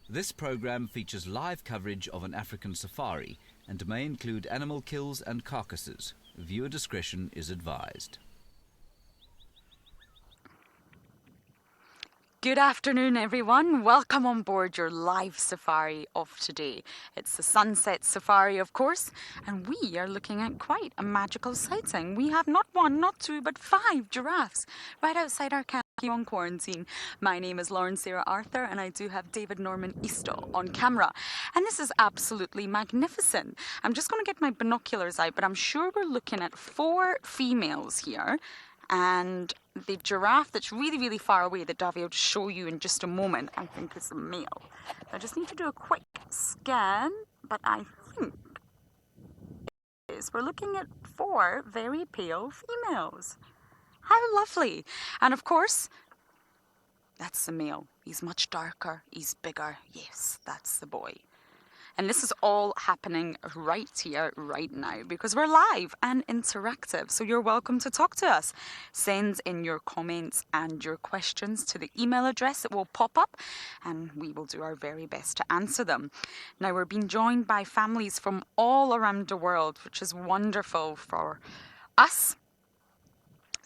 This program features live coverage of an African safari and may include animal kills and carcasses. Viewer discretion is advised. Good afternoon, everyone. Welcome on board your live safari of today. It's the sunset safari, of course, and we are looking at quite a magical sighting. We have not one, not two, but 5 giraffes right outside our camp on quarantine. My name is Lauren Sarah Arthur, and I do have David Norman Eastoe on camera. And this is absolutely magnificent. I'm just going to get my binoculars out, but I'm sure we're looking at 4 females here. And the giraffe that's really, really far away that Davy will show you in just a moment, I think is a male. I just need to do a quick scan, but I think it is. We're looking at 4 very pale females. How lovely. And of course, that's the male. He's much darker, he's bigger. Yes, that's the boy. And this is all happening right here, right now, because we're live and interactive. So you're welcome to talk to us. Send in your comments and your questions to the email address that will pop up, and we will do our very best to answer them. Now, we're being joined by families from all around the world, which is wonderful for us.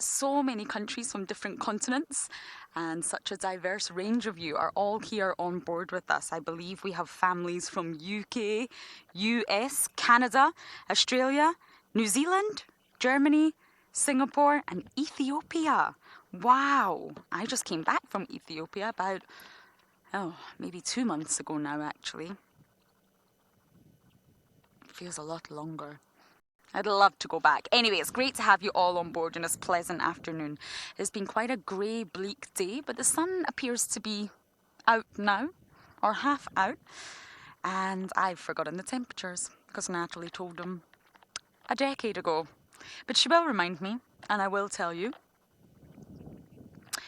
So many countries from different continents and such a diverse range of you are all here on board with us. I believe we have families from UK, US, Canada, Australia, New Zealand, Germany, Singapore and Ethiopia. Wow, I just came back from Ethiopia about, maybe 2 months ago now actually. It feels a lot longer. I'd love to go back. Anyway, it's great to have you all on board on this pleasant afternoon. It's been quite a grey, bleak day, but the sun appears to be out now, or half out. And I've forgotten the temperatures, because Natalie told them a decade ago. But she will remind me, and I will tell you.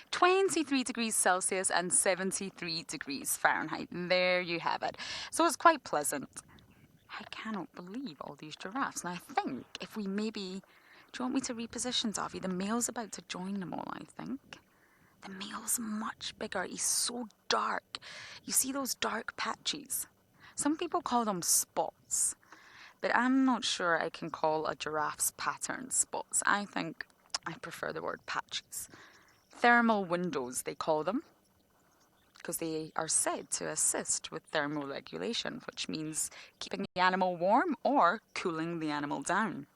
23 degrees Celsius and 73 degrees Fahrenheit. There you have it. So it's quite pleasant. I cannot believe all these giraffes. And I think if we maybe... Do you want me to reposition, Davy? The male's about to join them all, I think. The male's much bigger. He's so dark. You see those dark patches? Some people call them spots. But I'm not sure I can call a giraffe's pattern spots. I think I prefer the word patches. Thermal windows, they call them, because they are said to assist with thermal regulation, which means keeping the animal warm or cooling the animal down.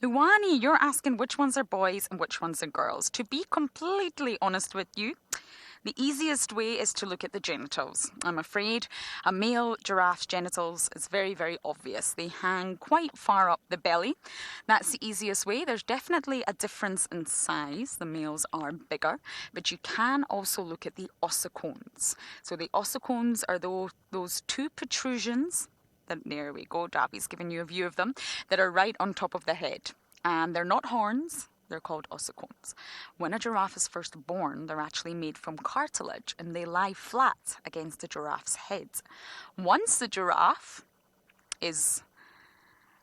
Luani, you're asking which ones are boys and which ones are girls. To be completely honest with you, the easiest way is to look at the genitals. I'm afraid a male giraffe's genitals is very, very obvious. They hang quite far up the belly. That's the easiest way. There's definitely a difference in size. The males are bigger, but you can also look at the ossicones. So the ossicones are those 2 protrusions. There we go, Davy's giving you a view of them, that are right on top of the head. And they're not horns. They're called ossicones. When a giraffe is first born, they're actually made from cartilage and they lie flat against the giraffe's head. Once the giraffe is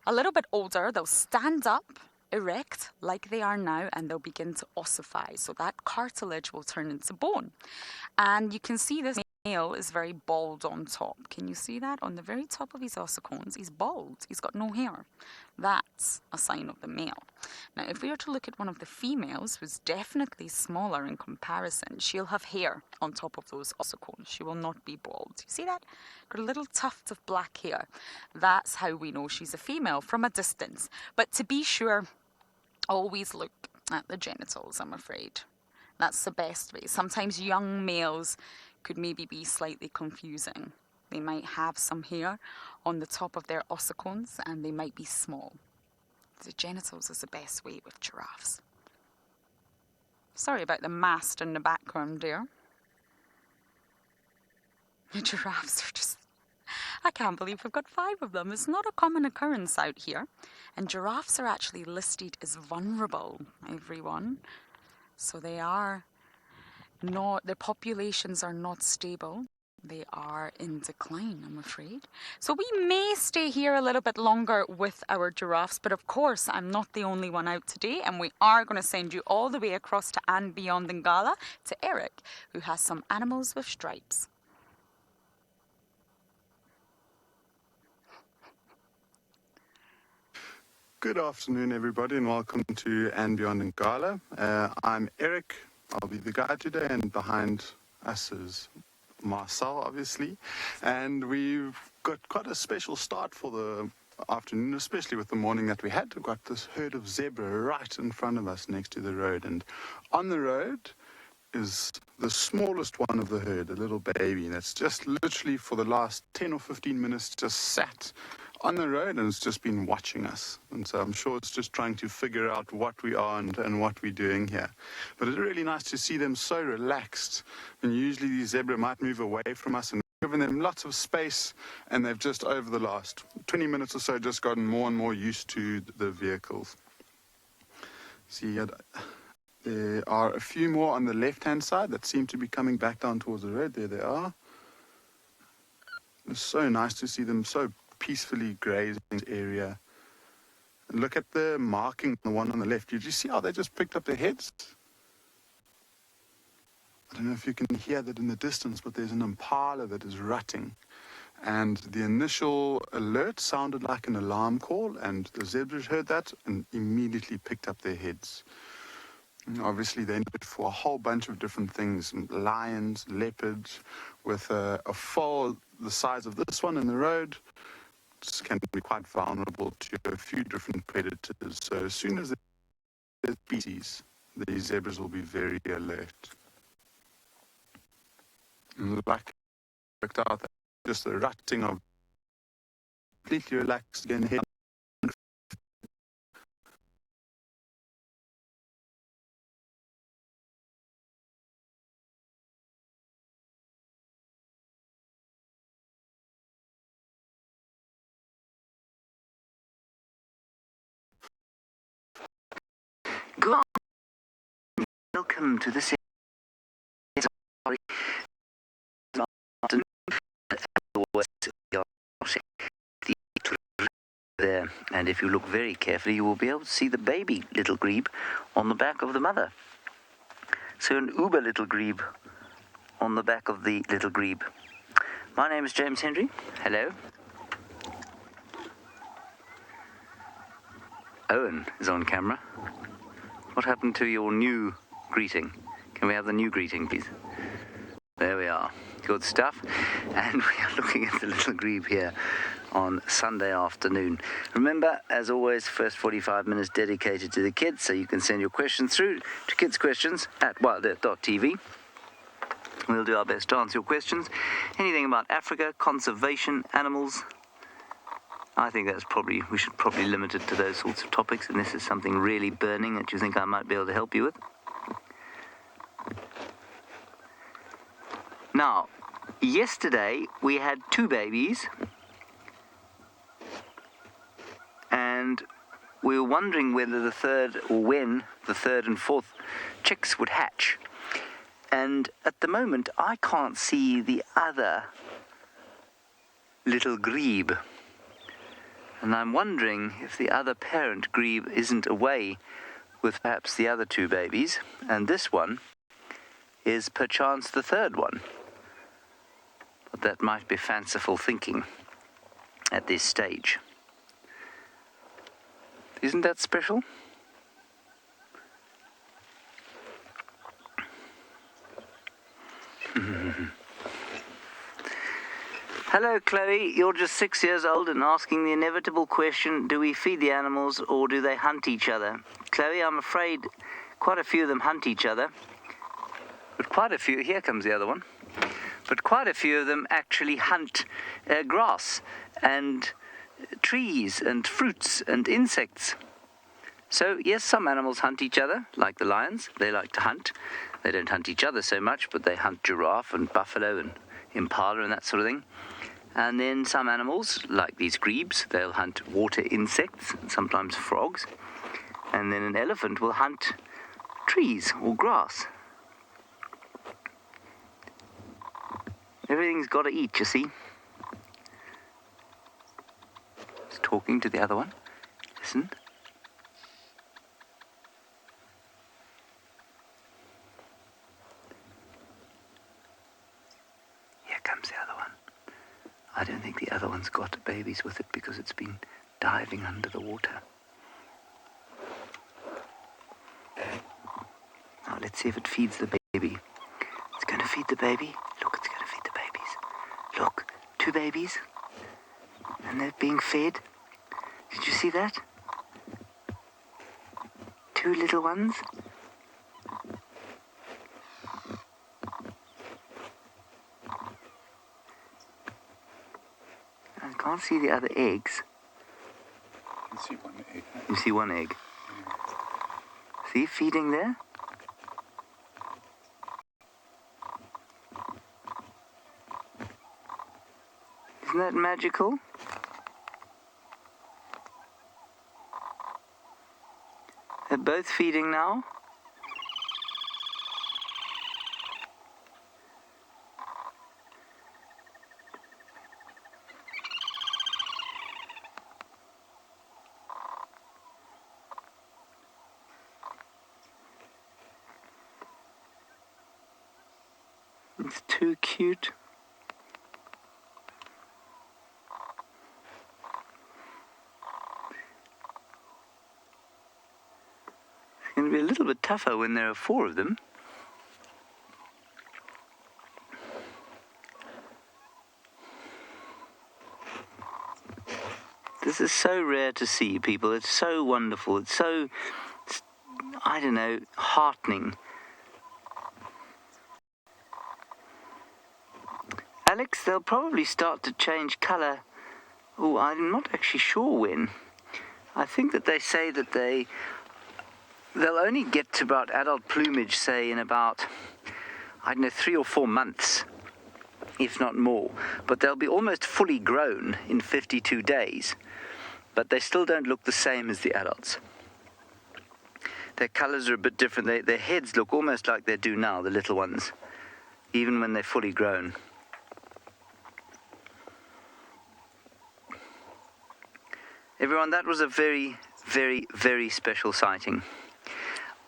a little bit older, they'll stand up erect like they are now and they'll begin to ossify. So that cartilage will turn into bone. And you can see this male is very bald on top. Can you see that? On the very top of his ossicones, he's bald. He's got no hair. That's a sign of the male. Now, if we were to look at one of the females, who's definitely smaller in comparison, she'll have hair on top of those ossicones. She will not be bald. You see that? Got a little tuft of black hair. That's how we know she's a female from a distance. But to be sure, always look at the genitals, I'm afraid. That's the best way. Sometimes young males could maybe be slightly confusing. They might have some hair on the top of their ossicones and they might be small. The genitals is the best way with giraffes. Sorry about the mast in the background there. The giraffes are just... I can't believe we've got 5 of them. It's not a common occurrence out here. And giraffes are actually listed as vulnerable, everyone. So they are not... Their populations are not stable. They are in decline, I'm afraid. So we may stay here a little bit longer with our giraffes, but of course I'm not the only one out today, and we are going to send you all the way across to andBeyond in Ngala to Eric, who has some animals with stripes. Good afternoon, everybody, and welcome to andBeyond in Ngala. I'm Eric. I'll be the guide today, and behind us is Marcel, obviously. And we've got quite a special start for the afternoon, especially with the morning that we had. We've got this herd of zebra right in front of us next to the road. And on the road is the smallest one of the herd, a little baby, that's just literally for the last 10 or 15 minutes just sat on the road and it's just been watching us. And so I'm sure it's just trying to figure out what we are and what we're doing here. But it's really nice to see them so relaxed. And usually these zebra might move away from us, and we've given them lots of space, and they've just over the last 20 minutes or so just gotten more and more used to the vehicles. See, there are a few more on the left-hand side that seem to be coming back down towards the road. There they are. It's so nice to see them so peacefully grazing this area. And look at the marking, the one on the left. Did you see how they just picked up their heads? I don't know if you can hear that in the distance, but there's an Impala that is rutting. And the initial alert sounded like an alarm call, and the zebras heard that and immediately picked up their heads. And obviously, they need it for a whole bunch of different things. Lions, leopards, with a foal the size of this one in the road, can be quite vulnerable to a few different predators. So as soon as there's species, these zebras will be very alert. And like worked out that just the rutting of completely relaxed again head. Welcome to the there, and if you look very carefully, you will be able to see the baby little grebe on the back of the mother. So an uber little grebe on the back of the little grebe. My name is James Henry. Hello. Owen is on camera. What happened to your new greeting? Can we have the new greeting, please? There we are. Good stuff. And we are looking at the little grebe here on Sunday afternoon. Remember, as always, first 45 minutes dedicated to the kids, so you can send your questions through to kidsquestions@wildearth.tv. We'll do our best to answer your questions. Anything about Africa, conservation, animals, I think we should probably limit it to those sorts of topics, and this is something really burning that you think I might be able to help you with. Now, yesterday we had 2 babies, and we were wondering whether when the third and fourth chicks would hatch. And at the moment, I can't see the other little grebe. And I'm wondering if the other parent grebe isn't away with perhaps the other 2 babies, and this one is perchance the third one. But that might be fanciful thinking at this stage. Isn't that special? Hello, Chloe. You're just 6 years old and asking the inevitable question, do we feed the animals or do they hunt each other? Chloe, I'm afraid quite a few of them hunt each other. But quite a few, here comes the other one. But quite a few of them actually hunt grass and trees and fruits and insects. So, yes, some animals hunt each other, like the lions. They like to hunt. They don't hunt each other so much, but they hunt giraffe and buffalo and impala and that sort of thing. And then some animals, like these grebes, they'll hunt water insects, and sometimes frogs. And then an elephant will hunt trees or grass. Everything's got to eat, you see. It's talking to the other one. Listen. Here comes the other one. I don't think the other one's got babies with it because it's been diving under the water. Now let's see if it feeds the baby. It's going to feed the baby. Look, it's going to feed the babies. Look, 2 babies. And they're being fed. Did you see that? 2 little ones. I can't see the other eggs. You see one egg. You see one egg. See, feeding there. Isn't that magical? They're both feeding now. It's too cute. It's going to be a little bit tougher when there are 4 of them. This is so rare to see, people. It's so wonderful. It's so, I don't know, heartening. Alex, they'll probably start to change colour. Oh, I'm not actually sure when. I think that they say that they'll only get to about adult plumage, say, in about, I don't know, 3 or 4 months, if not more. But they'll be almost fully grown in 52 days. But they still don't look the same as the adults. Their colours are a bit different. Their heads look almost like they do now, the little ones, even when they're fully grown. Everyone, that was a very, very, very special sighting.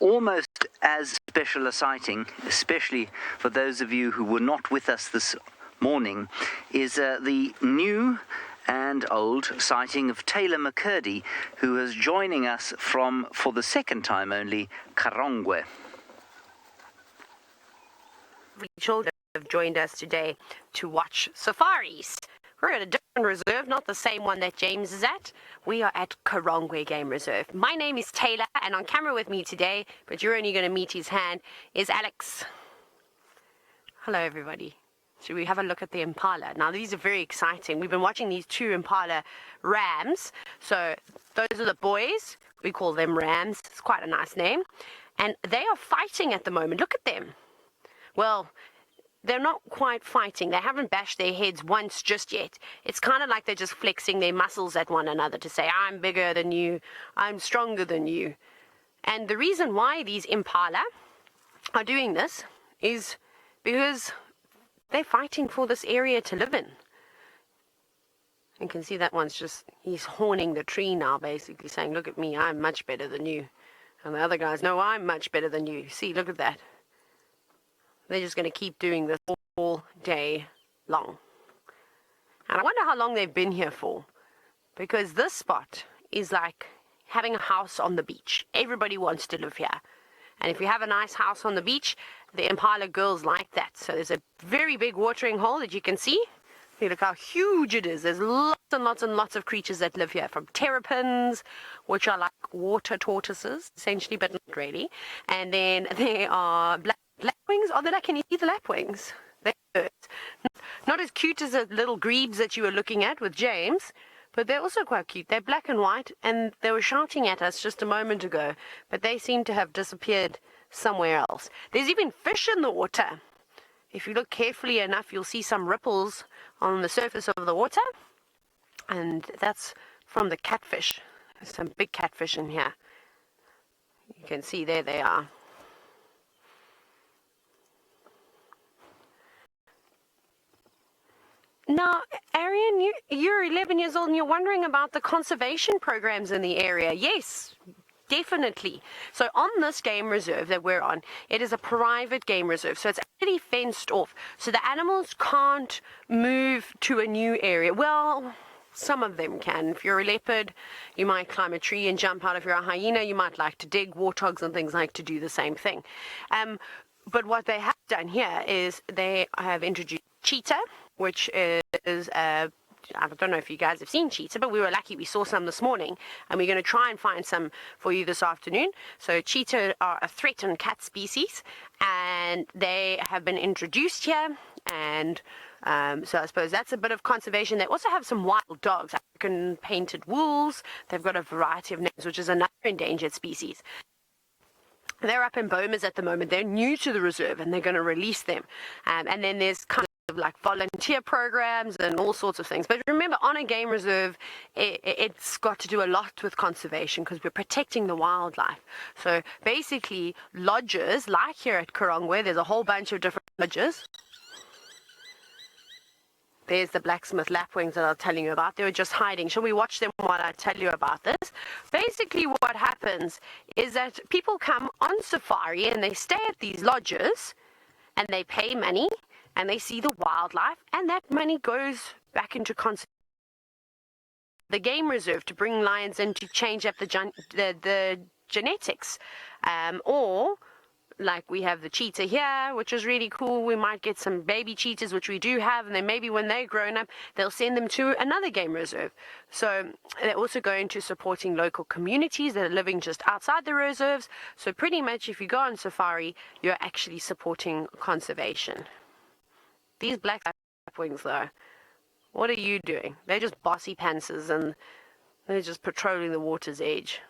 Almost as special a sighting, especially for those of you who were not with us this morning, is the new and old sighting of Taylor McCurdy, who is joining us from, for the second time only, Karongwe. Children have joined us today to watch safaris. We're at a different reserve, not the same one that James is at. We are at Karongwe Game Reserve. My name is Taylor, and on camera with me today, but you're only going to meet his hand, is Alex. Hello, everybody. Should we have a look at the Impala? Now, these are very exciting. We've been watching these 2 Impala rams. So those are the boys. We call them rams. It's quite a nice name. And they are fighting at the moment. Look at them. Well, they're not quite fighting. They haven't bashed their heads once just yet. It's kind of like they're just flexing their muscles at one another to say, I'm bigger than you, I'm stronger than you. And the reason why these Impala are doing this is because they're fighting for this area to live in. You can see that one's he's horning the tree now, basically saying, look at me, I'm much better than you. And the other guy's, no, I'm much better than you. See, look at that. They're just going to keep doing this all day long. And I wonder how long they've been here for. Because this spot is like having a house on the beach. Everybody wants to live here. And if you have a nice house on the beach, the Impala girls like that. So there's a very big watering hole that you can see. Look how huge it is. There's lots and lots and lots of creatures that live here, from terrapins, which are like water tortoises, essentially, but not really. And then there are lapwings. Oh, can you see the lapwings? They're birds. Not as cute as the little grebes that you were looking at with James, but they're also quite cute. They're black and white, and they were shouting at us just a moment ago, but they seem to have disappeared somewhere else. There's even fish in the water. If you look carefully enough, you'll see some ripples on the surface of the water, and that's from the catfish. There's some big catfish in here. You can see there they are. Now, Arian, you're 11 years old and you're wondering about the conservation programs in the area. Yes, definitely. So on this game reserve that we're on, it is a private game reserve. So it's actually fenced off. So the animals can't move to a new area. Well, some of them can. If you're a leopard, you might climb a tree and jump out. If you're a hyena, you might like to dig. Warthogs and things like to do the same thing. But what they have done here is they have introduced Cheetah, which is I don't know if you guys have seen Cheetah, but we were lucky we saw some this morning, and we're going to try and find some for you this afternoon. So Cheetah are a threatened cat species, and they have been introduced here, and so I suppose that's a bit of conservation. They also have some wild dogs, African painted wolves. They've got a variety of names, which is another endangered species. They're up in Bomas at the moment. They're new to the reserve, and they're going to release them. And then there's kind of like volunteer programs and all sorts of things. But remember, on a game reserve, it's got to do a lot with conservation because we're protecting the wildlife. So basically, lodges, like here at Karongwe, there's a whole bunch of different lodges. There's the blacksmith lapwings that I was telling you about. They were just hiding. Shall we watch them while I tell you about this? Basically, what happens is that people come on safari and they stay at these lodges and they pay money and they see the wildlife, and that money goes back into the game reserve to bring lions in to change up the genetics. Or like we have the cheetah here, which is really cool. We might get some baby cheetahs, which we do have, and then maybe when they're grown up, they'll send them to another game reserve. So they're also going to supporting local communities that are living just outside the reserves. So pretty much if you go on safari, you're actually supporting conservation. These black lapwings, though, what are you doing? They're just bossy pantsers, and they're just patrolling the water's edge.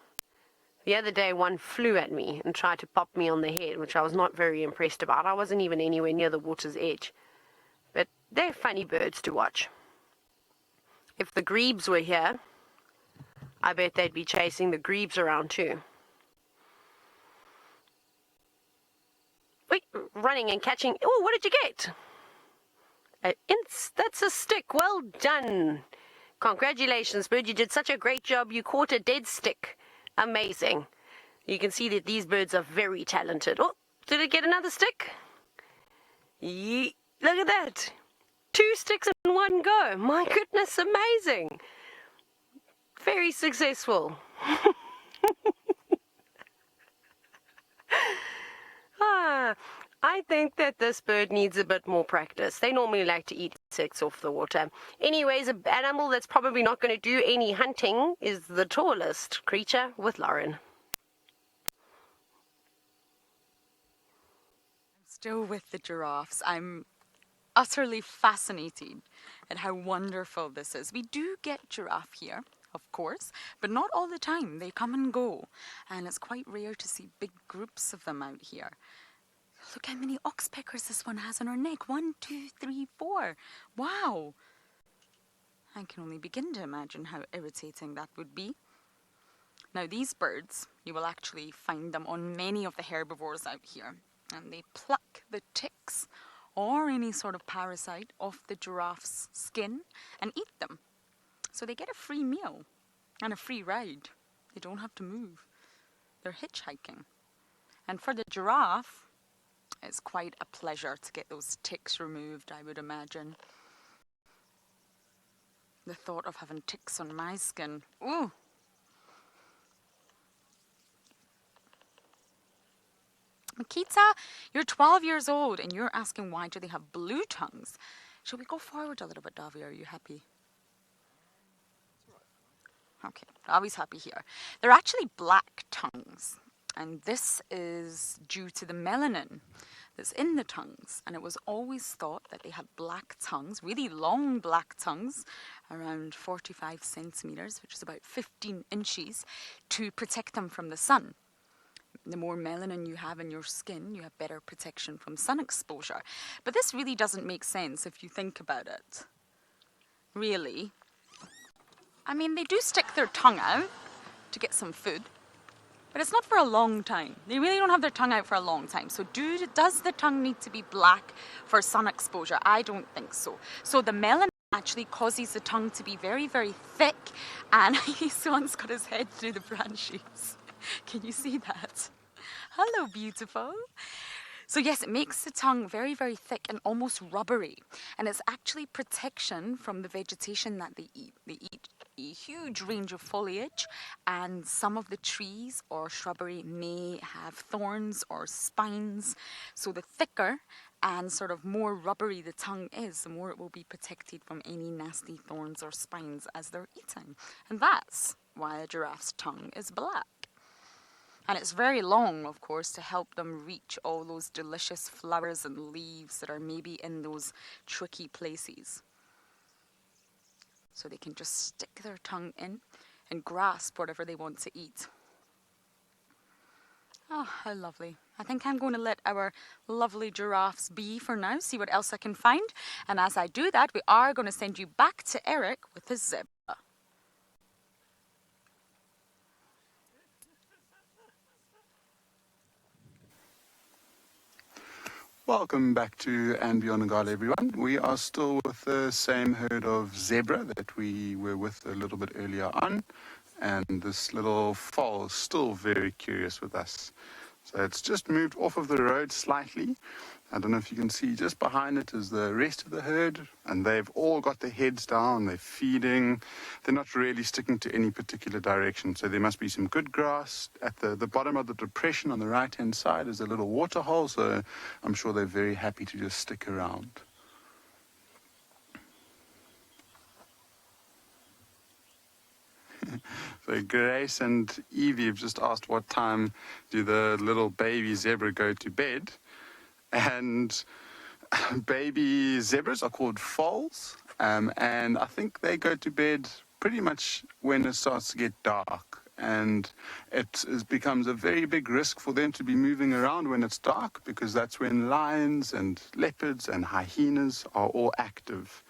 The other day, one flew at me and tried to pop me on the head, which I was not very impressed about. I wasn't even anywhere near the water's edge. But they're funny birds to watch. If the grebes were here, I bet they'd be chasing the grebes around too. Wait, running and catching. Oh, what did you get? That's a stick. Well done. Congratulations, bird. You did such a great job. You caught a dead stick. Amazing. You can see that these birds are very talented. Oh, did it get another stick? Look at that. 2 sticks in one go. My goodness, amazing. Very successful. I think that this bird needs a bit more practice. They normally like to eat insects off the water. Anyways, an animal that's probably not going to do any hunting is the tallest creature with Lauren. I'm still with the giraffes. I'm utterly fascinated at how wonderful this is. We do get giraffe here, of course, but not all the time. They come and go, and it's quite rare to see big groups of them out here. Look how many oxpeckers this one has on her neck. 1, 2, 3, 4. Wow. I can only begin to imagine how irritating that would be. Now these birds, you will actually find them on many of the herbivores out here. And they pluck the ticks or any sort of parasite off the giraffe's skin and eat them. So they get a free meal and a free ride. They don't have to move. They're hitchhiking. And for the giraffe, it's quite a pleasure to get those ticks removed, I would imagine. The thought of having ticks on my skin. Ooh! Makita, you're 12 years old and you're asking why do they have blue tongues. Shall we go forward a little bit, Davi? Are you happy? Okay, Davi's happy here. They're actually black tongues. And this is due to the melanin that's in the tongues. And it was always thought that they had black tongues, really long black tongues, around 45 centimeters, which is about 15 inches, to protect them from the sun. The more melanin you have in your skin, you have better protection from sun exposure. But this really doesn't make sense if you think about it. Really. I mean, they do stick their tongue out to get some food. But it's not for a long time. They really don't have their tongue out for a long time. So does the tongue need to be black for sun exposure? I don't think so. So the melanin actually causes the tongue to be very, very thick, and this one's got his head through the branches. Can you see that? Hello, beautiful. So yes, it makes the tongue very, very thick and almost rubbery, and it's actually protection from the vegetation that they eat. They eat a huge range of foliage, and some of the trees or shrubbery may have thorns or spines. So the thicker and sort of more rubbery the tongue is, the more it will be protected from any nasty thorns or spines as they're eating. And that's why a giraffe's tongue is black. And it's very long, of course, to help them reach all those delicious flowers and leaves that are maybe in those tricky places. So they can just stick their tongue in and grasp whatever they want to eat. Oh, how lovely. I think I'm going to let our lovely giraffes be for now, see what else I can find. And as I do that, we are going to send you back to Eric with his zebra. Welcome back to andBeyond Ngala, everyone. We are still with the same herd of zebra that we were with a little bit earlier on. And this little foal is still very curious with us. So it's just moved off of the road slightly. I don't know if you can see, just behind it is the rest of the herd, and they've all got their heads down, they're feeding. They're not really sticking to any particular direction, so there must be some good grass. At the bottom of the depression on the right-hand side is a little water hole, so I'm sure they're very happy to just stick around. So Grace and Evie have just asked what time do the little baby zebra go to bed. And baby zebras are called foals, and I think they go to bed pretty much when it starts to get dark. And it becomes a very big risk for them to be moving around when it's dark, because that's when lions and leopards and hyenas are all active.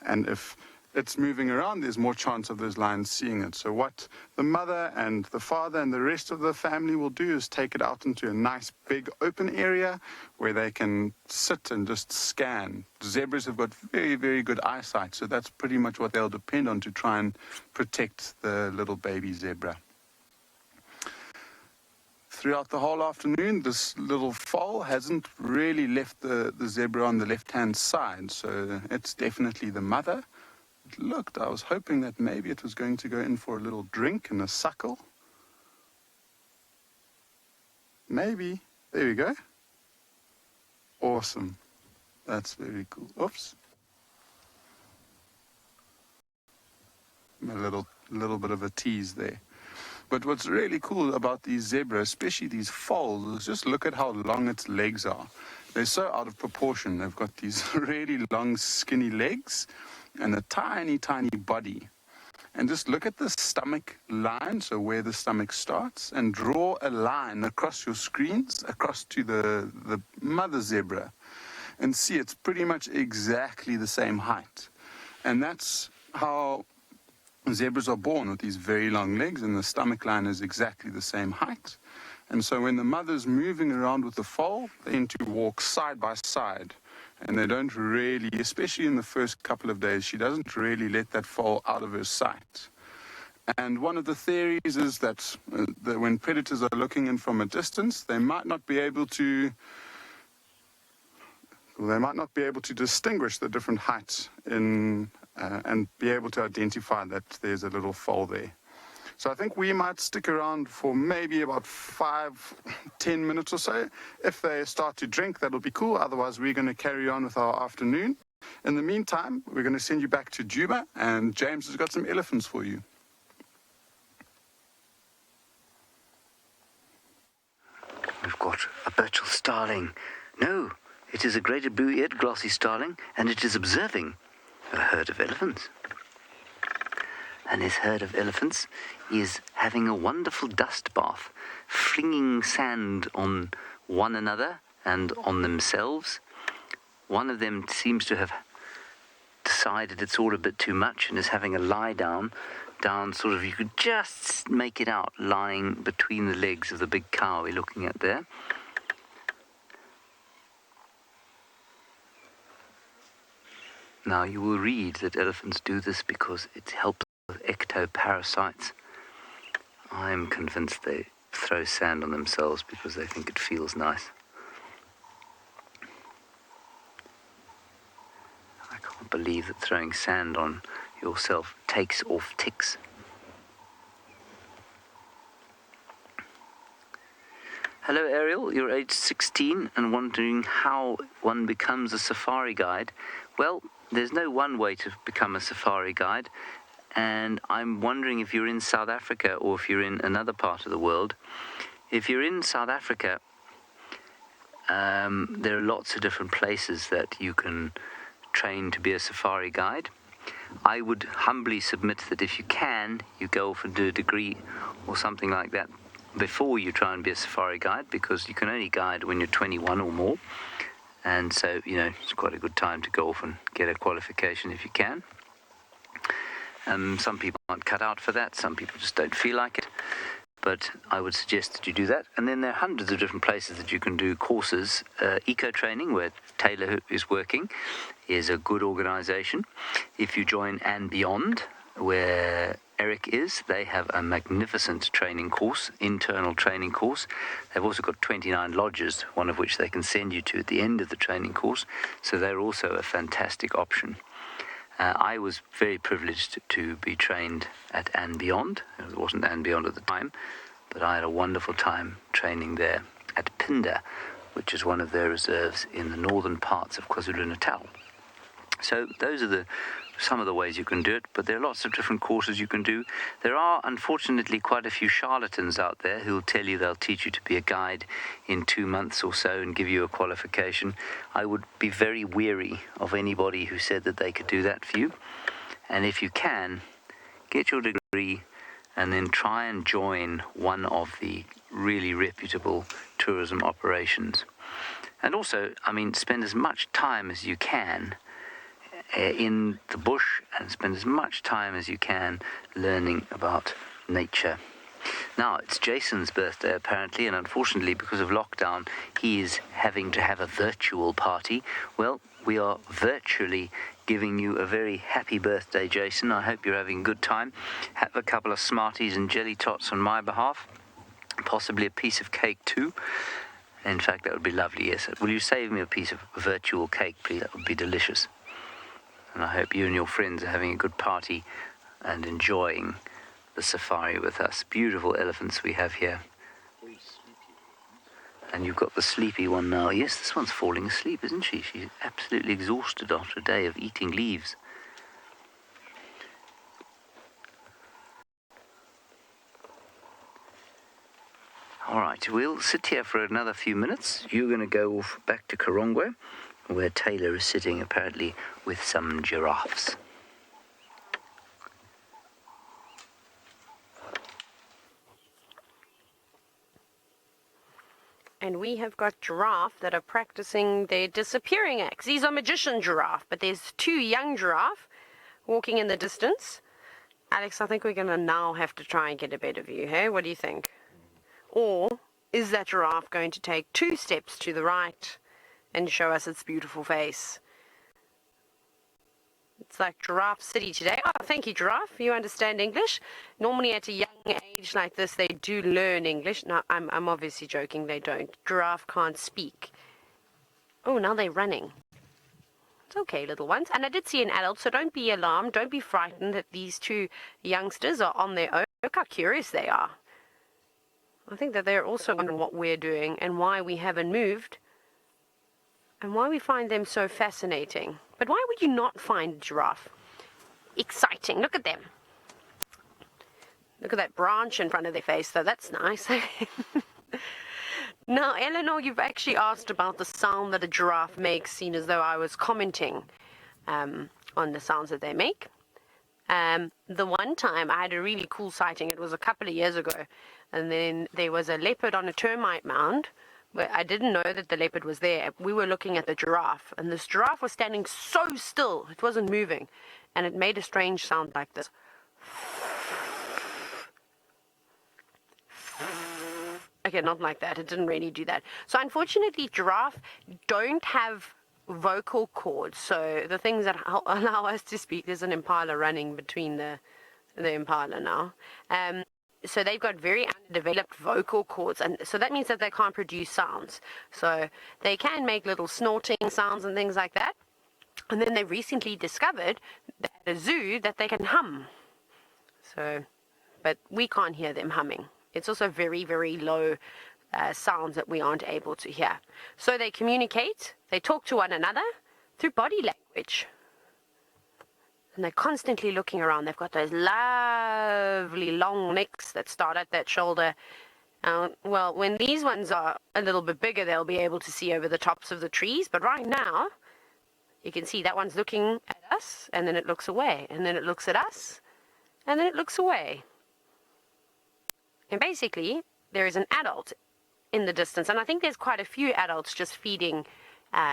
And if it's moving around, there's more chance of those lions seeing it. So what the mother and the father and the rest of the family will do is take it out into a nice big open area where they can sit and just scan. Zebras have got very, very good eyesight, so that's pretty much what they'll depend on to try and protect the little baby zebra. Throughout the whole afternoon, this little foal hasn't really left the zebra on the left-hand side, so it's definitely the mother. It looked, I was hoping that maybe it was going to go in for a little drink and a suckle. Maybe. There we go. Awesome. That's very cool. Oops. A little bit of a tease there. But what's really cool about these zebras, especially these foals, is just look at how long its legs are. They're so out of proportion. They've got these really long, skinny legs and a tiny, tiny body. And just look at the stomach line, so where the stomach starts, and draw a line across your screens, across to the mother zebra, and see it's pretty much exactly the same height. And that's how zebras are born, with these very long legs, and the stomach line is exactly the same height. And so when the mother's moving around with the foal, they tend to walk side by side. And they don't really, especially in the first couple of days, she doesn't really let that foal out of her sight. And one of the theories is that when predators are looking in from a distance, they might not be able to distinguish the different heights and be able to identify that there's a little foal there. So I think we might stick around for maybe about 5-10 minutes or so. If they start to drink, that'll be cool. Otherwise, we're going to carry on with our afternoon. In the meantime, we're going to send you back to Djuma, and James has got some elephants for you. We've got a Birchall starling. No, it is a greater blue-eared glossy starling, and it is observing a herd of elephants. And this herd of elephants is having a wonderful dust bath, flinging sand on one another and on themselves. One of them seems to have decided it's all a bit too much and is having a lie down sort of, you could just make it out, lying between the legs of the big cow we're looking at there. Now, you will read that elephants do this because it helps with ectoparasites. I'm convinced they throw sand on themselves because they think it feels nice. I can't believe that throwing sand on yourself takes off ticks. Hello Ariel, you're age 16 and wondering how one becomes a safari guide. Well, there's no one way to become a safari guide, and I'm wondering if you're in South Africa or if you're in another part of the world. If you're in South Africa, there are lots of different places that you can train to be a safari guide. I would humbly submit that if you can, you go off and do a degree or something like that before you try and be a safari guide, because you can only guide when you're 21 or more, and so it's quite a good time to go off and get a qualification if you can. Some people aren't cut out for that, some people just don't feel like it, but I would suggest that you do that. And then there are hundreds of different places that you can do courses. Eco Training, where Taylor is working, is a good organisation. If you join andBeyond, where Eric is, they have a magnificent training course, internal training course. They've also got 29 lodges, one of which they can send you to at the end of the training course, so they're also a fantastic option. I was very privileged to be trained at andBeyond. It wasn't andBeyond at the time, but I had a wonderful time training there at Pinda, which is one of their reserves in the northern parts of KwaZulu-Natal. So those are some of the ways you can do it, but there are lots of different courses you can do. There are, unfortunately, quite a few charlatans out there who'll tell you they'll teach you to be a guide in 2 months or so and give you a qualification. I would be very weary of anybody who said that they could do that for you. And if you can, get your degree and then try and join one of the really reputable tourism operations. And also, spend as much time as you can in the bush, and spend as much time as you can learning about nature. Now, it's Jason's birthday apparently, and unfortunately because of lockdown he is having to have a virtual party. Well, we are virtually giving you a very happy birthday, Jason. I hope you're having a good time. Have a couple of Smarties and jelly tots on my behalf, possibly a piece of cake too. In fact, that would be lovely, yes. Will you save me a piece of virtual cake, please? That would be delicious. And I hope you and your friends are having a good party and enjoying the safari with us. Beautiful elephants we have here. And you've got the sleepy one now. Yes, this one's falling asleep, isn't she? She's absolutely exhausted after a day of eating leaves. All right, we'll sit here for another few minutes. You're going to go off back to Karongwe, where Taylor is sitting apparently with some giraffes. And we have got giraffe that are practicing their disappearing acts. These are magician giraffe, but there's 2 young giraffe walking in the distance. Alex, I think we're going to now have to try and get a better view, hey? What do you think? Or is that giraffe going to take 2 steps to the right and show us its beautiful face? It's like Giraffe City today. Oh, thank you, Giraffe. You understand English. Normally at a young age like this, they do learn English. No, I'm obviously joking. They don't. Giraffe can't speak. Oh, now they're running. It's okay, little ones. And I did see an adult, so don't be alarmed. Don't be frightened that these 2 youngsters are on their own. Look how curious they are. I think that they're also wondering what we're doing and why we haven't moved and why we find them so fascinating. But why would you not find a giraffe exciting? Look at them. Look at that branch in front of their face, though. That's nice. Now, Eleanor, you've actually asked about the sound that a giraffe makes, seen as though I was commenting on the sounds that they make. The one time I had a really cool sighting, it was a couple of years ago, and then there was a leopard on a termite mound, but I didn't know that the leopard was there. We were looking at the giraffe, and this giraffe was standing so still, it wasn't moving, and it made a strange sound like this. Okay, not like that. It didn't really do that. So unfortunately, giraffe don't have vocal cords. So the things that allow us to speak, there's an Impala running between the Impala now. So they've got very underdeveloped vocal cords, and so that means that they can't produce sounds. So they can make little snorting sounds and things like that. And then they recently discovered at a zoo that they can hum. So, but we can't hear them humming. It's also very, very low sounds that we aren't able to hear. So they communicate, they talk to one another through body language. And they're constantly looking around. They've got those lovely long necks that start at that shoulder. Well, when these ones are a little bit bigger, they'll be able to see over the tops of the trees. But right now, you can see that one's looking at us, and then it looks away. And then it looks at us, and then it looks away. And basically, there is an adult in the distance. And I think there's quite a few adults just feeding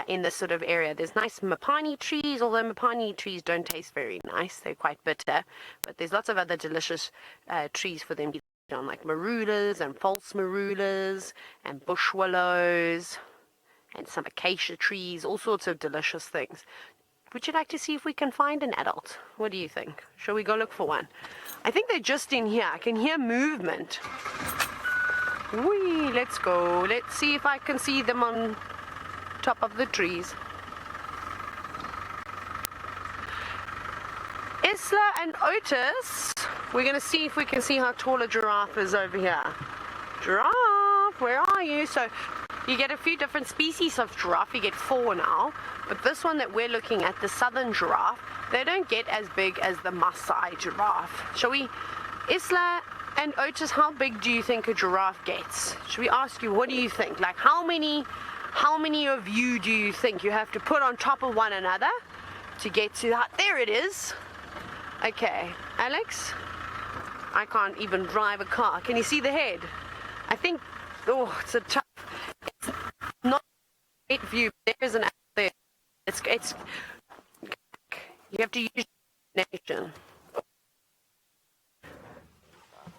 in this sort of area. There's nice mapani trees, although mapani trees don't taste very nice. They're quite bitter. But there's lots of other delicious trees for them to eat on, like marulas and false marulas and bush willows and some acacia trees, all sorts of delicious things. Would you like to see if we can find an adult? What do you think? Shall we go look for one? I think they're just in here. I can hear movement. Whee, let's go. Let's see if I can see them on top of the trees. Isla and Otis. We're going to see if we can see how tall a giraffe is over here. Giraffe, where are you? So you get a few different species of giraffe. You get 4 now. But this one that we're looking at, the southern giraffe, they don't get as big as the Maasai giraffe. Shall we? Isla and Otis, how big do you think a giraffe gets? Should we ask you, what do you think? Like, how many of you do you think you have to put on top of one another to get to that? There it is. Okay, Alex, I can't even drive a car. Can you see the head? I think, oh, it's a tough, it's not a great view. There's an there. It's, you have to use your imagination.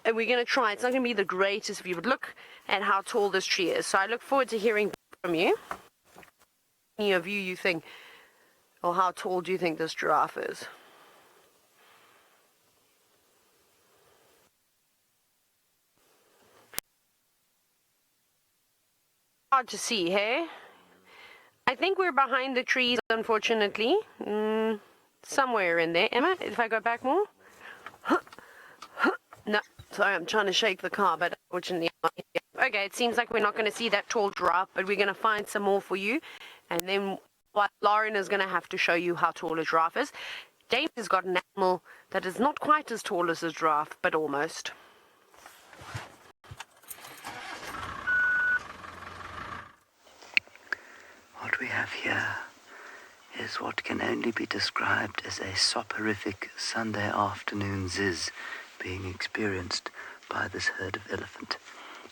And we're going to try. It's not going to be the greatest view, but look at how tall this tree is. So I look forward to hearing from you. Any of you think, or how tall do you think this giraffe is? Hard to see, hey? I think we're behind the trees, unfortunately. Somewhere in there. Emma, if I go back more? No, sorry, I'm trying to shake the car, but unfortunately I'm not here. Okay, it seems like we're not going to see that tall giraffe, but we're going to find some more for you. And then Lauren is going to have to show you how tall a giraffe is. James has got an animal that is not quite as tall as a giraffe, but almost. What we have here is what can only be described as a soporific Sunday afternoon ziz being experienced by this herd of elephant.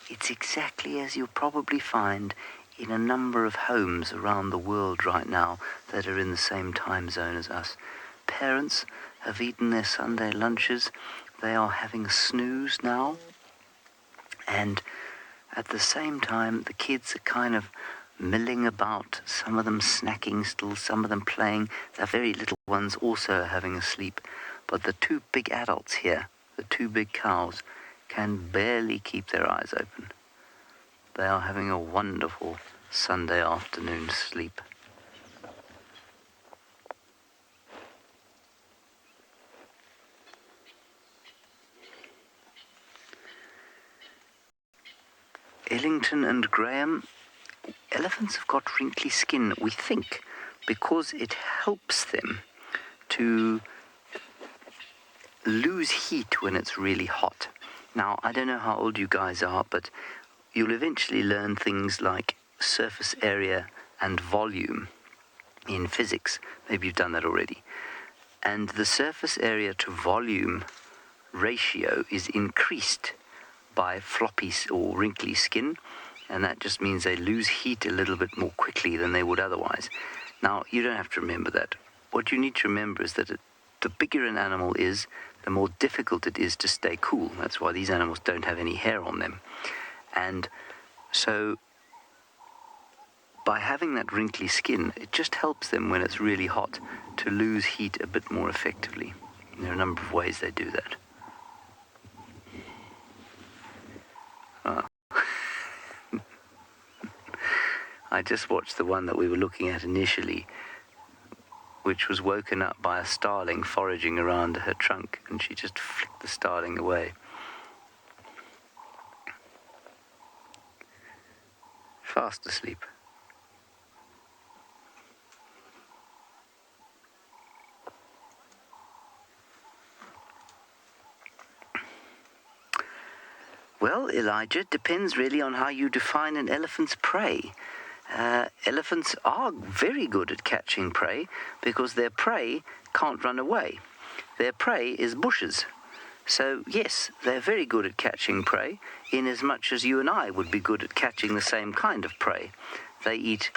It's exactly as you'll probably find in a number of homes around the world right now that are in the same time zone as us. Parents have eaten their Sunday lunches. They are having a snooze now. And at the same time, the kids are kind of milling about, some of them snacking still, some of them playing. The very little ones also are having a sleep. But the 2 big adults here, the 2 big cows, can barely keep their eyes open. They are having a wonderful Sunday afternoon sleep. Ellington and Graham, elephants have got wrinkly skin, we think, because it helps them to lose heat when it's really hot. Now, I don't know how old you guys are, but you'll eventually learn things like surface area and volume in physics. Maybe you've done that already. And the surface area to volume ratio is increased by floppy or wrinkly skin, and that just means they lose heat a little bit more quickly than they would otherwise. Now, you don't have to remember that. What you need to remember is that the bigger an animal is, the more difficult it is to stay cool. That's why these animals don't have any hair on them. And so by having that wrinkly skin, it just helps them when it's really hot to lose heat a bit more effectively. There are a number of ways they do that. I just watched the one that we were looking at initially, which was woken up by a starling foraging around her trunk, and she just flicked the starling away. Fast asleep. Well, Elijah, it depends really on how you define an elephant's prey. Elephants are very good at catching prey because their prey can't run away. Their prey is bushes. So, yes, they're very good at catching prey in as much as you and I would be good at catching the same kind of prey. They eat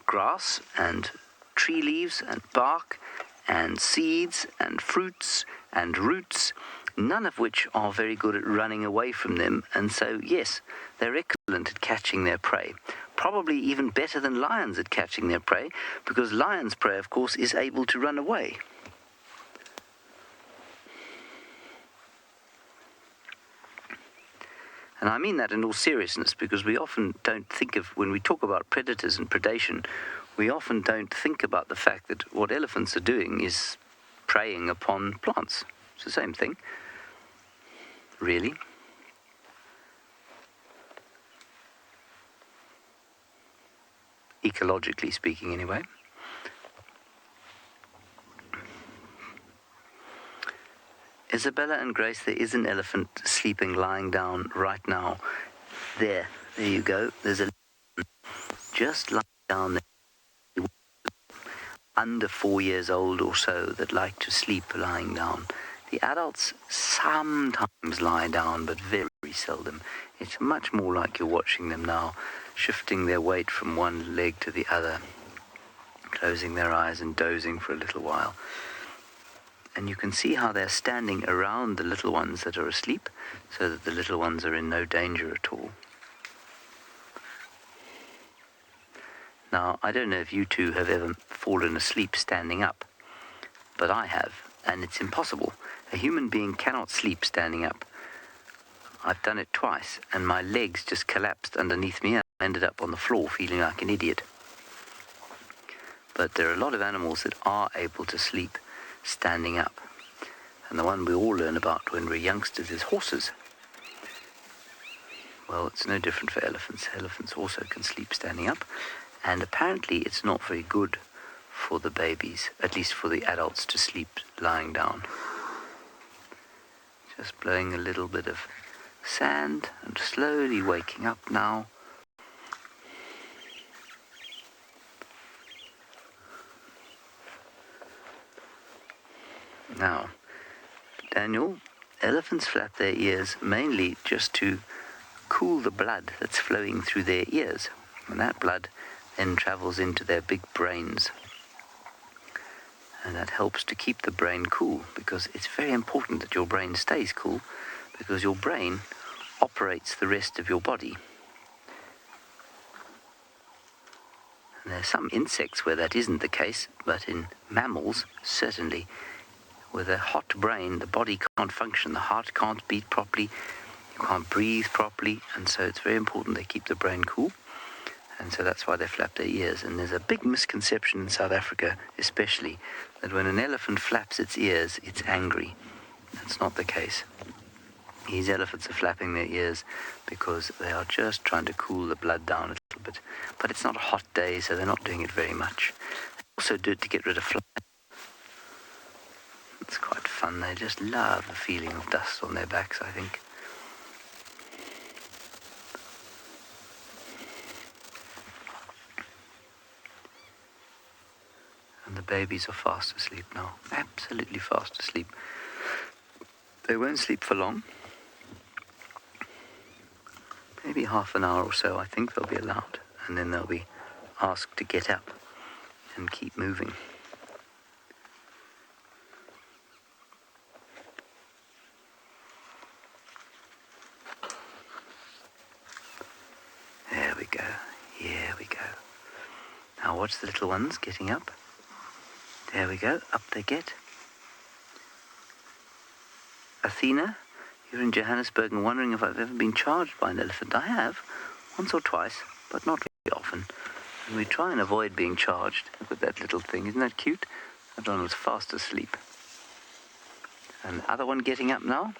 grass and tree leaves and bark and seeds and fruits and roots, none of which are very good at running away from them. And so, yes, they're excellent at catching their prey. Probably even better than lions at catching their prey, because lions' prey, of course, is able to run away. And I mean that in all seriousness, because we often don't think of, when we talk about predators and predation, we often don't think about the fact that what elephants are doing is preying upon plants. It's the same thing, really. Ecologically speaking, anyway. Isabella and Grace, there is an elephant sleeping, lying down right now. There you go. There's a just lying down there, under 4 years old or so, that like to sleep lying down. The adults sometimes lie down, but very seldom. It's much more like you're watching them now, shifting their weight from one leg to the other, closing their eyes and dozing for a little while. And you can see how they're standing around the little ones that are asleep, so that the little ones are in no danger at all. Now, I don't know if you two have ever fallen asleep standing up, but I have, and it's impossible. A human being cannot sleep standing up. I've done it twice, and my legs just collapsed underneath me, and I ended up on the floor feeling like an idiot. But there are a lot of animals that are able to sleep standing up. And the one we all learn about when we're youngsters is horses. Well, it's no different for elephants. Elephants also can sleep standing up. And apparently it's not very good for the babies, at least for the adults, to sleep lying down. Just blowing a little bit of sand and slowly waking up now. Now, Daniel, elephants flap their ears mainly just to cool the blood that's flowing through their ears. And that blood then travels into their big brains. And that helps to keep the brain cool, because it's very important that your brain stays cool, because your brain operates the rest of your body. And there are some insects where that isn't the case, but in mammals, certainly. With a hot brain, the body can't function, the heart can't beat properly, you can't breathe properly, and so it's very important they keep the brain cool. And so that's why they flap their ears. And there's a big misconception in South Africa, especially, that when an elephant flaps its ears, it's angry. That's not the case. These elephants are flapping their ears because they are just trying to cool the blood down a little bit. But it's not a hot day, so they're not doing it very much. They also do it to get rid of flies. It's quite fun. They just love the feeling of dust on their backs, I think. And the babies are fast asleep now. Absolutely fast asleep. They won't sleep for long. Maybe half an hour or so, I think they'll be allowed. And then they'll be asked to get up and keep moving. There we go. Here we go. watch the little ones getting up. There we go, up they get. Athena, you're in Johannesburg and wondering if I've ever been charged by an elephant. I have, once or twice, but not very often. And we try and avoid being charged. Look at that little thing, isn't that cute? That one was fast asleep. And the other one getting up now.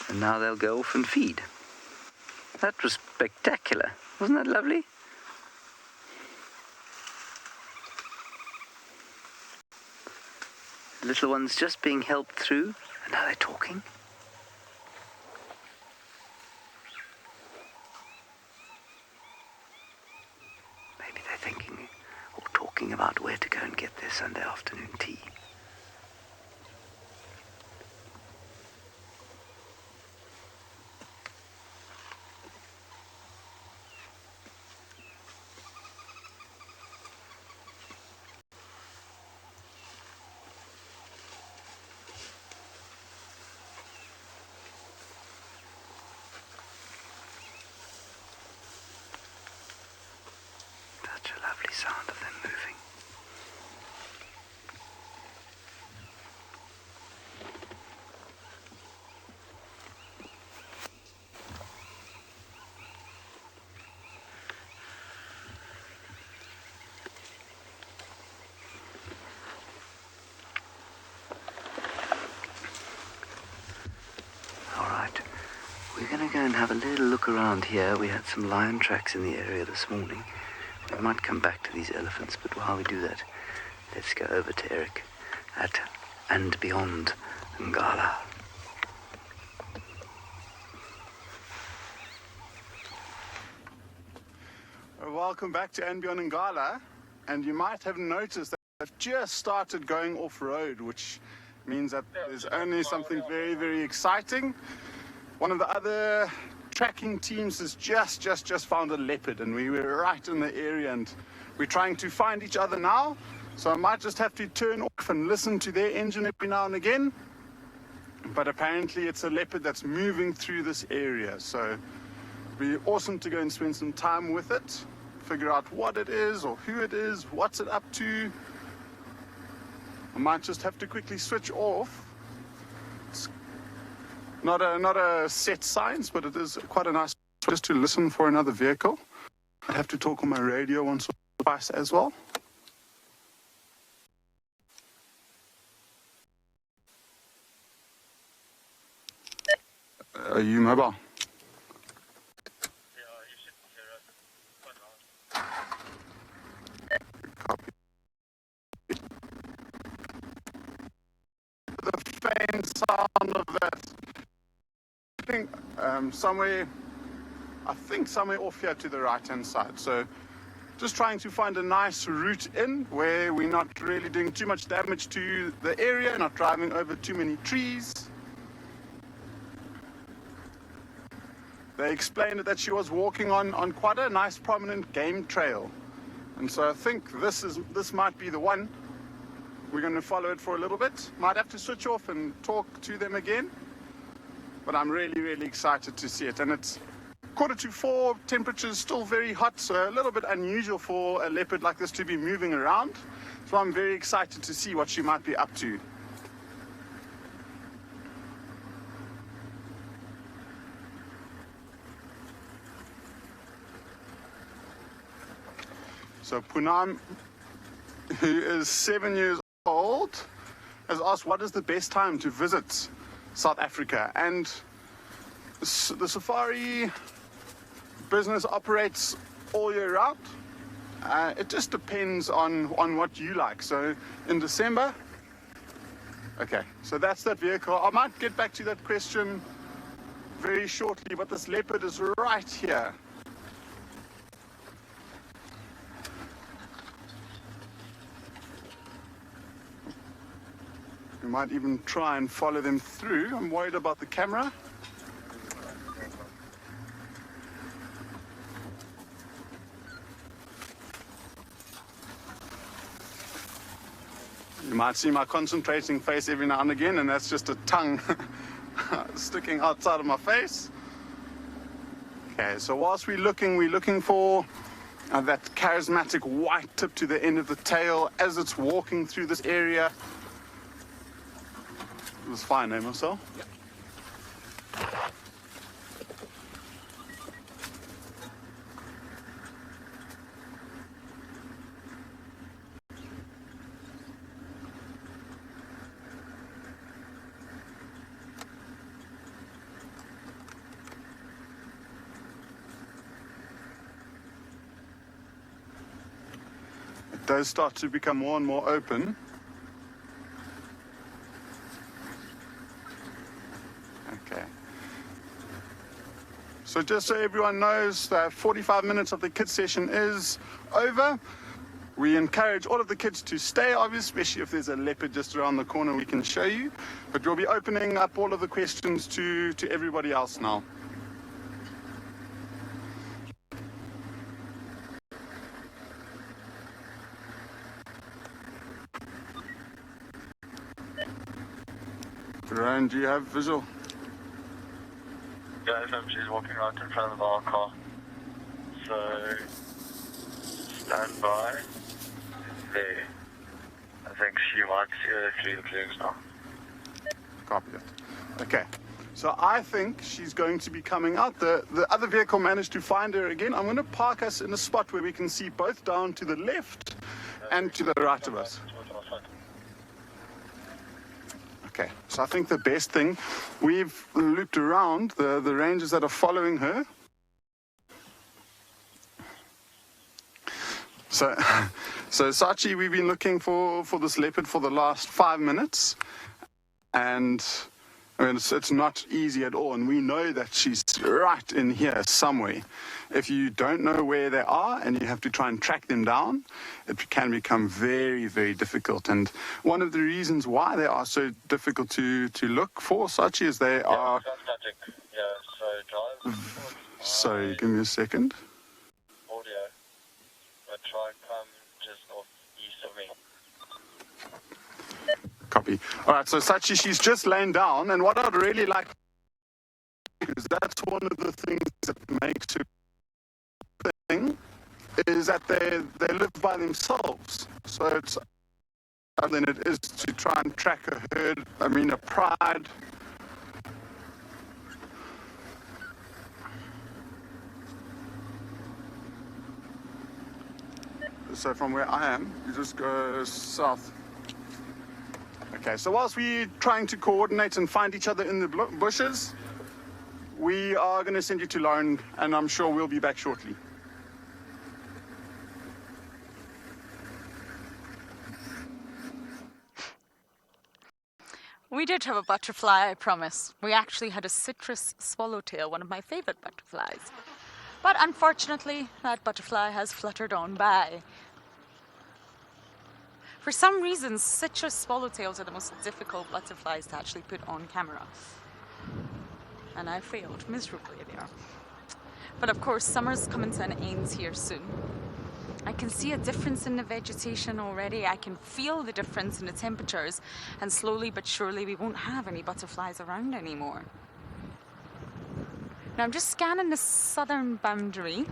And now they'll go off and feed. That was spectacular. Wasn't that lovely? The little one's just being helped through. And now they're talking. Maybe they're thinking or talking about where to go and get their Sunday afternoon tea. Such a lovely sound of them moving. All right, we're going to go and have a little look around here. We had some lion tracks in the area this morning. We might come back to these elephants, but while we do that, let's go over to Eric at andBeyond Ngala. Welcome back to andBeyond Ngala, and you might have noticed that I've just started going off-road, which means that there's only something very, very exciting. One of the other tracking teams has just found a leopard, and we were right in the area, and we're trying to find each other now, so I might just have to turn off and listen to their engine every now and again. But apparently it's a leopard that's moving through this area, so it'd be awesome to go and spend some time with it, figure out what it is or who it is, what's it up to. I might just have to quickly switch off. It's not a set science, but it is quite a nice just to listen for another vehicle. I'd have to talk on my radio once or twice as well. Are you mobile? Copy. The faint sound of that. I think somewhere off here to the right hand side. So just trying to find a nice route in where we're not really doing too much damage to the area, not driving over too many trees. They explained that she was walking on quite a nice prominent game trail, and so I think this might be the one. We're going to follow it for a little bit. Might have to switch off and talk to them again, but I'm really excited to see it. And it's 3:45, temperature's still very hot, so a little bit unusual for a leopard like this to be moving around. So I'm very excited to see what she might be up to. So Poonam, who is 7 years old, has asked what is the best time to visit South Africa. And the safari business operates all year round. It just depends on what you like. So in December, okay, so that's that vehicle. I might get back to that question very shortly, but this leopard is right here. We might even try and follow them through. I'm worried about the camera. You might see my concentrating face every now and again, and that's just a tongue sticking outside of my face. Okay, so whilst we're looking for that charismatic white tip to the end of the tail as it's walking through this area. It was fine, eh, Marcel? Yep. It does start to become more and more open. Okay. So just so everyone knows, that 45 minutes of the kids session is over. We encourage all of the kids to stay, obviously, especially if there's a leopard just around the corner we can show you. But we'll be opening up all of the questions to everybody else now. Ryan, do you have visual? Yeah, she's walking right in front of our car. So, stand by. There. I think she might see her through the plumes now. Copy it. Okay. So I think she's going to be coming out. The other vehicle managed to find her again. I'm going to park us in a spot where we can see both down to the left and to the right of us. Okay, so I think the best thing, we've looped around the rangers that are following her. So Sachi, we've been looking for this leopard for the last 5 minutes, and I mean, it's not easy at all, and we know that she's right in here somewhere. If you don't know where they are and you have to try and track them down, it can become very, very difficult. And one of the reasons why they are so difficult to look for, Sachi, is they are... Yeah, so drive... Sorry, give me a second. Audio. But try come just northeast of me. Copy. All right, so Sachi, she's just laying down, and what I'd really like is that's one of the things that makes her thing is that they live by themselves. So it's other than it is to try and track a herd. I mean, a pride. So from where I am, you just go south. Okay, so whilst we're trying to coordinate and find each other in the bushes, we are going to send you to Lauren, and I'm sure we'll be back shortly. We did have a butterfly, I promise. We actually had a citrus swallowtail, one of my favorite butterflies. But unfortunately, that butterfly has fluttered on by. For some reason, citrus swallowtails are the most difficult butterflies to actually put on camera. And I failed miserably there. But of course, summer's coming to an end here soon. I can see a difference in the vegetation already. I can feel the difference in the temperatures, and slowly but surely we won't have any butterflies around anymore. Now I'm just scanning the southern boundary.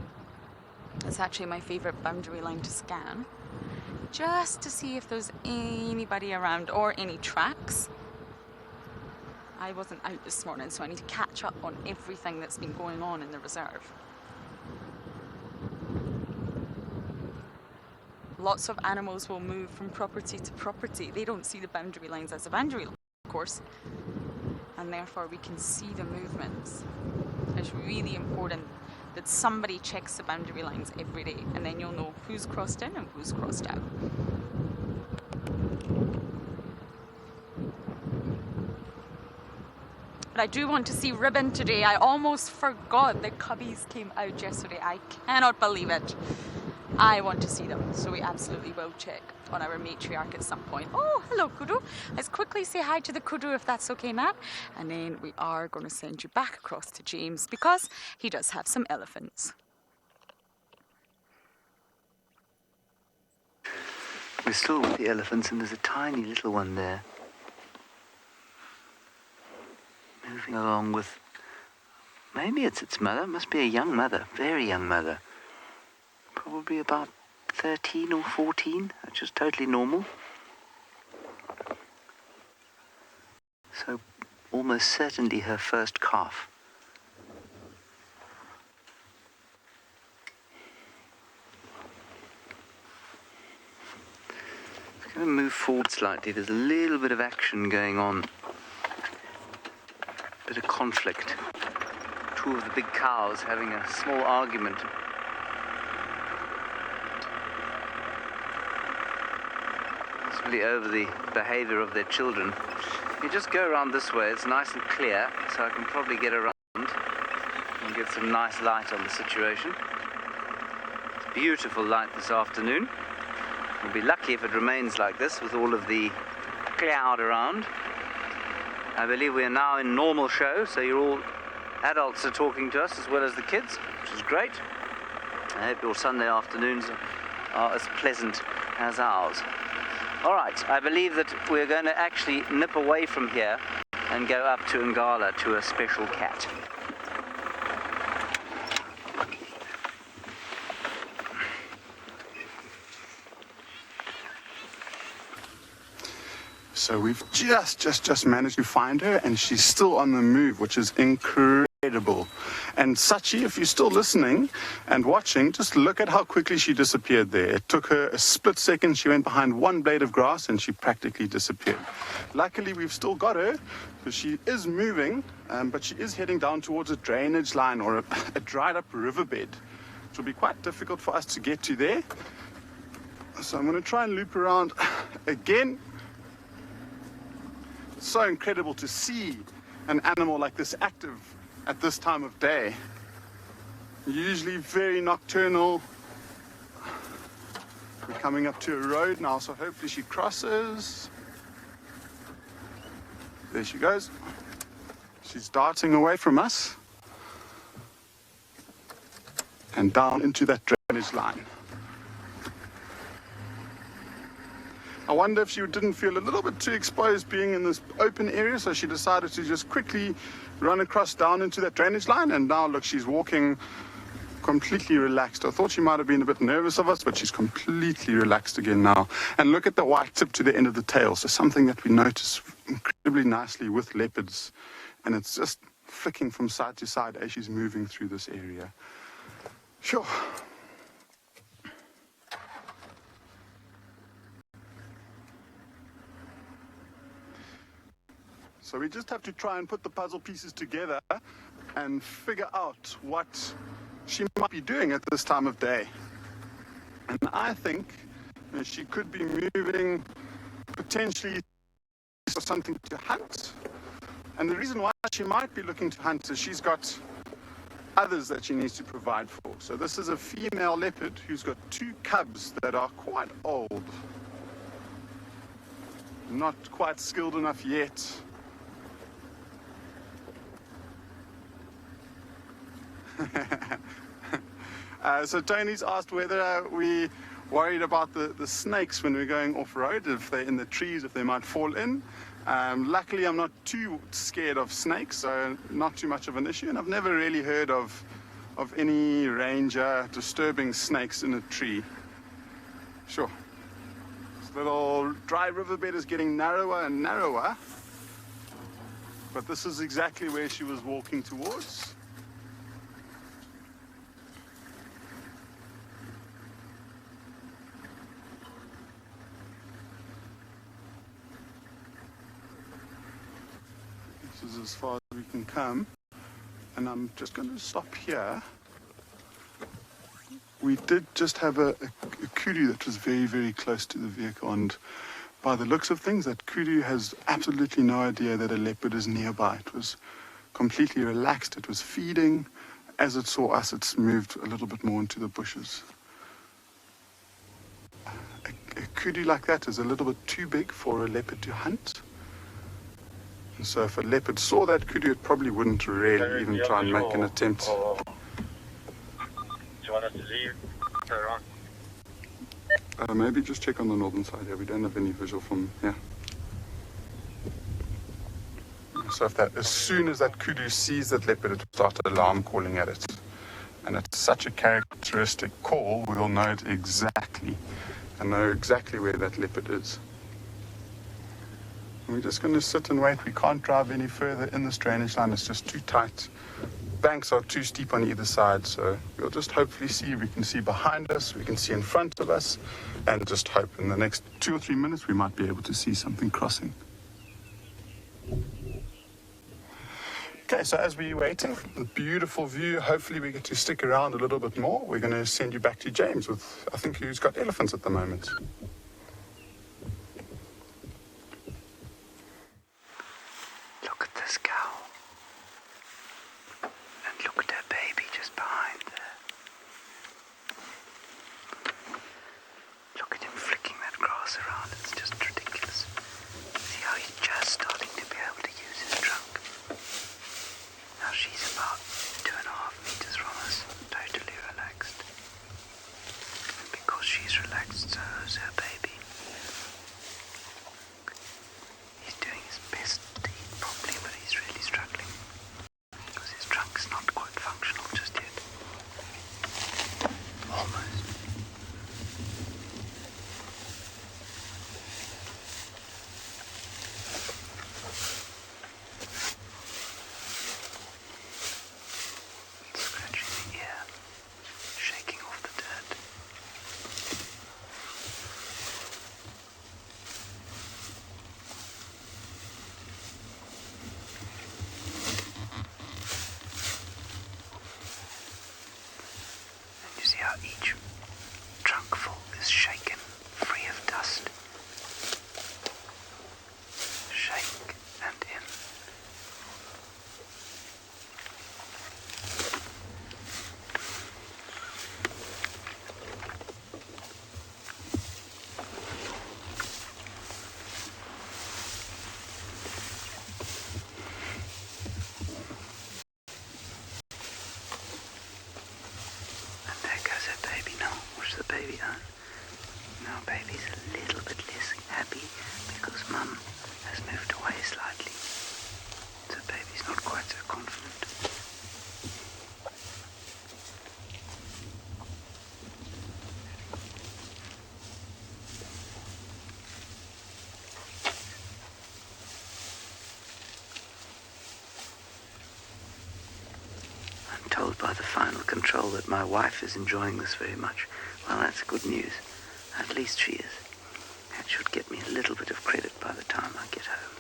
It's actually my favorite boundary line to scan, just to see if there's anybody around or any tracks. I wasn't out this morning, so I need to catch up on everything that's been going on in the reserve. Lots of animals will move from property to property. They don't see the boundary lines as a boundary line, of course, and therefore we can see the movements. It's really important that somebody checks the boundary lines every day, and then you'll know who's crossed in and who's crossed out. But I do want to see ribbon today. I almost forgot the cubbies came out yesterday. I cannot believe it. I want to see them, so we absolutely will check on our matriarch at some point. Oh, hello, Kudu. Let's quickly say hi to the Kudu, if that's okay, Matt. And then we are going to send you back across to James, because he does have some elephants. We're still with the elephants, and there's a tiny little one there. Moving along with, maybe it's its mother, must be a young mother, very young mother. Probably about 13 or 14, which is totally normal. So almost certainly her first calf. I'm going to move forward slightly. There's a little bit of action going on. Bit of conflict. Two of the big cows having a small argument. Possibly over the behavior of their children. You just go around this way, it's nice and clear, so I can probably get around and get some nice light on the situation. It's beautiful light this afternoon. We'll be lucky if it remains like this with all of the cloud around. I believe we are now in normal show, so you're all adults are talking to us as well as the kids, which is great. I hope your Sunday afternoons are as pleasant as ours. All right, I believe that we're going to actually nip away from here and go up to Ngala to a special cat. So we've just managed to find her, and she's still on the move, which is incredible. And Sachi, if you're still listening and watching, just look at how quickly she disappeared there. It took her a split second. She went behind one blade of grass and she practically disappeared. Luckily, we've still got her because she is moving, but she is heading down towards a drainage line or a dried up riverbed, which will be quite difficult for us to get to there. So I'm going to try and loop around again. It's so incredible to see an animal like this active at this time of day. Usually very nocturnal. We're coming up to a road now, so hopefully she crosses. There she goes. She's darting away from us and down into that drainage line. I wonder if she didn't feel a little bit too exposed being in this open area, so she decided to just quickly run across down into that drainage line, and now look, she's walking completely relaxed. I thought she might have been a bit nervous of us, but she's completely relaxed again now. And look at the white tip to the end of the tail, so something that we notice incredibly nicely with leopards, and it's just flicking from side to side as she's moving through this area. Sure. So we just have to try and put the puzzle pieces together and figure out what she might be doing at this time of day. And I think she could be moving potentially for something to hunt. And the reason why she might be looking to hunt is she's got others that she needs to provide for. So this is a female leopard who's got 2 cubs that are quite old. Not quite skilled enough yet. So Tony's asked whether we worried about the snakes when we're going off-road, if they're in the trees, if they might fall in. Luckily, I'm not too scared of snakes, so not too much of an issue. And I've never really heard of any ranger disturbing snakes in a tree. Sure. This little dry riverbed is getting narrower and narrower. But this is exactly where she was walking towards. This is as far as we can come, and I'm just going to stop here. We did just have a kudu that was very, very close to the vehicle, and by the looks of things, that kudu has absolutely no idea that a leopard is nearby. It was completely relaxed. It was feeding. As it saw us, it's moved a little bit more into the bushes. A kudu like that is a little bit too big for a leopard to hunt. And so if a leopard saw that kudu, it probably wouldn't really even try and make an attempt. Do you want us to leave? Turn on. Maybe just check on the northern side here. We don't have any visual from here. So as soon as that kudu sees that leopard, it will start alarm calling at it. And it's such a characteristic call, we'll know it exactly and know exactly where that leopard is. And we're just going to sit and wait. We can't drive any further in this drainage line. It's just too tight. Banks are too steep on either side, so we'll just hopefully see. We can see behind us, we can see in front of us, and just hope in the next 2 or 3 minutes we might be able to see something crossing. Okay, so as we're waiting, a beautiful view. Hopefully we get to stick around a little bit more. We're going to send you back to James with, I think, who's got elephants at the moment. Look at this cow. And look at her baby just behind her. Look at him flicking that grass around. It's just ridiculous. See how he's just starting to be able to use his trunk. Now she's about 2.5 meters from us, totally relaxed. And because she's relaxed, so is her baby. He's doing his best to eat properly, but he's really struggling. Because his trunk's not quite functional just yet. Almost. Scratching the ear, shaking off the dirt. And you see how each trunkful is shaken, free of dust. Shake and in. And there goes her baby now. Watch the baby, huh? Now baby's a little bit less happy because mum has moved away slightly. So baby's not quite so confident. I'm told by the final control that my wife is enjoying this very much. Well, that's good news. At least she is. That should get me a little bit of credit by the time I get home.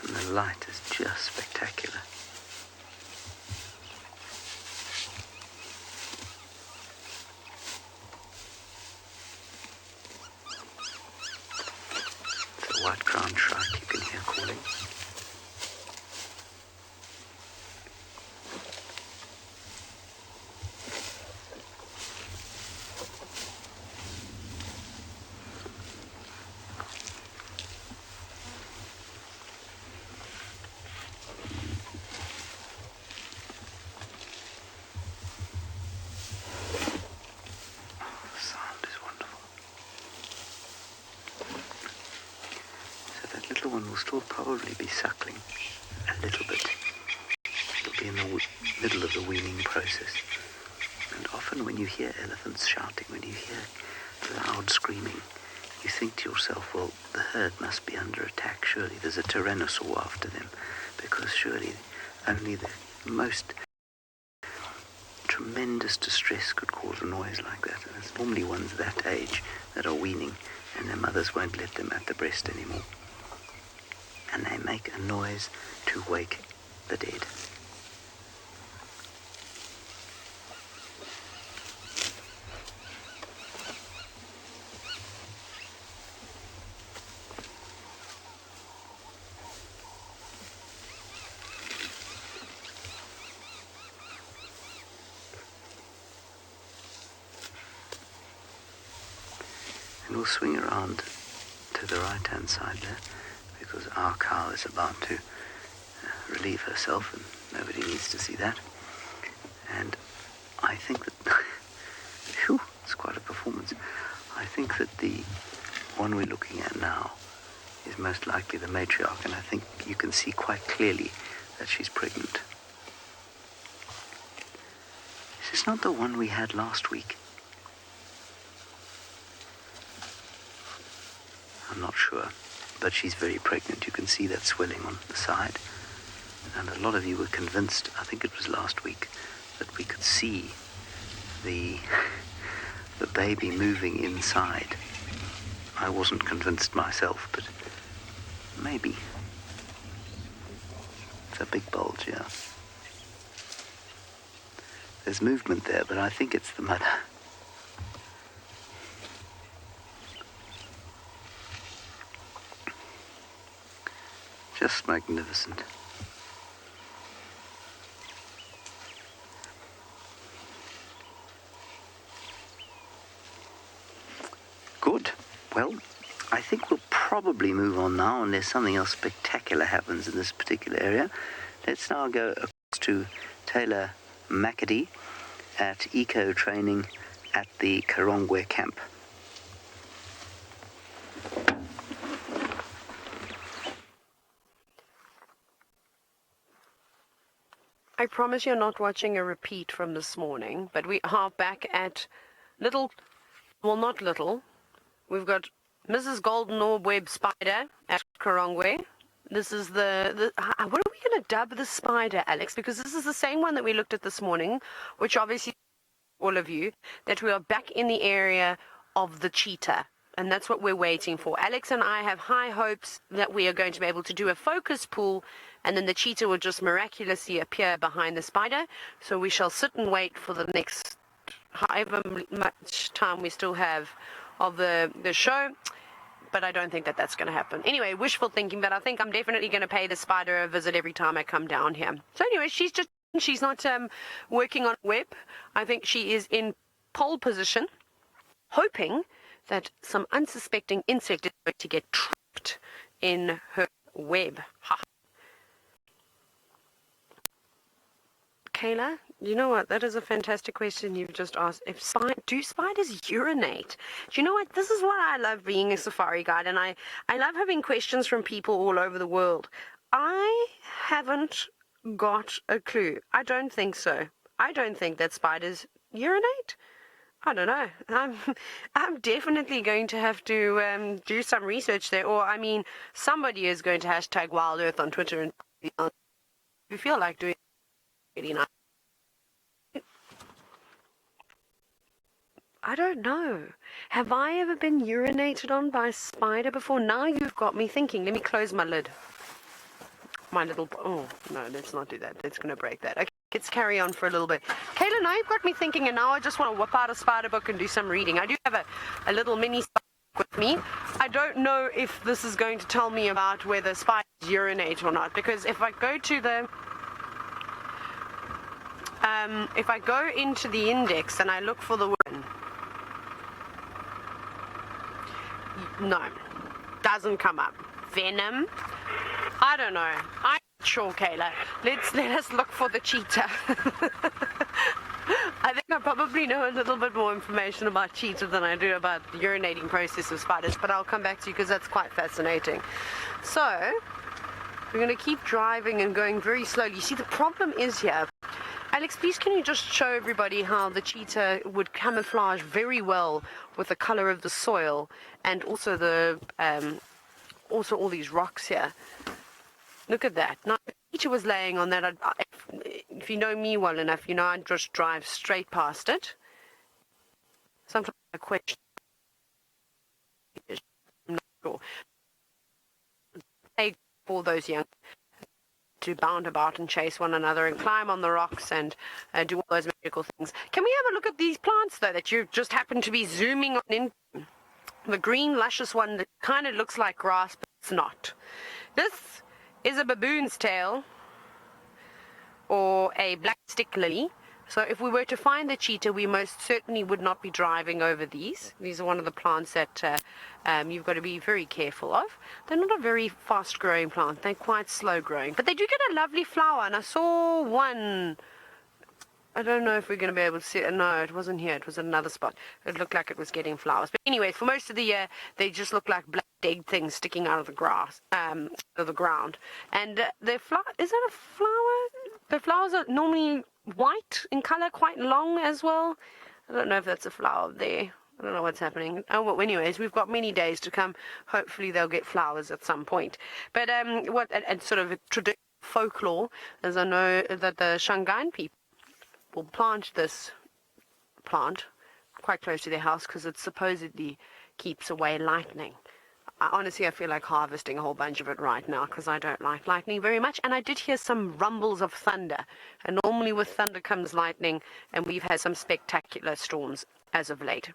And the light is just spectacular. It's a white-crowned shrike you can hear calling. The sound is wonderful. So that little one will still probably be suckling a little bit. It'll be in the middle of the weaning process. And often when you hear elephants shouting, when you hear loud screaming, you think to yourself, well, the herd must be under attack. Surely there's a tyrannosaur after them, because surely only the most tremendous distress could cause a noise like that. And it's normally ones that age that are weaning, and their mothers won't let them at the breast anymore. And they make a noise to wake the dead. we'll swing around to the right-hand side there, because our cow is about to relieve herself, and nobody needs to see that. And I think that, phew, it's quite a performance. I think that the one we're looking at now is most likely the matriarch, and I think you can see quite clearly that she's pregnant. Is this not the one we had last week? I'm not sure, but she's very pregnant. You can see that swelling on the side. And a lot of you were convinced, I think it was last week, that we could see the baby moving inside. I wasn't convinced myself, but maybe. It's a big bulge, yeah. There's movement there, but I think it's the mother. Just magnificent. Good. Well, I think we'll probably move on now unless something else spectacular happens in this particular area. Let's now go across to Taylor McAdee at Eco Training at the Karongwe camp. I promise you're not watching a repeat from this morning, but we are back at little, well, not little. We've got Mrs. Golden Orb Web Spider at Karongwe. This is what are we going to dub the spider, Alex? Because this is the same one that we looked at this morning, which obviously all of you, that we are back in the area of the cheetah. And that's what we're waiting for. Alex and I have high hopes that we are going to be able to do a focus pull, and then the cheetah will just miraculously appear behind the spider. So we shall sit and wait for the next however much time we still have of the show. But I don't think that that's going to happen. Anyway, wishful thinking, but I think I'm definitely going to pay the spider a visit every time I come down here. So anyway, she's not working on web. I think she is in pole position, hoping that some unsuspecting insect is going to get trapped in her web. Ha. Kayla, you know what? That is a fantastic question you've just asked. Do spiders urinate? Do you know what? This is what I love being a safari guide, and I love having questions from people all over the world. I haven't got a clue. I don't think so. I don't think that spiders urinate. I don't know. I'm definitely going to have to do some research there. Or, I mean, somebody is going to hashtag WildEarth on Twitter. And if you feel like doing it, really nice. I don't know. Have I ever been urinated on by a spider before? Now you've got me thinking. Let me close my lid. My little... Oh, no, let's not do that. It's going to break that. Okay. Let's carry on for a little bit. Kayla, now you've got me thinking, and now I just want to whip out a spider book and do some reading. I do have a little mini spider book with me. I don't know if this is going to tell me about whether spiders urinate or not, because if I go to the... if I go into the index and I look for the word... No, doesn't come up. Venom? I don't know. I'm not sure, Kayla. Let us look for the cheetah. I think I probably know a little bit more information about cheetah than I do about the urinating process of spiders, but I'll come back to you because that's quite fascinating. So, we're going to keep driving and going very slowly. You see, the problem is here. Alex, please can you just show everybody how the cheetah would camouflage very well with the color of the soil and also the also all these rocks here. Look at that. Now, if the cheetah was laying on that, if you know me well enough, you know I'd just drive straight past it. Sometimes I question. I'm not sure. They for those young to bound about and chase one another and climb on the rocks and do all those magical things. Can we have a look at these plants, though, that you just happen to be zooming on in? The green, luscious one that kind of looks like grass, but it's not. This is a baboon's tail, or a black stick lily. So if we were to find the cheetah, we most certainly would not be driving over these. These are one of the plants that you've got to be very careful of. They're not a very fast-growing plant. They're quite slow-growing. But they do get a lovely flower, and I saw one. I don't know if we're going to be able to see it. No, it wasn't here. It was in another spot. It looked like it was getting flowers. But anyway, for most of the year, they just look like black dead things sticking out of the grass, of the ground. And the flower, is that a flower? The flowers are normally white in color, quite long as well. I don't know if that's a flower there. I don't know what's happening. Oh, well, anyways, we've got many days to come. Hopefully they'll get flowers at some point. But and sort of traditional folklore, as I know that the Shangaan people will plant this plant quite close to their house because it supposedly keeps away lightning. Honestly, I feel like harvesting a whole bunch of it right now because I don't like lightning very much. And I did hear some rumbles of thunder. And normally with thunder comes lightning, and we've had some spectacular storms as of late.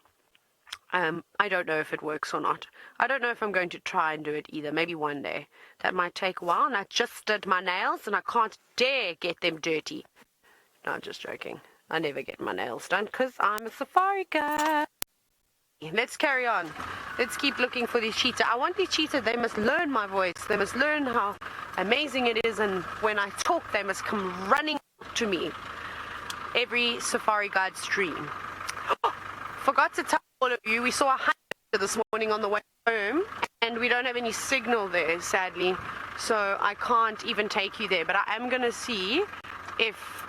I don't know if it works or not. I don't know if I'm going to try and do it either. Maybe one day. That might take a while. And I just did my nails, and I can't dare get them dirty. No, I'm just joking. I never get my nails done because I'm a safari girl. Let's carry on. Let's keep looking for these cheetah. I want these cheetah. They must learn my voice. They must learn how amazing it is. And when I talk, they must come running to me. Every safari guide stream. Oh, forgot to tell all of you, we saw a hyena this morning on the way home. And we don't have any signal there, sadly. So I can't even take you there. But I am going to see if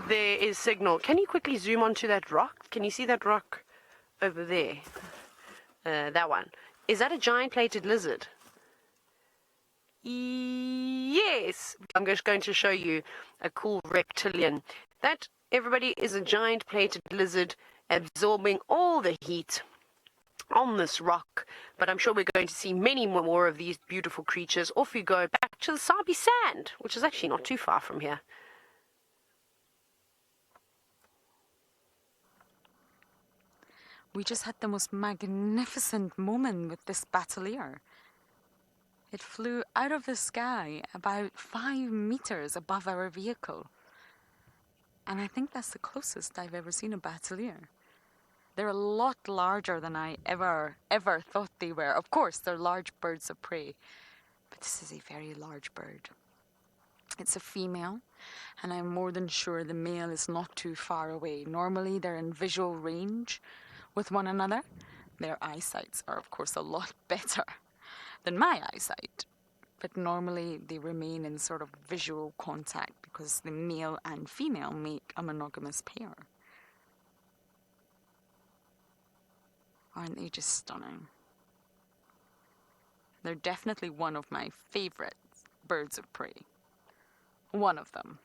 there is signal. Can you quickly zoom onto that rock? Can you see that rock over there? That one. Is that a giant plated lizard? Yes. I'm just going to show you a cool reptilian. That, everybody, is a giant plated lizard absorbing all the heat on this rock. But I'm sure we're going to see many more of these beautiful creatures. Off we go back to the Sabi Sand, which is actually not too far from here. We just had the most magnificent moment with this Bateleur. It flew out of the sky about 5 meters above our vehicle. And I think that's the closest I've ever seen a Bateleur. They're a lot larger than I ever thought they were. Of course, they're large birds of prey, but this is a very large bird. It's a female, and I'm more than sure the male is not too far away. Normally, they're in visual range with one another. Their eyesights are, of course, a lot better than my eyesight. But normally they remain in sort of visual contact because the male and female make a monogamous pair. Aren't they just stunning? They're definitely one of my favorite birds of prey. One of them.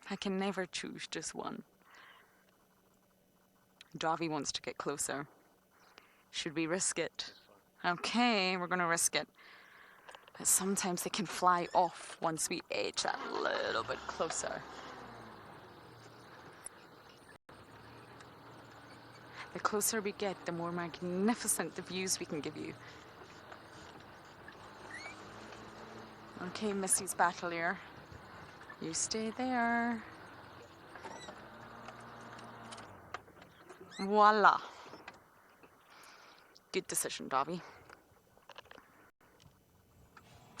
I can never choose just one. Davi wants to get closer. Should we risk it? Okay, we're going to risk it. But sometimes they can fly off once we edge that little bit closer. The closer we get, the more magnificent the views we can give you. Okay, Missy's Bateleur. You stay there. Voila. Good decision, Davi.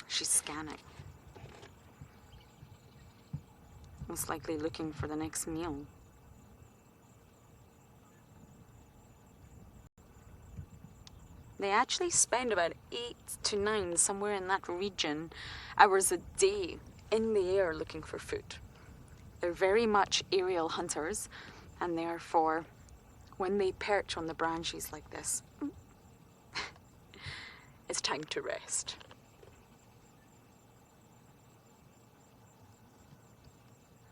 She's scanning. Most likely looking for the next meal. They actually spend about 8 to 9, somewhere in that region, hours a day in the air looking for food. They're very much aerial hunters, and therefore, when they perch on the branches like this, it's time to rest.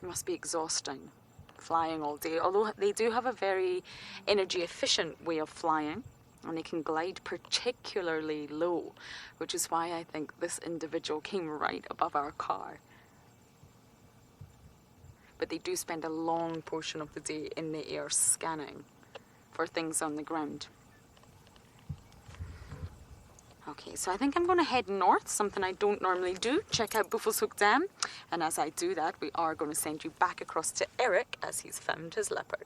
It must be exhausting, flying all day, although they do have a very energy efficient way of flying, and they can glide particularly low, which is why I think this individual came right above our car. But they do spend a long portion of the day in the air scanning for things on the ground. Okay, so I think I'm going to head north, something I don't normally do, check out Buffelshoek Hook Dam. And as I do that, we are going to send you back across to Eric as he's found his leopard.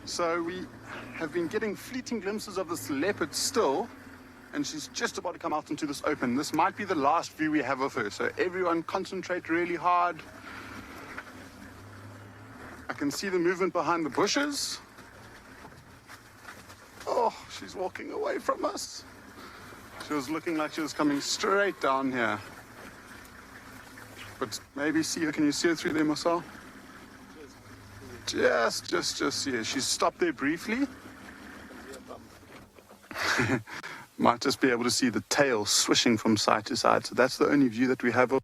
So we have been getting fleeting glimpses of this leopard still, and she's just about to come out into this open. This might be the last view we have of her, so everyone concentrate really hard. I can see the movement behind the bushes. Oh, she's walking away from us. She was looking like she was coming straight down here. But maybe see her, can you see her through there, Marcel? Just, yeah. She's stopped there briefly. Might just be able to see the tail swishing from side to side. So that's the only view that we have of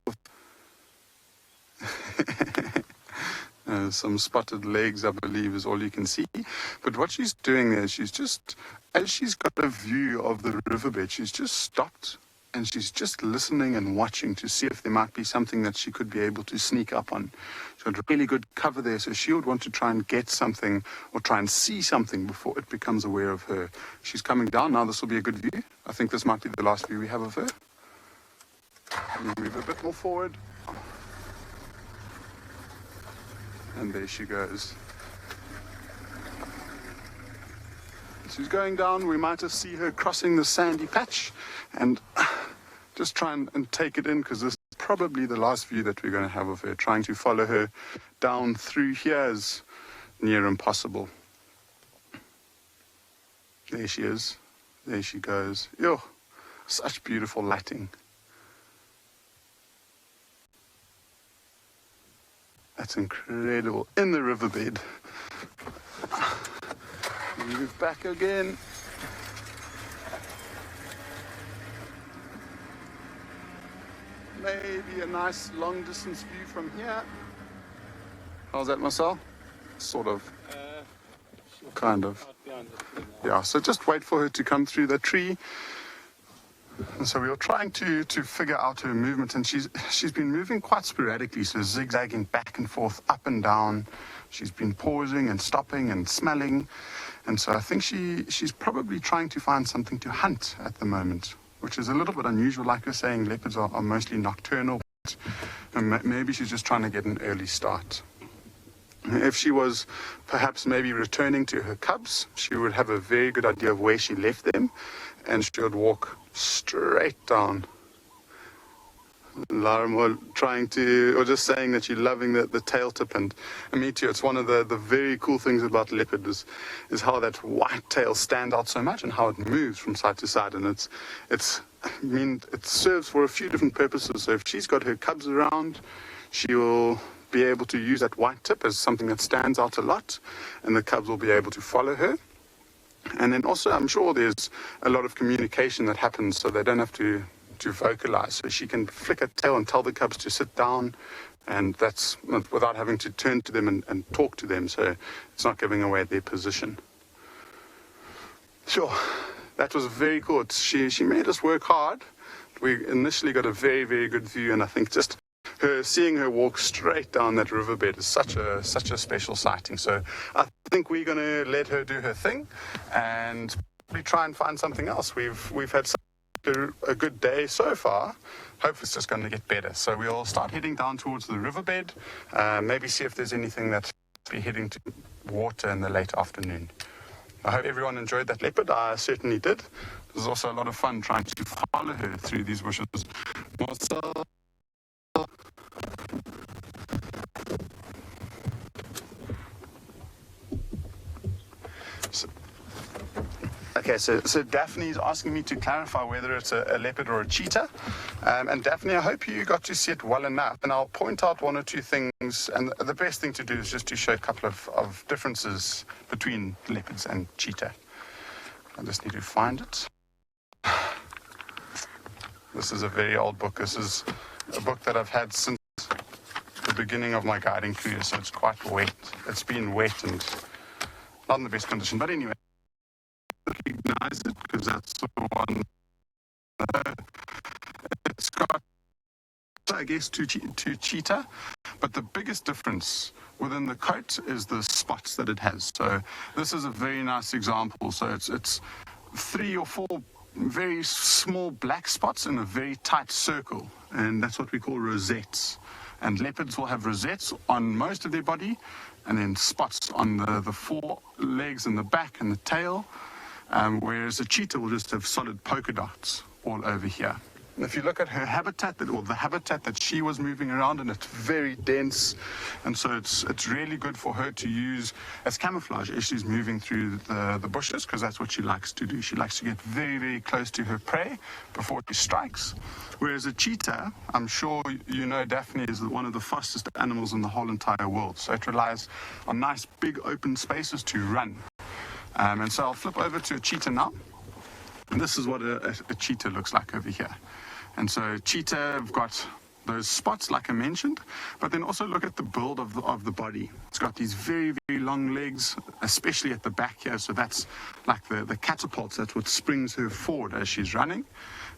some spotted legs, I believe, is all you can see. But what she's doing there, she's just, as she's got a view of the riverbed, she's just stopped and she's just listening and watching to see if there might be something that she could be able to sneak up on. She's got really good cover there, so she would want to try and get something or try and see something before it becomes aware of her. She's coming down now. This will be a good view. I think this might be the last view we have of her. Move a bit more forward. And there she goes. She's going down. We might just see her crossing the sandy patch and just try and take it in, because this is probably the last view that we're going to have of her. Trying to follow her down through here is near impossible. There she is. There she goes. Yo, such beautiful lighting. That's incredible. In the riverbed. Move back again. Maybe a nice long distance view from here. How's that, Marcel? Sort of. Kind of. Yeah, so just wait for her to come through the tree. And so we were trying to figure out her movement, and she's been moving quite sporadically, so zigzagging back and forth, up and down. She's been pausing and stopping and smelling, and so I think she's probably trying to find something to hunt at the moment, which is a little bit unusual. Like you're saying, leopards are mostly nocturnal, and maybe she's just trying to get an early start. If she was perhaps maybe returning to her cubs, she would have a very good idea of where she left them, and she would walk straight down. Larimore trying to, or just saying that you're loving the tail tip, and me too. It's one of the very cool things about leopard is how that white tail stands out so much and how it moves from side to side, and it serves for a few different purposes. So if she's got her cubs around, she will be able to use that white tip as something that stands out a lot, and the cubs will be able to follow her. And then also, I'm sure there's a lot of communication that happens, so they don't have to vocalize. So she can flick her tail and tell the cubs to sit down, and that's without having to turn to them and talk to them. So it's not giving away their position. Sure, that was very cool. She made us work hard. We initially got a very, very good view, and I think just seeing her walk straight down that riverbed is such a special sighting. So I think we're going to let her do her thing and we try and find something else. We've had a good day so far. Hope it's just going to get better. So we'll start heading down towards the riverbed, maybe see if there's anything that's be heading to water in the late afternoon. I hope everyone enjoyed that leopard. I certainly did. It was also a lot of fun trying to follow her through these bushes. Marcel. Okay, so Daphne's asking me to clarify whether it's a leopard or a cheetah. And Daphne, I hope you got to see it well enough. And I'll point out one or two things. And the best thing to do is just to show a couple of differences between leopards and cheetah. I just need to find it. This is a very old book. This is a book that I've had since the beginning of my guiding career, so it's quite wet. It's been wet and not in the best condition. But anyway, recognize it because that's the one. It's got I guess, to cheetah, but the biggest difference within the coat is the spots that it has. So this is a very nice example. So it's 3 or 4 very small black spots in a very tight circle, and that's what we call rosettes. And leopards will have rosettes on most of their body, and then spots on the 4 legs and the back and the tail, whereas a cheetah will just have solid polka dots all over here. And if you look at her habitat, or the habitat that she was moving around in, it's very dense, and so it's really good for her to use as camouflage as she's moving through the bushes, because that's what she likes to do. She likes to get very, very close to her prey before she strikes. Whereas a cheetah, I'm sure you know, Daphne is one of the fastest animals in the whole entire world, so it relies on nice big open spaces to run. And so I'll flip over to a cheetah now, and this is what a cheetah looks like over here. And so cheetah have got those spots, like I mentioned, but then also look at the build of the body. It's got these very, very long legs, especially at the back here. So that's like the catapults. That's what springs her forward as she's running.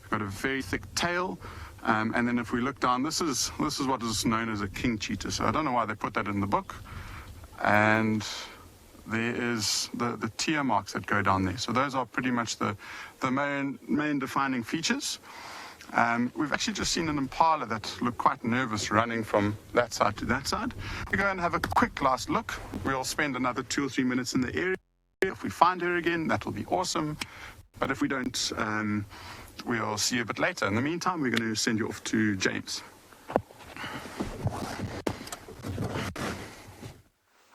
We've got a very thick tail. And then if we look down, this is what is known as a king cheetah. So I don't know why they put that in the book. And there is the tear marks that go down there. So those are pretty much the main defining features. We've actually just seen an Impala that looked quite nervous running from that side to that side. We go and have a quick last look. We'll spend another 2 or 3 minutes in the area. If we find her again, that will be awesome. But if we don't, we'll see you a bit later. In the meantime, we're going to send you off to James.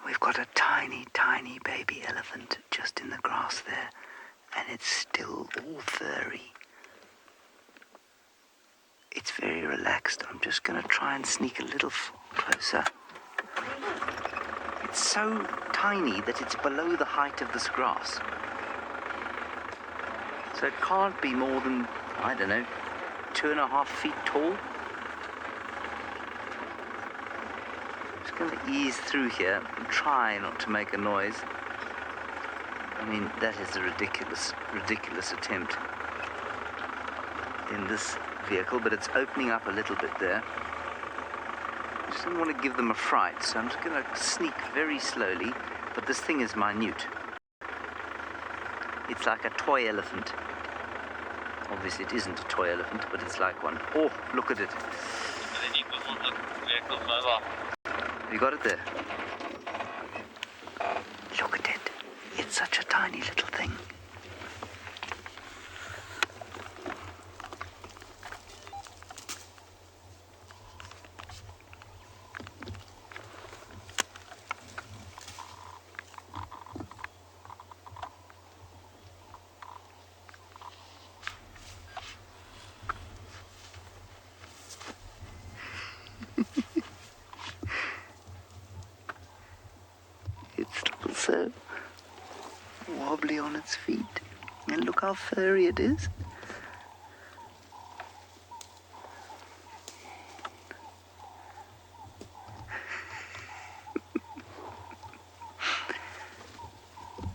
We've got a tiny, tiny baby elephant just in the grass there, and it's still all furry. It's very relaxed. I'm just going to try and sneak a little closer. It's so tiny that it's below the height of this grass. So it can't be more than, I don't know, 2.5 feet tall. Just going to ease through here and try not to make a noise. I mean, that is a ridiculous attempt in this vehicle, but it's opening up a little bit there. I just don't want to give them a fright, so I'm just going to sneak very slowly, but this thing is minute. It's like a toy elephant. Obviously it isn't a toy elephant, but it's like one. Oh, look at it. You got it there? Look at it. It's such a tiny little thing. So wobbly on its feet, and look how furry it is.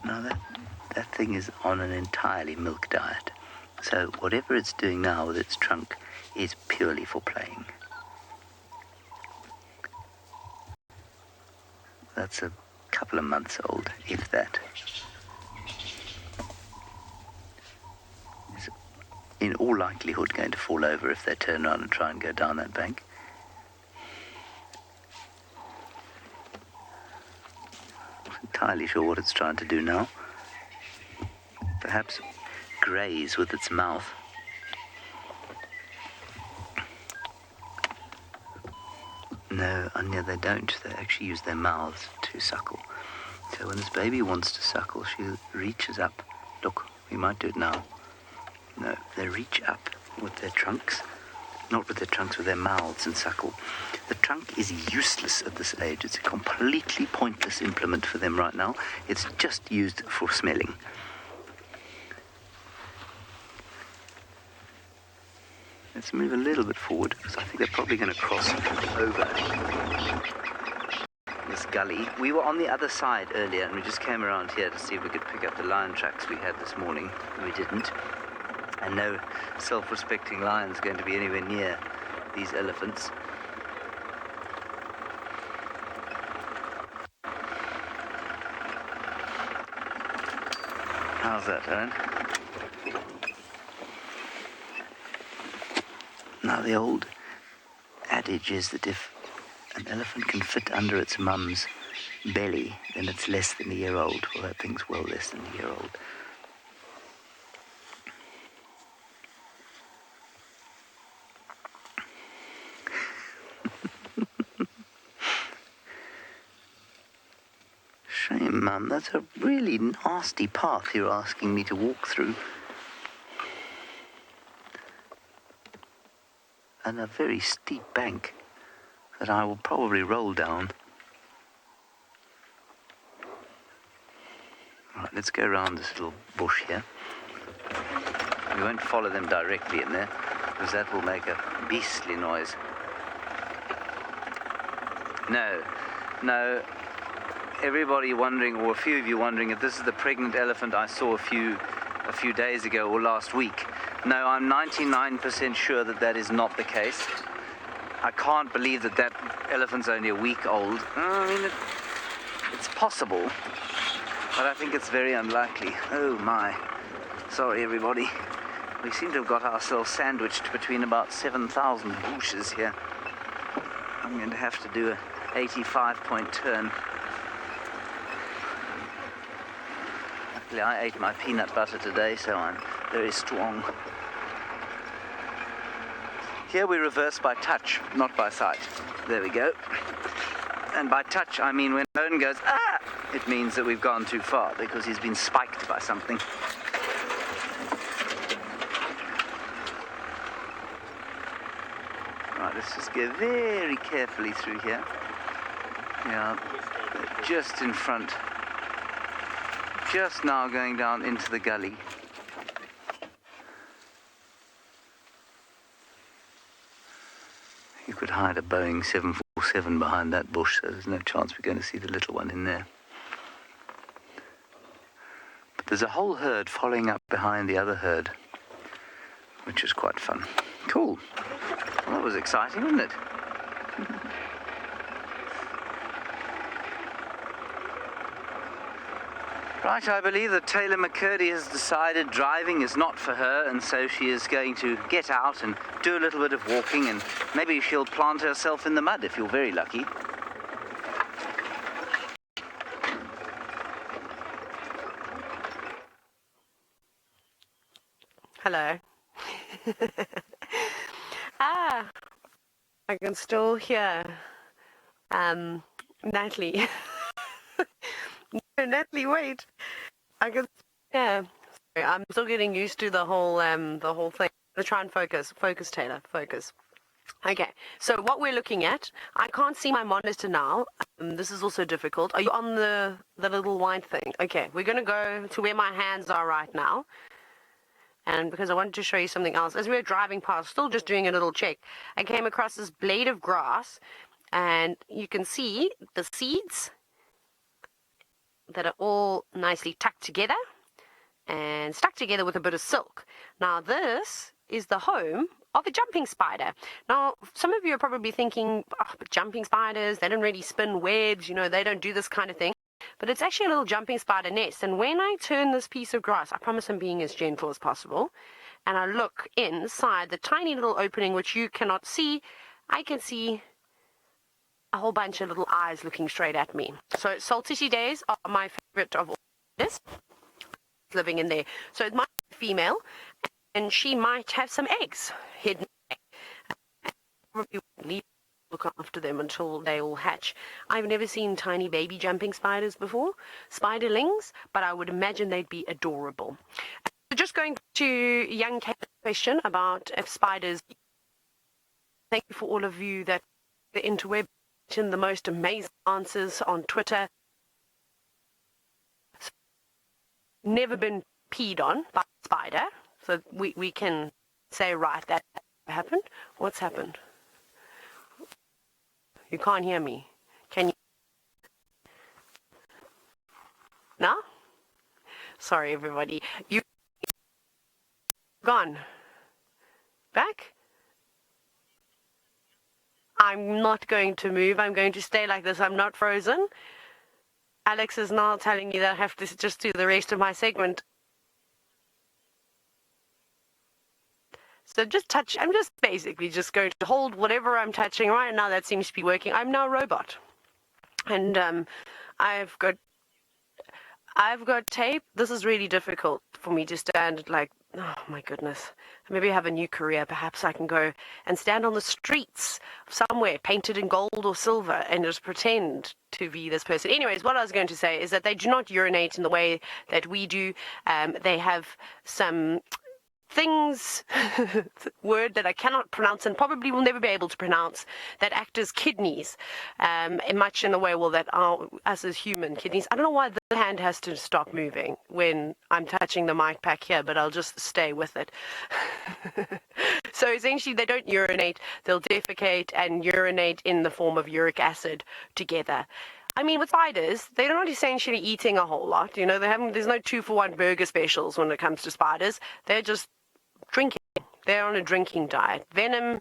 Now that thing is on an entirely milk diet, so whatever it's doing now with its trunk is purely for playing. That's a couple of months old, if that. It's in all likelihood going to fall over if they turn around and try and go down that bank. I'm not entirely sure what it's trying to do now. Perhaps graze with its mouth. No, Anya, they don't. They actually use their mouths to suckle. So when this baby wants to suckle, she reaches up. Look, we might do it now. No, they reach up with their trunks. Not with their trunks, with their mouths and suckle. The trunk is useless at this age. It's a completely pointless implement for them right now. It's just used for smelling. Let's move a little bit forward, because I think they're probably going to cross over this gully. We were on the other side earlier, and we just came around here to see if we could pick up the lion tracks we had this morning. We didn't. And no self-respecting lion's going to be anywhere near these elephants. How's that, Aaron? Now, the old adage is that if an elephant can fit under its mum's belly, then it's less than a year old. Well, that thing's well less than a year old. Shame, Mum. That's a really nasty path you're asking me to walk through. And a very steep bank that I will probably roll down. Right, let's go around this little bush here. We won't follow them directly in there, because that will make a beastly noise. No. Everybody wondering, or a few of you wondering, if this is the pregnant elephant I saw a few days ago or last week. No, I'm 99% sure that that is not the case. I can't believe that elephant's only a week old. I mean, it's possible, but I think it's very unlikely. Oh my. Sorry, everybody. We seem to have got ourselves sandwiched between about 7,000 bushes here. I'm going to have to do a 85-point turn. Luckily, I ate my peanut butter today, so I'm very strong. Here we reverse by touch, not by sight. There we go. And by touch, I mean when Owen goes, ah! It means that we've gone too far, because he's been spiked by something. Right, let's just go very carefully through here. Yeah, just in front. Just now going down into the gully. You could hide a Boeing 747 behind that bush, so there's no chance we're going to see the little one in there. But there's a whole herd following up behind the other herd, which is quite fun. Cool. Well, that was exciting, wasn't it? Right, I believe that Taylor McCurdy has decided driving is not for her, and so she is going to get out and do a little bit of walking, and maybe she'll plant herself in the mud if you're very lucky. Hello. I can still hear Natalie. No, Natalie, wait. I can, yeah. Sorry, I'm still getting used to the whole thing. Let's try and focus, Taylor, focus. Okay, so what we're looking at, I can't see my monitor now. This is also difficult. Are you on the little white thing? Okay, we're going to go to where my hands are right now. And because I wanted to show you something else, as we were driving past, still just doing a little check, I came across this blade of grass, and you can see the seeds that are all nicely tucked together and stuck together with a bit of silk. Now this is the home of a jumping spider. Now some of you are probably thinking, oh, but jumping spiders, they don't really spin webs, they don't do this kind of thing. But it's actually a little jumping spider nest, and when I turn this piece of grass, I promise I'm being as gentle as possible, and I look inside the tiny little opening which you cannot see, I can see a whole bunch of little eyes looking straight at me. So saltitty days are my favorite of all this, living in there. So it might be female, and she might have some eggs hidden. Probably leave look after them until they all hatch. I've never seen tiny baby jumping spiders before, spiderlings, but I would imagine they'd be adorable. Just going to young Kate's question about if spiders. Thank you for all of you that the interweb the most amazing answers on Twitter. Never been peed on by a spider, so we can say, right, that happened. What's happened? You can't hear me. Can you? No? Sorry, everybody. You gone? Back? I'm not going to move. I'm going to stay like this. I'm not frozen. Alex is now telling me that I have to just do the rest of my segment. So just touch, I'm just basically just going to hold whatever I'm touching right now. That seems to be working. I'm now a robot. And I've got tape. This is really difficult for me to stand like, oh my goodness. Maybe I have a new career. Perhaps I can go and stand on the streets somewhere painted in gold or silver and just pretend to be this person. Anyways, what I was going to say is that they do not urinate in the way that we do. They have some things, word that I cannot pronounce and probably will never be able to pronounce, that act as kidneys, much in the way, well, that are us as human kidneys. I don't know why the hand has to stop moving when I'm touching the mic pack here, but I'll just stay with it. So essentially, they don't urinate, they'll defecate and urinate in the form of uric acid together. I mean, with spiders, they're not essentially eating a whole lot. You know, there's no 2-for-1 burger specials when it comes to spiders. They're just drinking. They're on a drinking diet. Venom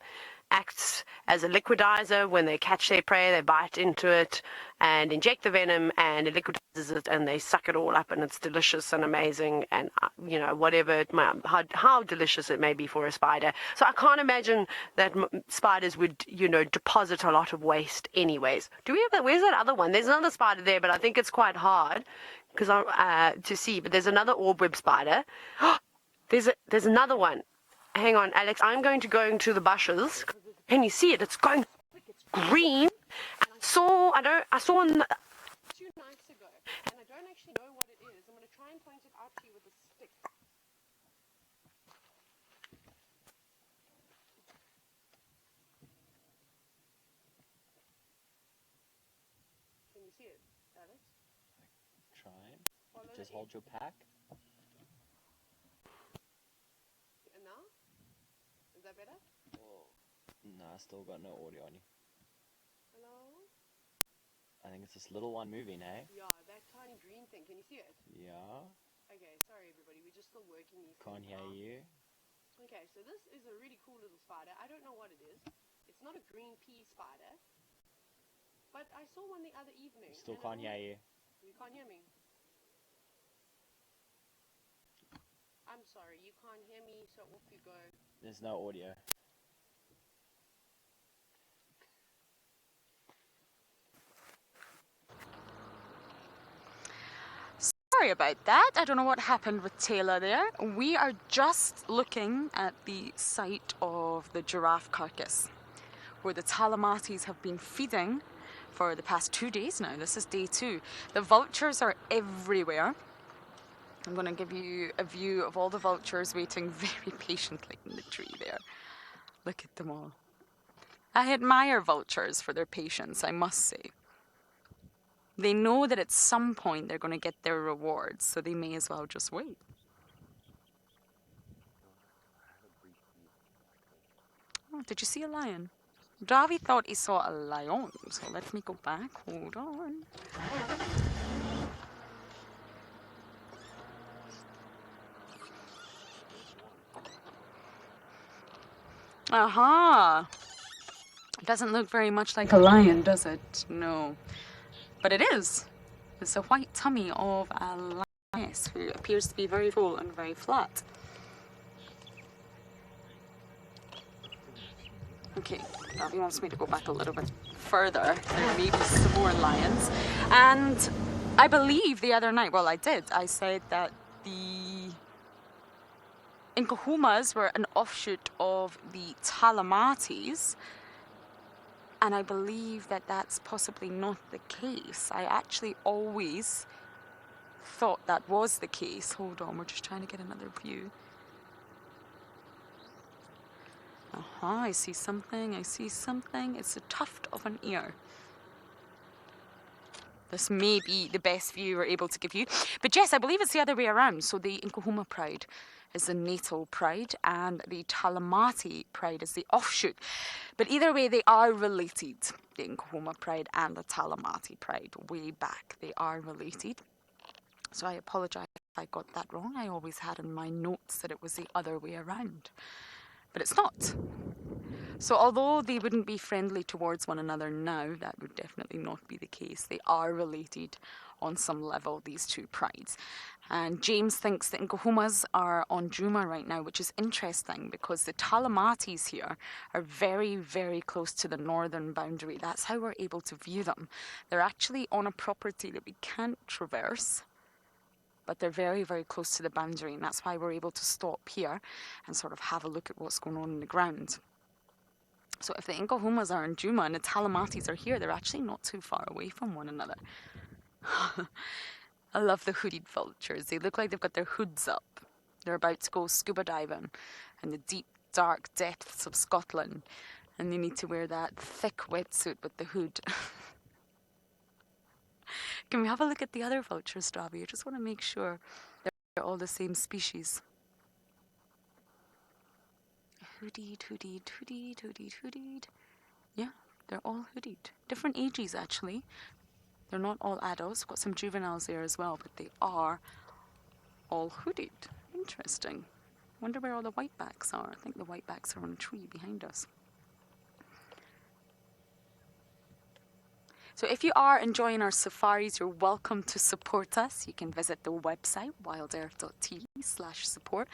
acts as a liquidizer. When they catch their prey, they bite into it and inject the venom, and it liquidizes it, and they suck it all up, and it's delicious and amazing, and you know, whatever how delicious it may be for a spider. So I can't imagine that spiders would, you know, deposit a lot of waste anyways. Do we have that? Where's that other one? There's another spider there, but I think it's quite hard because to see. But there's another orb-web spider. There's another one. Hang on, Alex. I'm going to go into the bushes. Can you see it? It's going. It's green. And I saw 2 nights ago, and I don't actually know what it is. I'm going to try and point it out to you with a stick. Can you see it, Alex? Try. Just hold your pack. And now? Is that better? Oh, no, I still got no audio on you. Hello? I think it's this little one moving, eh? Yeah, that tiny green thing. Can you see it? Yeah. Okay, sorry everybody. We're just still working these Can't things hear out. you. Okay, so this is a really cool little spider. I don't know what it is. It's not a green pea spider. But I saw one the other evening. Still can't hear you. You can't hear me? I'm sorry, you can't hear me, so off you go. There's no audio. Sorry about that. I don't know what happened with Taylor there. We are just looking at the site of the giraffe carcass, where the Talamatis have been feeding for the past 2 days now. This is day 2. The vultures are everywhere. I'm going to give you a view of all the vultures waiting very patiently in the tree there. Look at them all. I admire vultures for their patience, I must say. They know that at some point they're going to get their rewards, so they may as well just wait. Oh, did you see a lion? Davi thought he saw a lion, so let me go back. Hold on. Aha! It doesn't look very much like a lion, does it? No. But it is. It's a white tummy of a lioness who appears to be very full and very flat. Okay, he wants me to go back a little bit further. There may be some more lions. And I believe the other night, well, I did. I said that the Nkuhumas were an offshoot of the Talamatis, and I believe that that's possibly not the case. I actually always thought that was the case. Hold on, we're just trying to get another view. Aha, I see something, I see something. It's a tuft of an ear. This may be the best view we're able to give you. But yes, I believe it's the other way around. So the Nkuhuma pride is the natal pride and the Talamati pride is the offshoot. But either way, they are related. The Nkuhuma pride and the Talamati pride, way back, they are related. So I apologize if I got that wrong. I always had in my notes that it was the other way around. But it's not. So although they wouldn't be friendly towards one another now, that would definitely not be the case. They are related on some level, these two prides. And James thinks that Ngahumas are on Djuma right now, which is interesting because the Talamatis here are very, very close to the northern boundary. That's how we're able to view them. They're actually on a property that we can't traverse, but they're very, very close to the boundary, and that's why we're able to stop here and sort of have a look at what's going on in the ground. So if the Ngahumas are in Djuma and the Talamatis are here, they're actually not too far away from one another. I love the hooded vultures. They look like they've got their hoods up. They're about to go scuba diving in the deep, dark depths of Scotland, and they need to wear that thick wetsuit with the hood. Can we have a look at the other vultures, Robbie? I just want to make sure they're all the same species. Hooded, hooded, hooded, hooded, hooded. Yeah, they're all hooded. Different ages, actually. They're not all adults. Got some juveniles there as well, but they are all hooded. Interesting. Wonder where all the whitebacks are. I think the whitebacks are on a tree behind us. So if you are enjoying our safaris, you're welcome to support us. You can visit the website, wildearth.tv/support,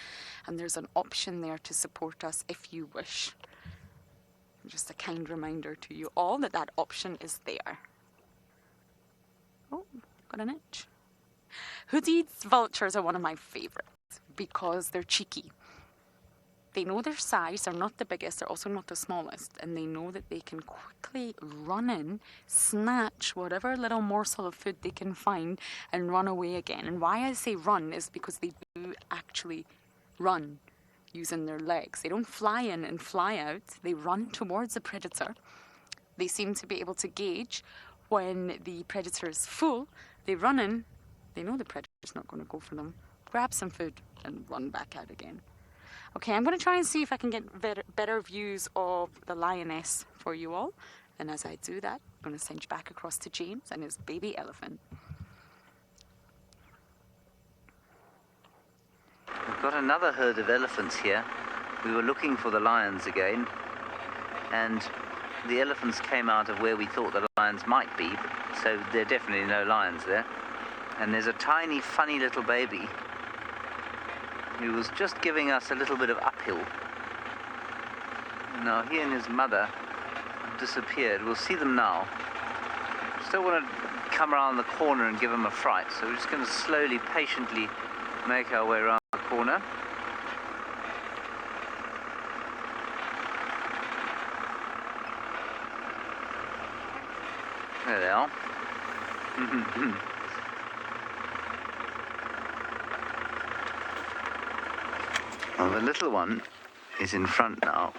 and there's an option there to support us if you wish. Just a kind reminder to you all that that option is there. Oh, got an itch. Hooded vultures are one of my favourites because they're cheeky. They know their size, they're not the biggest, they're also not the smallest, and they know that they can quickly run in, snatch whatever little morsel of food they can find, and run away again. And why I say run is because they do actually run using their legs. They don't fly in and fly out, they run towards the predator. They seem to be able to gauge when the predator is full. They run in, they know the predator's not going to go for them, grab some food, and run back out again. Okay, I'm going to try and see if I can get better views of the lioness for you all. And as I do that, I'm going to send you back across to James and his baby elephant. We've got another herd of elephants here. We were looking for the lions again, and the elephants came out of where we thought the lions might be, so there are definitely no lions there. And there's a tiny, funny little baby who was just giving us a little bit of uphill. Now he and his mother have disappeared. We'll see them now. Still want to come around the corner and give them a fright, so we're just going to slowly, patiently make our way around the corner. There they are. Well, the little one is in front now.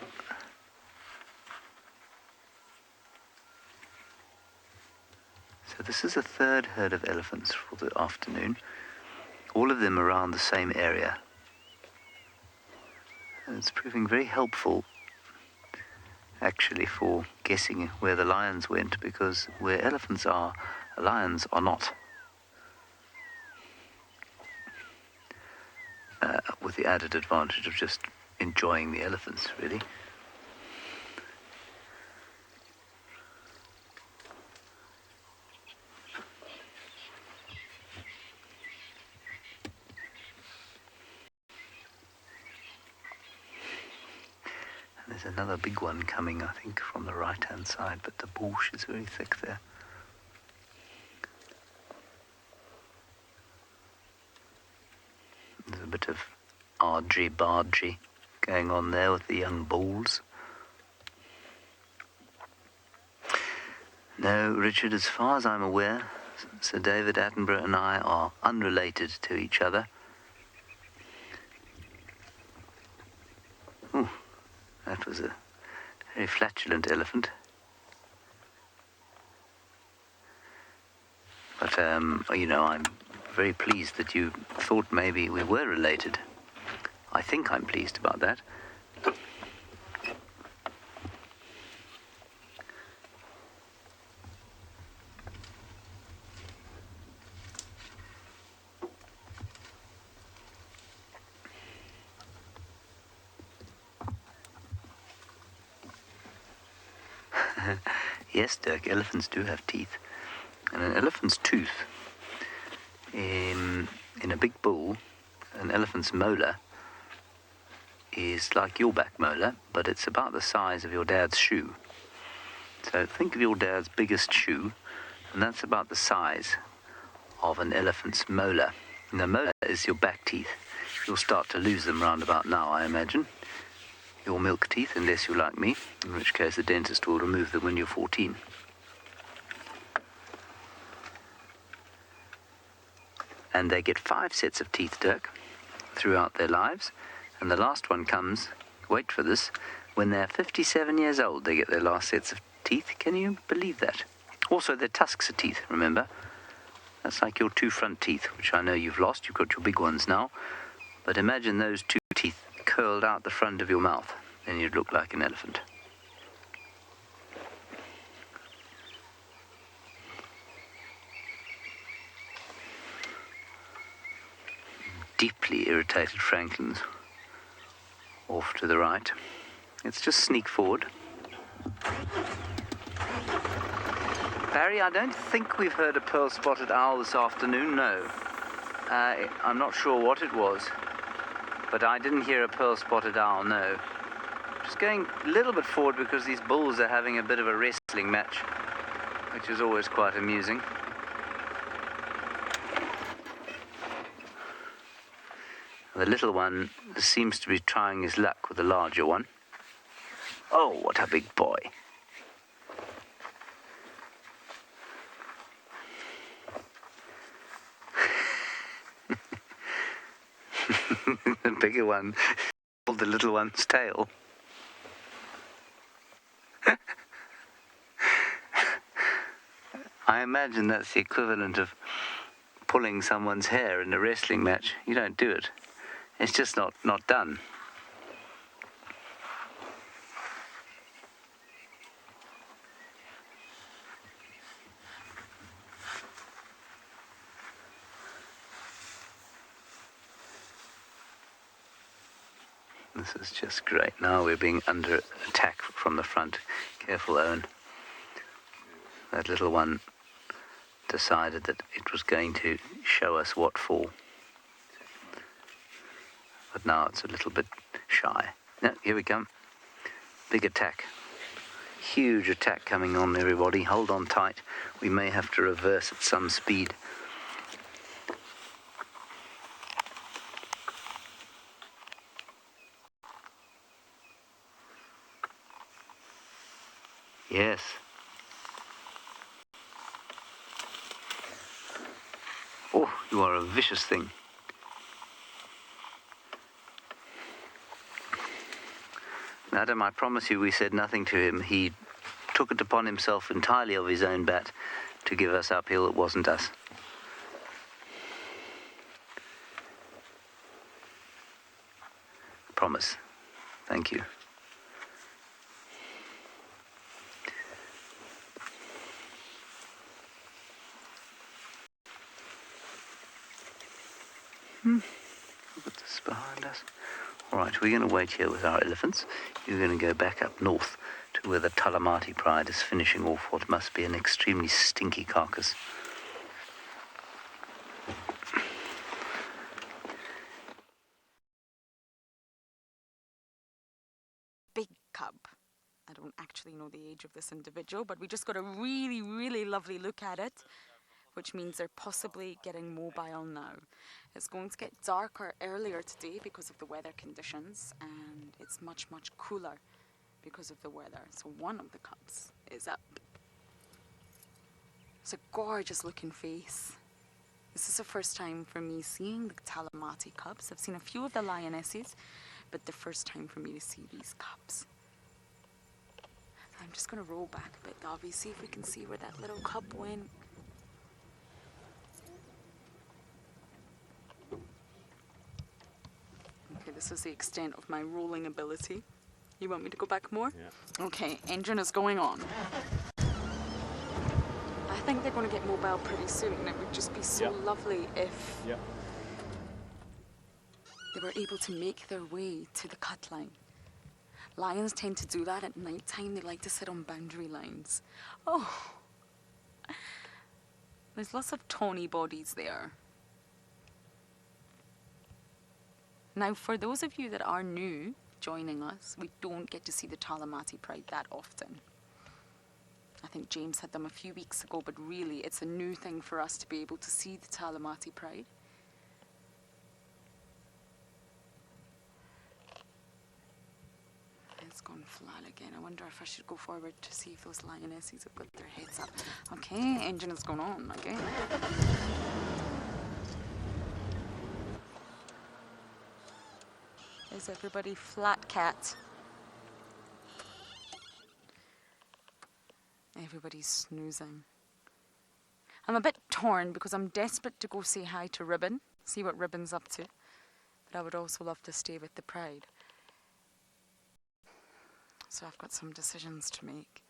So this is a third herd of elephants for the afternoon. All of them around the same area. And it's proving very helpful, actually, for guessing where the lions went, because where elephants are, lions are not. With the added advantage of just enjoying the elephants, really. And there's another big one coming, I think, from the right-hand side, but the bush is very thick there. There's a bit of argy-bargy going on there with the young bulls. No, Richard, as far as I'm aware, Sir David Attenborough and I are unrelated to each other. Ooh, that was a very flatulent elephant. But, you know, I'm very pleased that you thought maybe we were related. I think I'm pleased about that. Yes, Dirk, elephants do have teeth. And an elephant's tooth, in a big bull, an elephant's molar is like your back molar, but it's about the size of your dad's shoe. So think of your dad's biggest shoe, and that's about the size of an elephant's molar. And the molar is your back teeth. You'll start to lose them round about now, I imagine. Your milk teeth, unless you like me, in which case the dentist will remove them when you're 14. And they get 5 sets of teeth, Dirk, throughout their lives. And the last one comes, wait for this, when they're 57 years old, they get their last sets of teeth. Can you believe that? Also, their tusks are teeth, remember? That's like your 2 front teeth, which I know you've lost. You've got your big ones now. But imagine those 2 teeth curled out the front of your mouth. Then you'd look like an elephant. Deeply irritated Franklins off to the right. Let's just sneak forward. Barry, I don't think we've heard a pearl-spotted owl this afternoon, no. I'm not sure what it was, but I didn't hear a pearl-spotted owl, no. Just going a little bit forward because these bulls are having a bit of a wrestling match, which is always quite amusing. The little one seems to be trying his luck with the larger one. Oh, what a big boy. The bigger one pulled the little one's tail. I imagine that's the equivalent of pulling someone's hair in a wrestling match. You don't do it. It's just not done. This is just great. Now we're being under attack from the front. Careful, Owen. That little one decided that it was going to show us what for. But now it's a little bit shy. No, here we come. Big attack. Huge attack coming on, everybody. Hold on tight. We may have to reverse at some speed. Yes. Oh, you are a vicious thing. Madam, I promise you we said nothing to him. He took it upon himself entirely of his own bat to give us uphill. It wasn't us. Promise. Thank you. Put this behind us. All right, we're going to wait here with our elephants. You're going to go back up north to where the Talamati pride is finishing off what must be an extremely stinky carcass. Big cub. I don't actually know the age of this individual, but we just got a really, really lovely look at it, which means they're possibly getting mobile now. It's going to get darker earlier today because of the weather conditions, and it's much, much cooler because of the weather. So one of the cubs is up. It's a gorgeous looking face. This is the first time for me seeing the Talamati cubs. I've seen a few of the lionesses, but the first time for me to see these cubs. I'm just going to roll back a bit, Dobby, see if we can see where that little cub went. Okay, this is the extent of my rolling ability. You want me to go back more? Yeah. Okay, engine is going on. I think they're going to get mobile pretty soon, and it would just be so lovely if they were able to make their way to the cut line. Lions tend to do that at night time. They like to sit on boundary lines. Oh, there's lots of tawny bodies there. Now, for those of you that are new joining us, we don't get to see the Talamati Pride that often. I think James had them a few weeks ago, but really it's a new thing for us to be able to see the Talamati Pride. It's gone flat again. I wonder if I should go forward to see if those lionesses have got their heads up. Okay, engine is going on again. Is everybody flat cat? Everybody's snoozing. I'm a bit torn because I'm desperate to go say hi to Ribbon, see what Ribbon's up to. But I would also love to stay with the Pride. So I've got some decisions to make.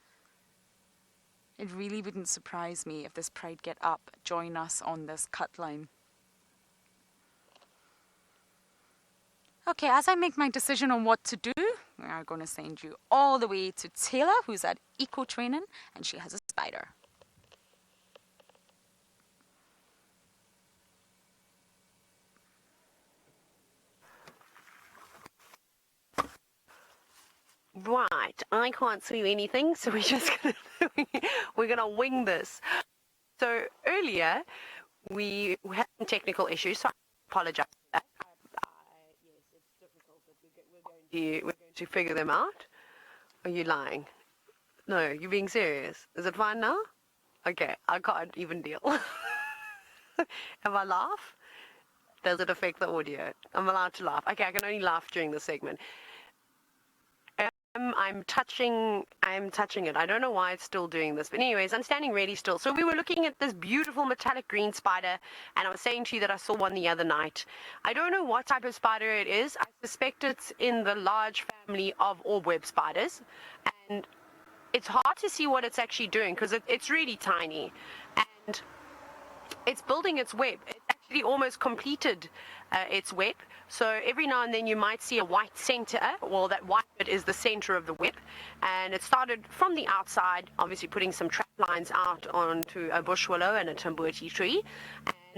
It really wouldn't surprise me if this Pride get up, join us on this cut line. Okay, as I make my decision on what to do, we are going to send you all the way to Taylor, who's at Eco Training, and she has a spider. Right, I can't see anything, so we're gonna wing this. So earlier we had some technical issues, so I apologize for that. Yes, it's difficult, but we're going to figure them out. Are you lying? No, you're being serious. Is it fine now? Okay, I can't even deal. If I laugh, does it affect the audio? I'm allowed to laugh. Okay, I can only laugh during the segment. I'm touching it. I don't know why it's still doing this. But anyways, I'm standing really still. So we were looking at this beautiful metallic green spider, and I was saying to you that I saw one the other night. I don't know what type of spider it is. I suspect it's in the large family of orb web spiders. And it's hard to see what it's actually doing because it's really tiny. And it's building its web. It actually almost completed its web. So every now and then you might see a white center. Well, that white bit is the center of the web. And it started from the outside, obviously putting some trap lines out onto a bush willow and a tambuti tree.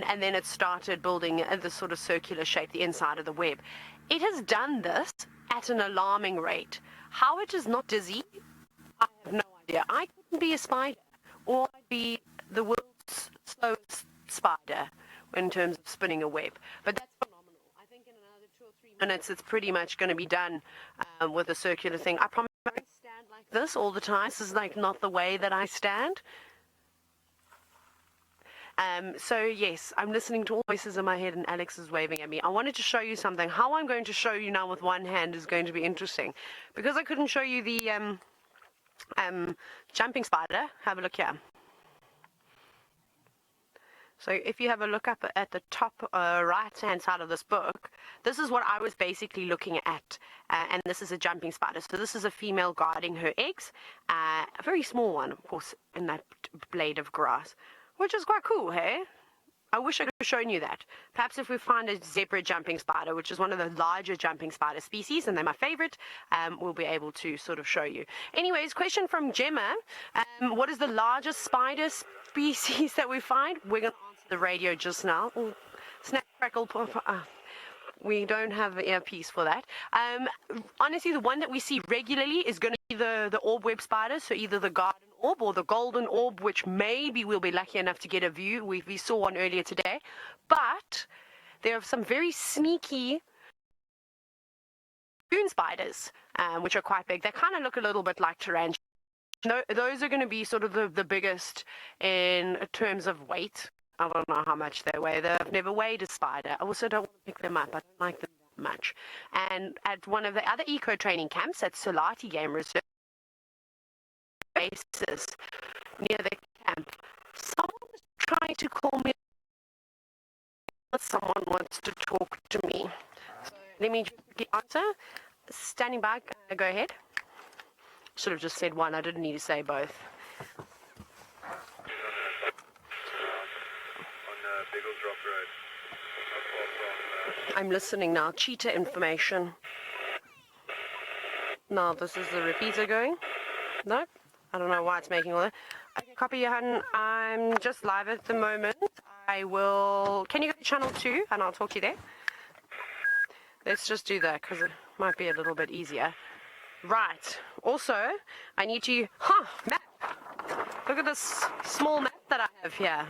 And then it started building this sort of circular shape, the inside of the web. It has done this at an alarming rate. How it is not dizzy, I have no idea. I couldn't be a spider, or I'd be the world's slowest spider in terms of spinning a web. But that's phenomenal. I think in another 2 or 3 minutes, it's pretty much going to be done with a circular thing. I promise I don't stand like this all the time. This is like not the way that I stand. So yes, I'm listening to all voices in my head and Alex is waving at me. I wanted to show you something. How I'm going to show you now with one hand is going to be interesting. Because I couldn't show you the jumping spider, have a look here. So if you have a look up at the top right-hand side of this book, this is what I was basically looking at. And this is a jumping spider. So this is a female guarding her eggs. A very small one, of course, in that blade of grass, which is quite cool, hey? I wish I could have shown you that. Perhaps if we find a zebra jumping spider, which is one of the larger jumping spider species, and they're my favorite, we'll be able to sort of show you. Anyways, question from Gemma. What is the largest spider species that we find? We're going to answer the radio just now. Ooh, snap, crackle, we don't have an earpiece for that. Honestly, the one that we see regularly is going to be the orb web spider, so either the garden orb or the golden orb, which maybe we'll be lucky enough to get a view. We saw one earlier today. But there are some very sneaky spoon spiders, which are quite big. They kind of look a little bit like tarantulas. No, those are going to be sort of the biggest in terms of weight. I don't know how much they weigh. I've never weighed a spider. I also don't want to pick them up. I don't like them that much. And at one of the other eco-training camps at Salati Game Reserve, basis near the camp, someone was trying to call me. Someone wants to talk to me. So let me just quickly answer. Standing by, go ahead. Should have just said one. I didn't need to say both. I'm listening now. Cheetah information. Now this is the repeater going. Nope. I don't know why it's making all that. Okay, copy, Johan. I'm just live at the moment. I will... Can you go to channel 2 and I'll talk to you there? Let's just do that because it might be a little bit easier. Right. Also, I need to... Map! Look at this small map that I have here.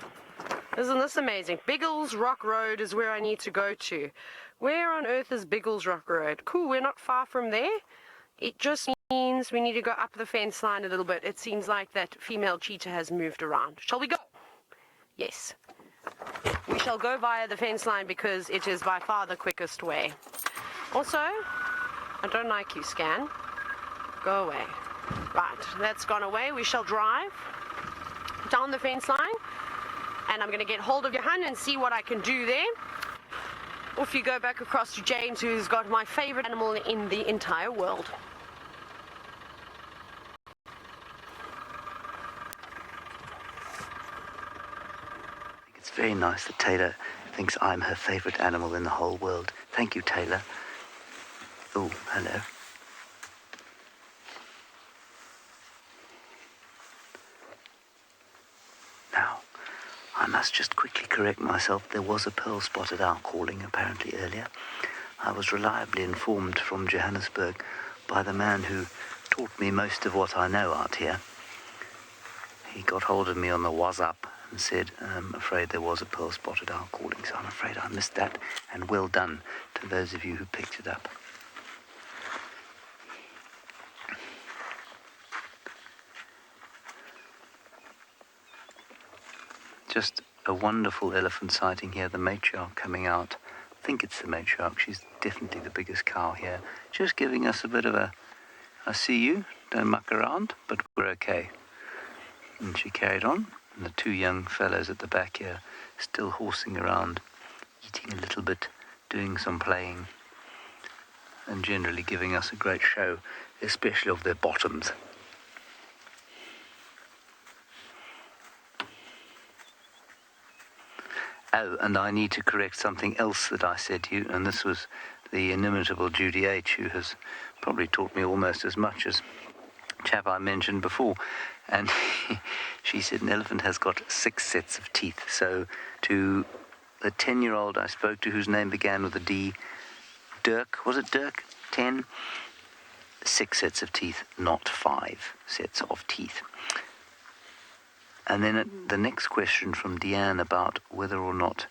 Isn't this amazing? Biggles Rock Road is where I need to go to. Where on earth is Biggles Rock Road? Cool, we're not far from there. It just means we need to go up the fence line a little bit. It seems like that female cheetah has moved around. Shall we go? Yes. We shall go via the fence line because it is by far the quickest way. Also, I don't like you, Scan. Go away. Right, that's gone away. We shall drive down the fence line. And I'm going to get hold of Johan and see what I can do there. Off you go back across to James, who's got my favorite animal in the entire world. It's very nice that Taylor thinks I'm her favorite animal in the whole world. Thank you, Taylor. Oh, hello. Now, I must just quickly correct myself. There was a pearl-spotted owl calling apparently earlier. I was reliably informed from Johannesburg by the man who taught me most of what I know out here. He got hold of me on the WhatsApp and said, I'm afraid there was a pearl-spotted owl calling, so I'm afraid I missed that, and well done to those of you who picked it up. Just a wonderful elephant sighting here, the matriarch coming out. I think it's the matriarch, she's definitely the biggest cow here. Just giving us a bit of a, I see you, don't muck around, but we're okay. And she carried on, and the two young fellows at the back here still horsing around, eating a little bit, doing some playing, and generally giving us a great show, especially of their bottoms. Oh, and I need to correct something else that I said to you, and this was the inimitable Judy H., who has probably taught me almost as much as chap I mentioned before. And she said an elephant has got 6 sets of teeth. So to the 10-year-old I spoke to, whose name began with a D, Dirk, was it Dirk? 10? 6 sets of teeth, not 5 sets of teeth. And then the next question from Deanne about whether or not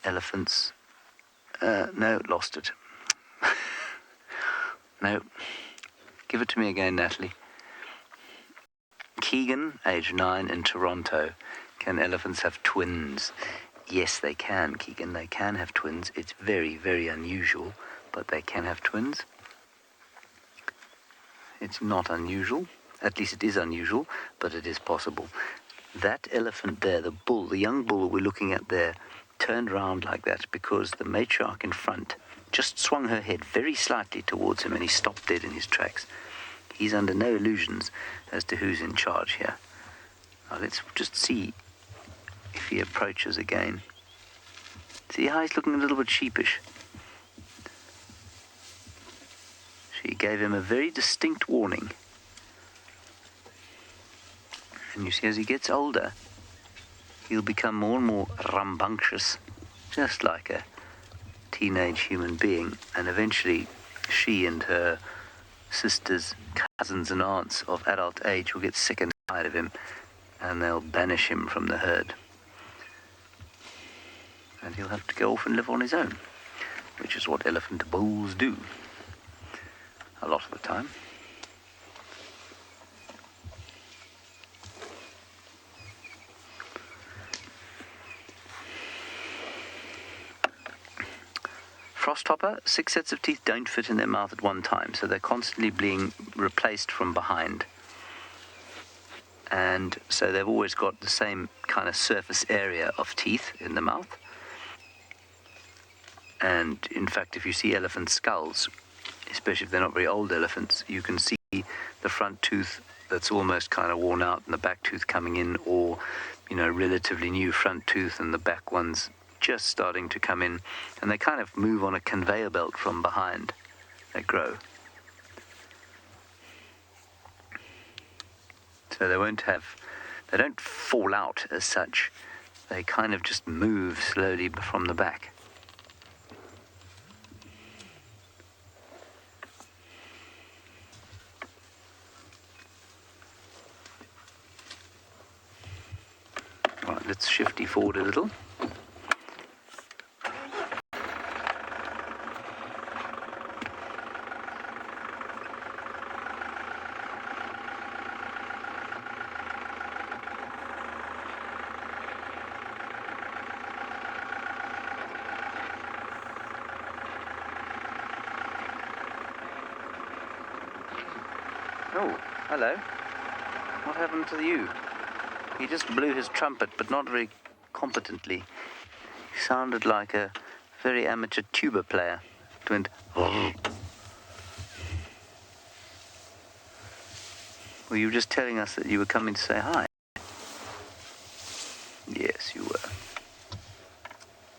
elephants... no, lost it. No. Give it to me again, Natalie. Keegan, age 9, in Toronto. Can elephants have twins? Yes, they can, Keegan. They can have twins. It's very, very unusual, but they can have twins. It's not unusual. At least it is unusual, but it is possible. That elephant there, the bull, the young bull we're looking at there, turned round like that because the matriarch in front just swung her head very slightly towards him and he stopped dead in his tracks. He's under no illusions as to who's in charge here. Now let's just see if he approaches again. See how he's looking a little bit sheepish? She gave him a very distinct warning. And you see, as he gets older, he'll become more and more rambunctious, just like a teenage human being. And eventually, she and her sisters, cousins and aunts of adult age will get sick and tired of him, and they'll banish him from the herd. And he'll have to go off and live on his own, which is what elephant bulls do, a lot of the time. Frosthopper, 6 sets of teeth don't fit in their mouth at one time, so they're constantly being replaced from behind. And so they've always got the same kind of surface area of teeth in the mouth. And in fact, if you see elephant skulls, especially if they're not very old elephants, you can see the front tooth that's almost kind of worn out and the back tooth coming in, or, you know, relatively new front tooth and the back ones just starting to come in, and they kind of move on a conveyor belt from behind. They grow. So they don't fall out as such. They kind of just move slowly from the back. Right, let's shifty forward a little. Oh, hello. What happened to you? He just blew his trumpet, but not very competently. He sounded like a very amateur tuba player. It went... Were you just telling us that you were coming to say hi? Yes, you were.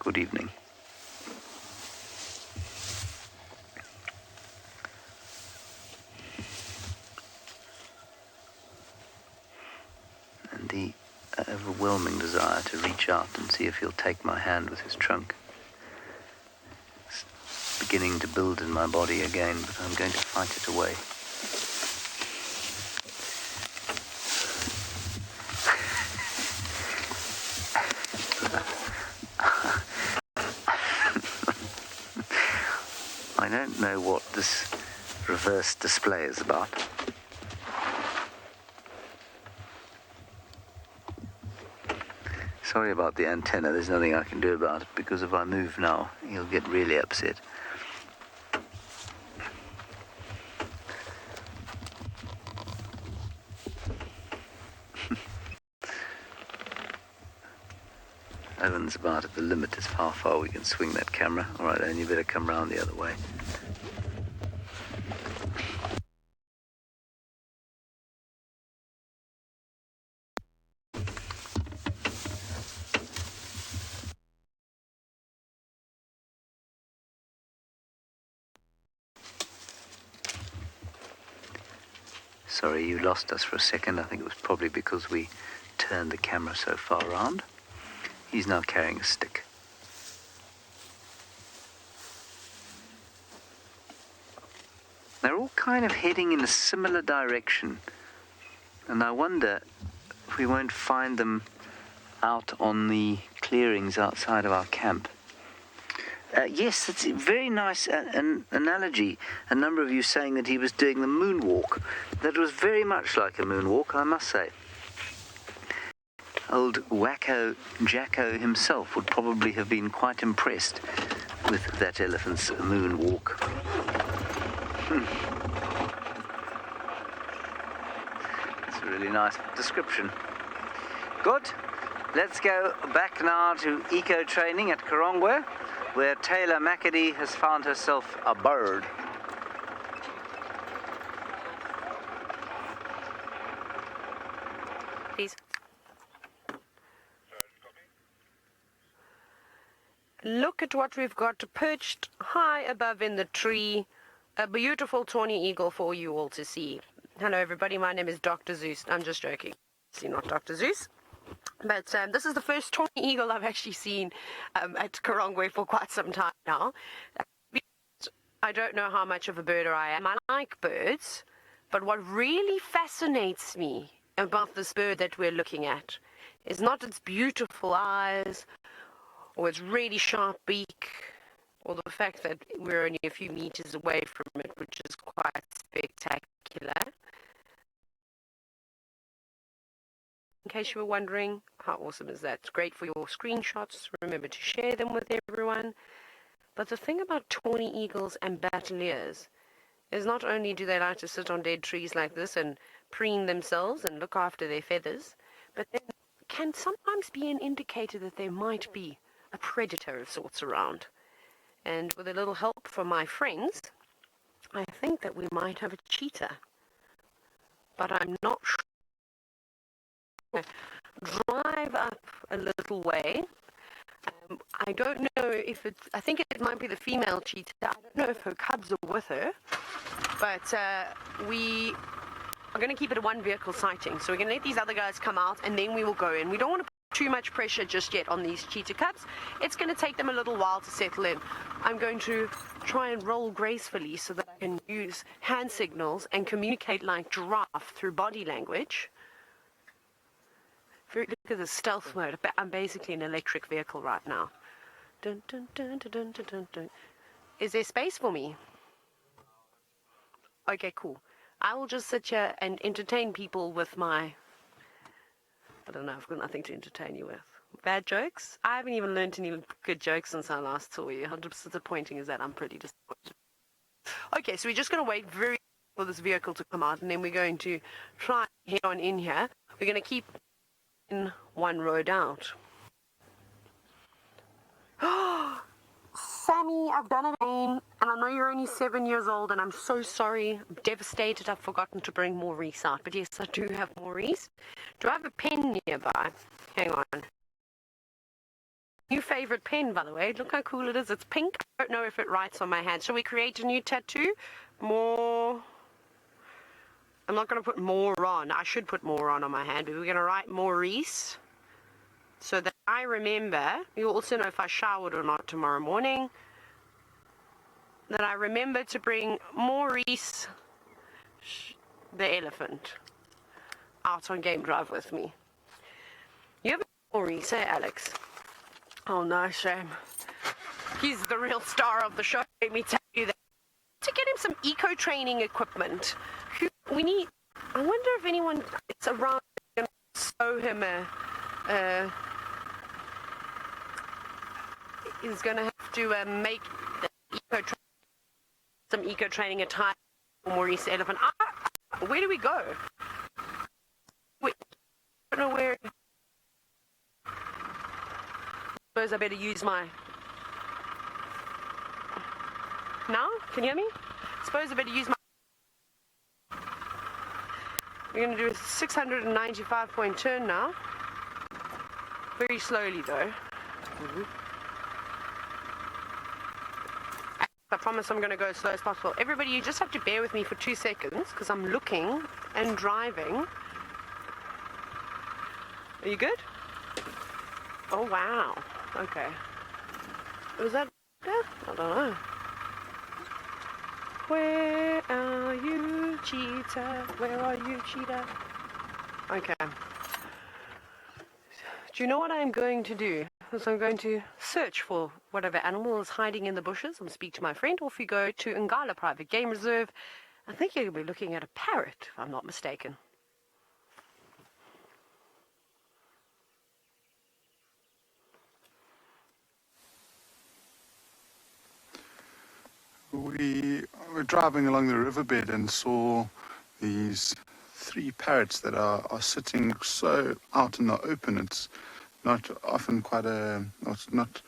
Good evening. And the overwhelming desire to reach out and see if he'll take my hand with his trunk. It's beginning to build in my body again, but I'm going to fight it away. I don't know what this reverse display is about. Sorry about the antenna, there's nothing I can do about it, because if I move now, he'll get really upset. Owen's about at the limit as how far we can swing that camera. All right, Owen, you better come round the other way. Sorry, you lost us for a second. I think it was probably because we turned the camera so far around. He's now carrying a stick. They're all kind of heading in a similar direction. And I wonder if we won't find them out on the clearings outside of our camp. Yes, that's a very nice an analogy. A number of you saying that he was doing the moonwalk. That was very much like a moonwalk, I must say. Old Wacko Jacko himself would probably have been quite impressed with that elephant's moonwalk. That's a really nice description. Good. Let's go back now to eco training at Karongwe, where Taylor McAdee has found herself a bird. Please. Look at what we've got perched high above in the tree. A beautiful tawny eagle for you all to see. Hello everybody, my name is Dr. Zeus. I'm just joking. See, not Dr. Zeus. But this is the first tawny eagle I've actually seen at Karongwe for quite some time now. I don't know how much of a birder I am. I like birds, but what really fascinates me about this bird that we're looking at is not its beautiful eyes or its really sharp beak, or the fact that we're only a few meters away from it, which is quite spectacular. In case you were wondering, how awesome is that? It's great for your screenshots. Remember to share them with everyone. But the thing about tawny eagles and bateleurs is not only do they like to sit on dead trees like this and preen themselves and look after their feathers, but they can sometimes be an indicator that there might be a predator of sorts around. And with a little help from my friends, I think that we might have a cheetah. But I'm not sure. Drive up a little way. I don't know if it's, I think it might be the female cheetah. I don't know if her cubs are with her. But we are going to keep it a one vehicle sighting. So we're going to let these other guys come out and then we will go in. We don't want to put too much pressure just yet on these cheetah cubs. It's going to take them a little while to settle in. I'm going to try and roll gracefully so that I can use hand signals and communicate like giraffe through body language. Look at the stealth mode. I'm basically an electric vehicle right now. Dun, dun, dun, dun, dun, dun, dun, dun. Is there space for me? Okay, cool. I will just sit here and entertain people with my... I don't know, I've got nothing to entertain you with. Bad jokes? I haven't even learned any good jokes since I last saw you. How disappointing is that? I'm pretty disappointed. Okay, so we're just going to wait for this vehicle to come out, and then we're going to try and head on in here. We're going to keep in one road out. Sammy, I've done it again, and I know you're only 7 years old, and I'm so sorry. I'm devastated I've forgotten to bring Maurice out. But yes, I do have Maurice. Do I have a pen nearby? Hang on. New favorite pen, by the way. Look how cool it is. It's pink. I don't know if it writes on my hand. Shall we create a new tattoo? More... I'm not going to put more on. I should put more on my hand, but we're going to write Maurice so that I remember. You'll also know if I showered or not tomorrow morning. That I remember to bring Maurice, the elephant, out on game drive with me. You have Maurice, eh, Alex? Oh, no, shame. He's the real star of the show. Let me tell you that. To get him some eco-training equipment. We need... I wonder if anyone is around and show him is going to have to make some eco-training attire for Maurice the elephant. Where do we go? Wait, I don't know where... I suppose I better use my... Now? Can you hear me? I suppose I better use my... We're going to do a 695-point turn now. Very slowly, though. I promise I'm going to go as slow as possible. Everybody, you just have to bear with me for 2 seconds, because I'm looking and driving. Are you good? Oh, wow. Okay. Was that good? I don't know. Where are you, Cheetah? Where are you, Cheetah? Okay. Do you know what I'm going to do? Is I'm going to search for whatever animal is hiding in the bushes and speak to my friend, or if we go to Ngala Private Game Reserve, I think you'll be looking at a parrot, if I'm not mistaken. We were driving along the riverbed and saw these 3 parrots that are sitting so out in the open. It's not often not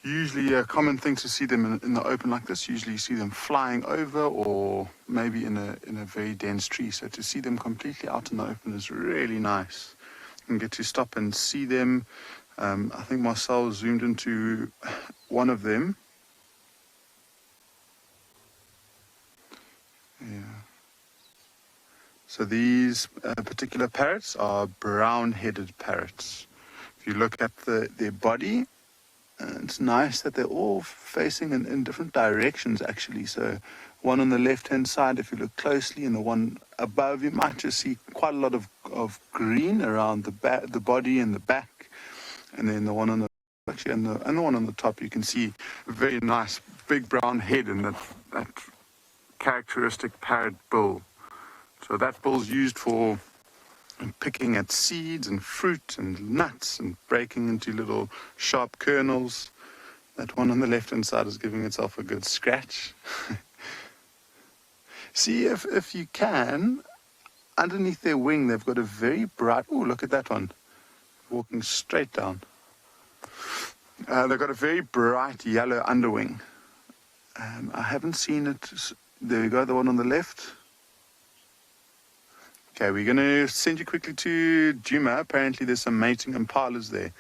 usually a common thing to see them in the open like this. Usually you see them flying over or maybe in a very dense tree. So to see them completely out in the open is really nice. You can get to stop and see them. I think Marcel zoomed into one of them. Yeah. So these particular parrots are brown-headed parrots. If you look at their body, it's nice that they're all facing in different directions, actually. So one on the left-hand side, if you look closely, and the one above, you might just see quite a lot of green around the body and the back. And then the one on the and the one on the top, you can see a very nice big brown head and that characteristic parrot bill. So that bill's used for picking at seeds and fruit and nuts and breaking into little sharp kernels. That one on the left hand side is giving itself a good scratch. See if you can, underneath their wing they've got a very bright, oh look at that one, walking straight down. They've got a very bright yellow underwing. I haven't seen it. There we go, the one on the left. Okay, we're going to send you quickly to Djuma. Apparently there's some mating impalas there.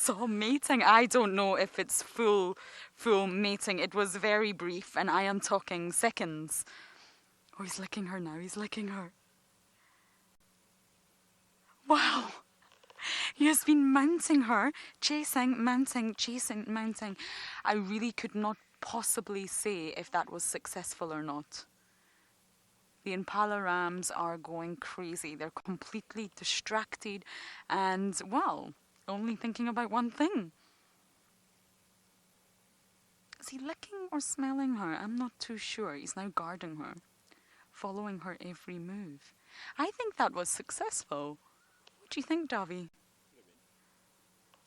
saw mating. I don't know if it's full mating. It was very brief, and I am talking seconds. Oh, he's licking her now. He's licking her. Wow. He has been mounting her, chasing, mounting, chasing, mounting. I really could not possibly say if that was successful or not. The Impala rams are going crazy. They're completely distracted and, well, only thinking about one thing. Is he licking or smelling her? I'm not too sure. He's now guarding her, following her every move. I think that was successful. What do you think, Davi?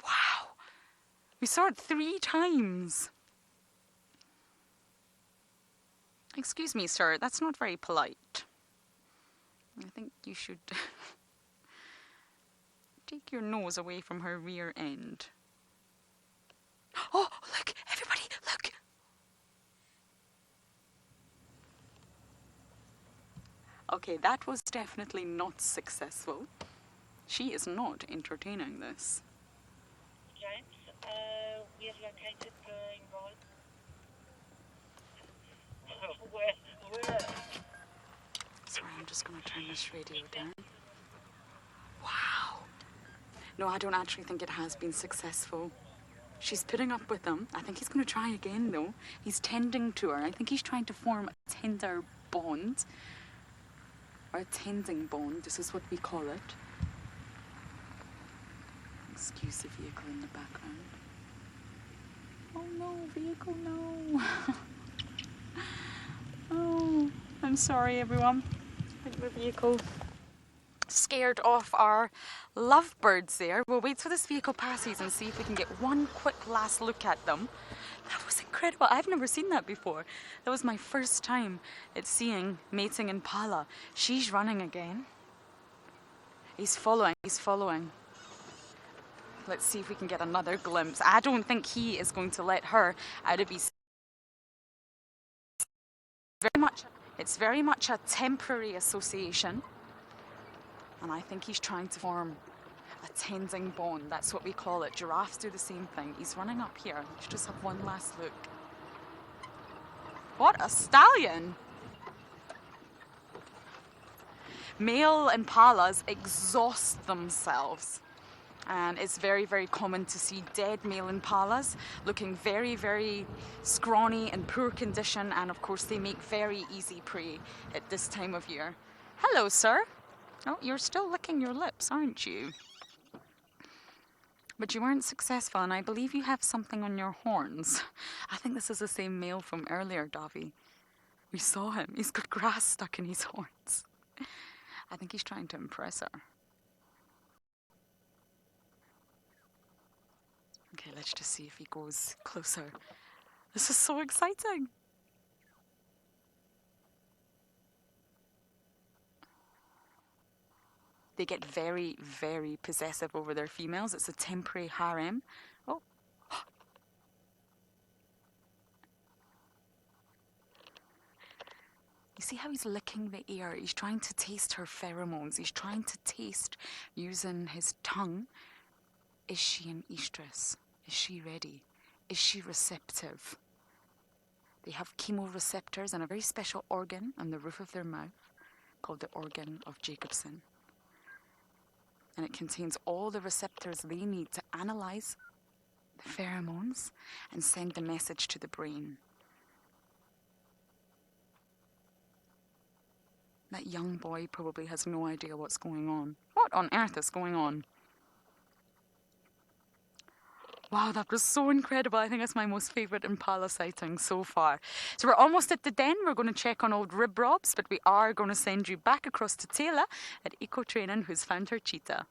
Wow. We saw it 3 times. Excuse me, sir. That's not very polite. I think you should take your nose away from her rear end. Oh, look! Everybody, look! Okay, that was definitely not successful. She is not entertaining this. James, we have located involved. Where? Sorry, I'm just going to turn this radio down. Wow. No, I don't actually think it has been successful. She's putting up with him. I think he's going to try again, though. He's tending to her. I think he's trying to form a tender bond. Or a tending bond. This is what we call it. Excuse the vehicle in the background. Oh no, vehicle, no. Oh, I'm sorry, everyone. I think the vehicle scared off our lovebirds there. We'll wait till this vehicle passes and see if we can get one quick last look at them. That was incredible. I've never seen that before. That was my first time at seeing mating Impala. She's running again. He's following. Let's see if we can get another glimpse. I don't think he is going to let her out of his... It's very much a temporary association. And I think he's trying to form a tending bond. That's what we call it. Giraffes do the same thing. He's running up here. Let's just have one last look. What a stallion! Male impalas exhaust themselves. And it's very, very common to see dead male impalas looking very, very scrawny and poor condition. And of course, they make very easy prey at this time of year. Hello, sir. Oh, you're still licking your lips, aren't you? But you weren't successful, and I believe you have something on your horns. I think this is the same male from earlier, Davi. We saw him. He's got grass stuck in his horns. I think he's trying to impress her. Okay, let's just see if he goes closer. This is so exciting. They get very, very possessive over their females. It's a temporary harem. Oh. You see how he's licking the air? He's trying to taste her pheromones. He's trying to taste using his tongue. Is she an estrus? Is she ready? Is she receptive? They have chemoreceptors and a very special organ on the roof of their mouth called the organ of Jacobson. And it contains all the receptors they need to analyze the pheromones and send the message to the brain. That young boy probably has no idea what's going on. What on earth is going on? Wow, that was so incredible. I think that's my most favourite Impala sighting so far. So we're almost at the den. We're going to check on old Rib Robs, but we are going to send you back across to Taylor at Eco Training, who's found her cheetah.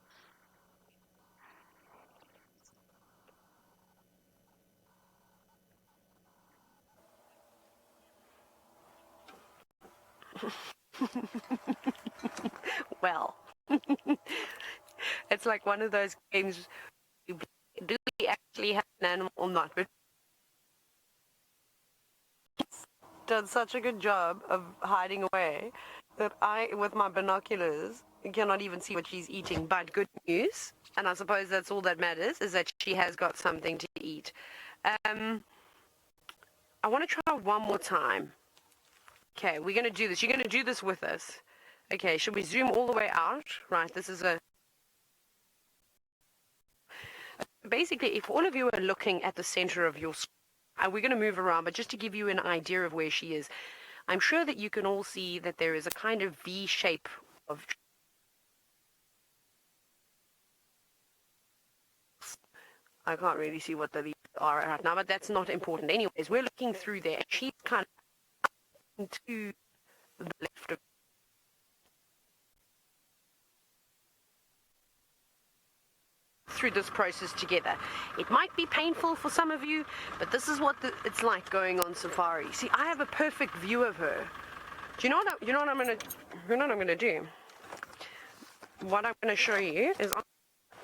Well, it's like one of those games. Do we actually have an animal or not? But done such a good job of hiding away that I, with my binoculars, cannot even see what she's eating, but good news, and I suppose that's all that matters, is that she has got something to eat. I want to try one more time. Okay, we're going to do this. You're going to do this with us. Okay, should we zoom all the way out? Right, this is a... Basically, if all of you are looking at the center of your screen, we're going to move around, but just to give you an idea of where she is, I'm sure that you can all see that there is a kind of V shape of... I can't really see what the leaves are right now, but that's not important. Anyways, we're looking through there. She's kind of to the left of through this process together. It might be painful for some of you, but this is what it's like going on safari. See, I have a perfect view of her. Do you know what I'm gonna do? What I'm gonna show you is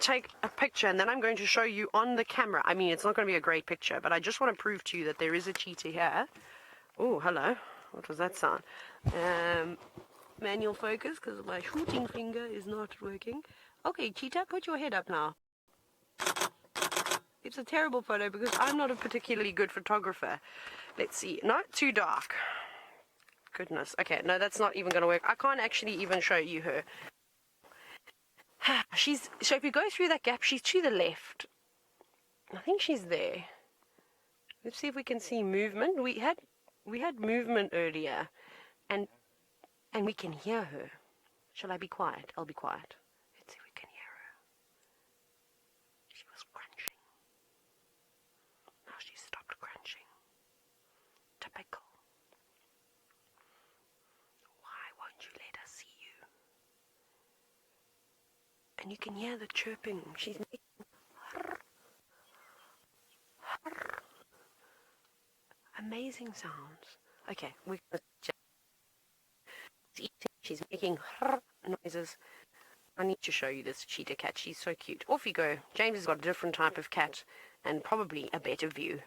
take a picture, and then I'm going to show you on the camera. I mean, it's not going to be a great picture, but I just want to prove to you that there is a cheetah here. Oh, hello. What was that sound? Manual focus, because my shooting finger is not working. Okay, cheetah, put your head up now. It's a terrible photo because I'm not a particularly good photographer. Let's see. Not too dark. Goodness. Okay, no, that's not even going to work. I can't actually even show you her. So if you go through that gap, she's to the left. I think she's there. Let's see if we can see movement. We had movement earlier, and we can hear her. Shall I be quiet? I'll be quiet. Let's see if we can hear her. She was crunching. Now she's stopped crunching. Typical. Why won't you let us see you? And you can hear the chirping. She's making amazing sounds. Okay, we're going to she's making noises. I need to show you this cheetah cat. She's so cute. Off you go. James has got a different type of cat and probably a better view.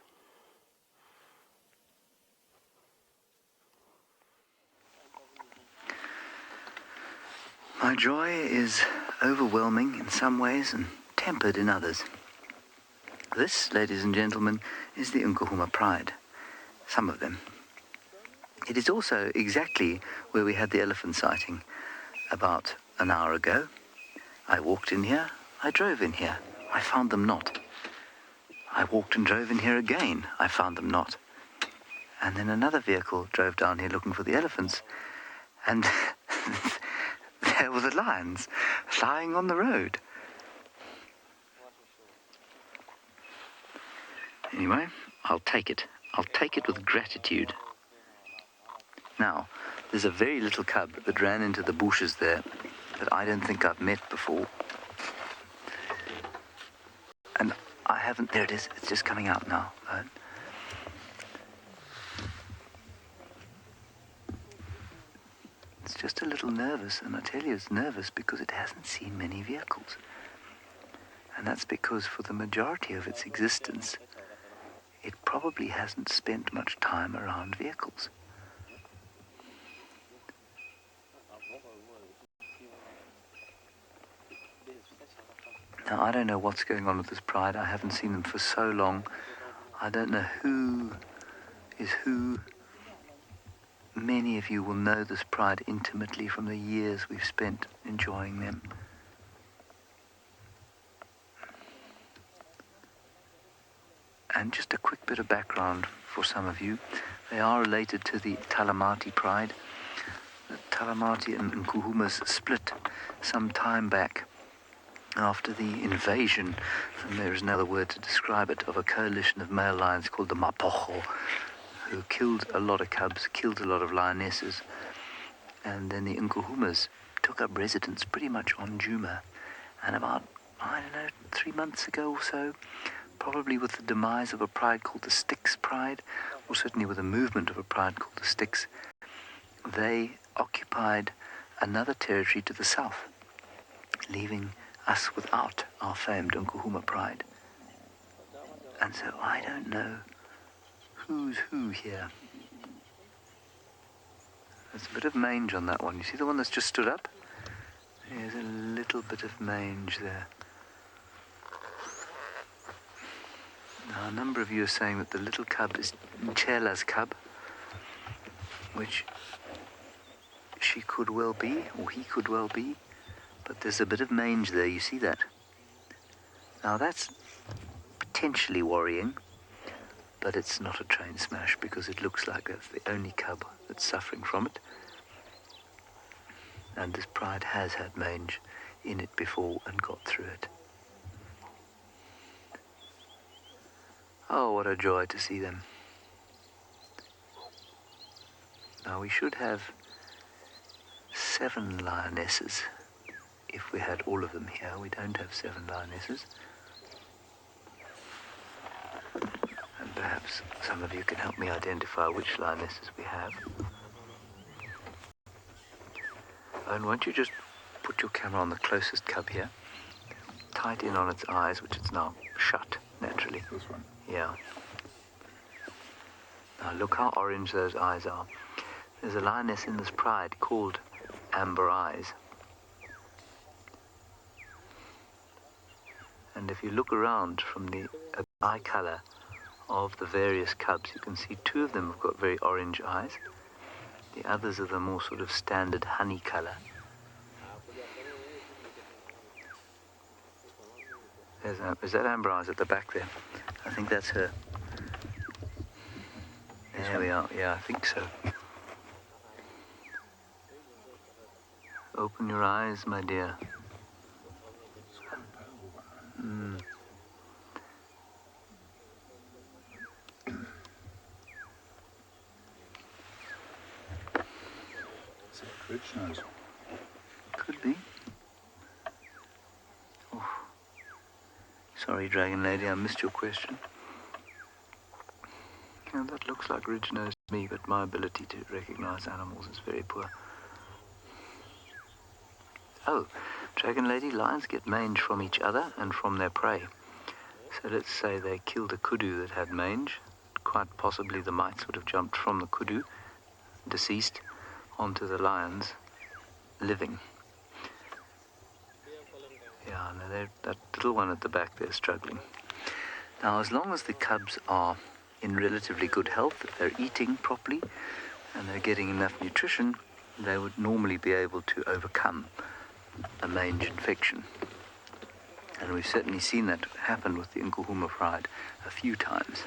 My joy is overwhelming in some ways and tempered in others. This, ladies and gentlemen, is the Djuma Pride. Some of them. It is also exactly where we had the elephant sighting about an hour ago. I walked in here, I drove in here, I found them not. I walked and drove in here again, I found them not. And then another vehicle drove down here looking for the elephants, and there were the lions lying on the road. Anyway, I'll take it. I'll take it with gratitude. Now, there's a very little cub that ran into the bushes there that I don't think I've met before. And I haven't... There it is. It's just coming out now. It's just a little nervous, and I tell you it's nervous because it hasn't seen many vehicles. And that's because for the majority of its existence, it probably hasn't spent much time around vehicles. Now, I don't know what's going on with this pride. I haven't seen them for so long. I don't know who is who. Many of you will know this pride intimately from the years we've spent enjoying them. And just a quick bit of background for some of you. They are related to the Talamati pride. The Talamati and Nkuhumas split some time back after the invasion, and there is another word to describe it, of a coalition of male lions called the Mapocho, who killed a lot of cubs, killed a lot of lionesses. And then the Nkuhumas took up residence pretty much on Djuma. And about, 3 months ago or so, probably with the demise of a pride called the Styx pride, or certainly with the movement of a pride called the Styx, they occupied another territory to the south, leaving us without our famed Nkuhuma pride. And so I don't know who's who here. There's a bit of mange on that one. You see the one that's just stood up? There's a little bit of mange there. Now, a number of you are saying that the little cub is Nchela's cub, which she could well be, or he could well be, but there's a bit of mange there, you see that? Now, that's potentially worrying, but it's not a train smash because it looks like that's the only cub that's suffering from it. And this pride has had mange in it before and got through it. Oh, what a joy to see them. Now, we should have 7 lionesses if we had all of them here. We don't have 7 lionesses. And perhaps some of you can help me identify which lionesses we have. And won't you just put your camera on the closest cub here, tight in on its eyes, which it's now shut, naturally. This one. Yeah. Now look how orange those eyes are. There's a lioness in this pride called Amber Eyes. And if you look around from the eye color of the various cubs, you can see 2 of them have got very orange eyes. The others are the more sort of standard honey color. Is that Amber Eyes at the back there? I think that's her. There we are. Yeah, I think so. Open your eyes, my dear. Is it rich nose? Could be. Oh. Sorry, Dragon Lady, I missed your question. Yeah, that looks like ridge nose to me, but my ability to recognize animals is very poor. Oh, Dragon Lady, lions get mange from each other and from their prey. So let's say they killed a kudu that had mange. Quite possibly the mites would have jumped from the kudu, deceased, onto the lions, living. Yeah, no, that little one at the back there is struggling. Now, as long as the cubs are in relatively good health, if they're eating properly and they're getting enough nutrition, they would normally be able to overcome a mange infection. And we've certainly seen that happen with the Nkuhuma pride a few times.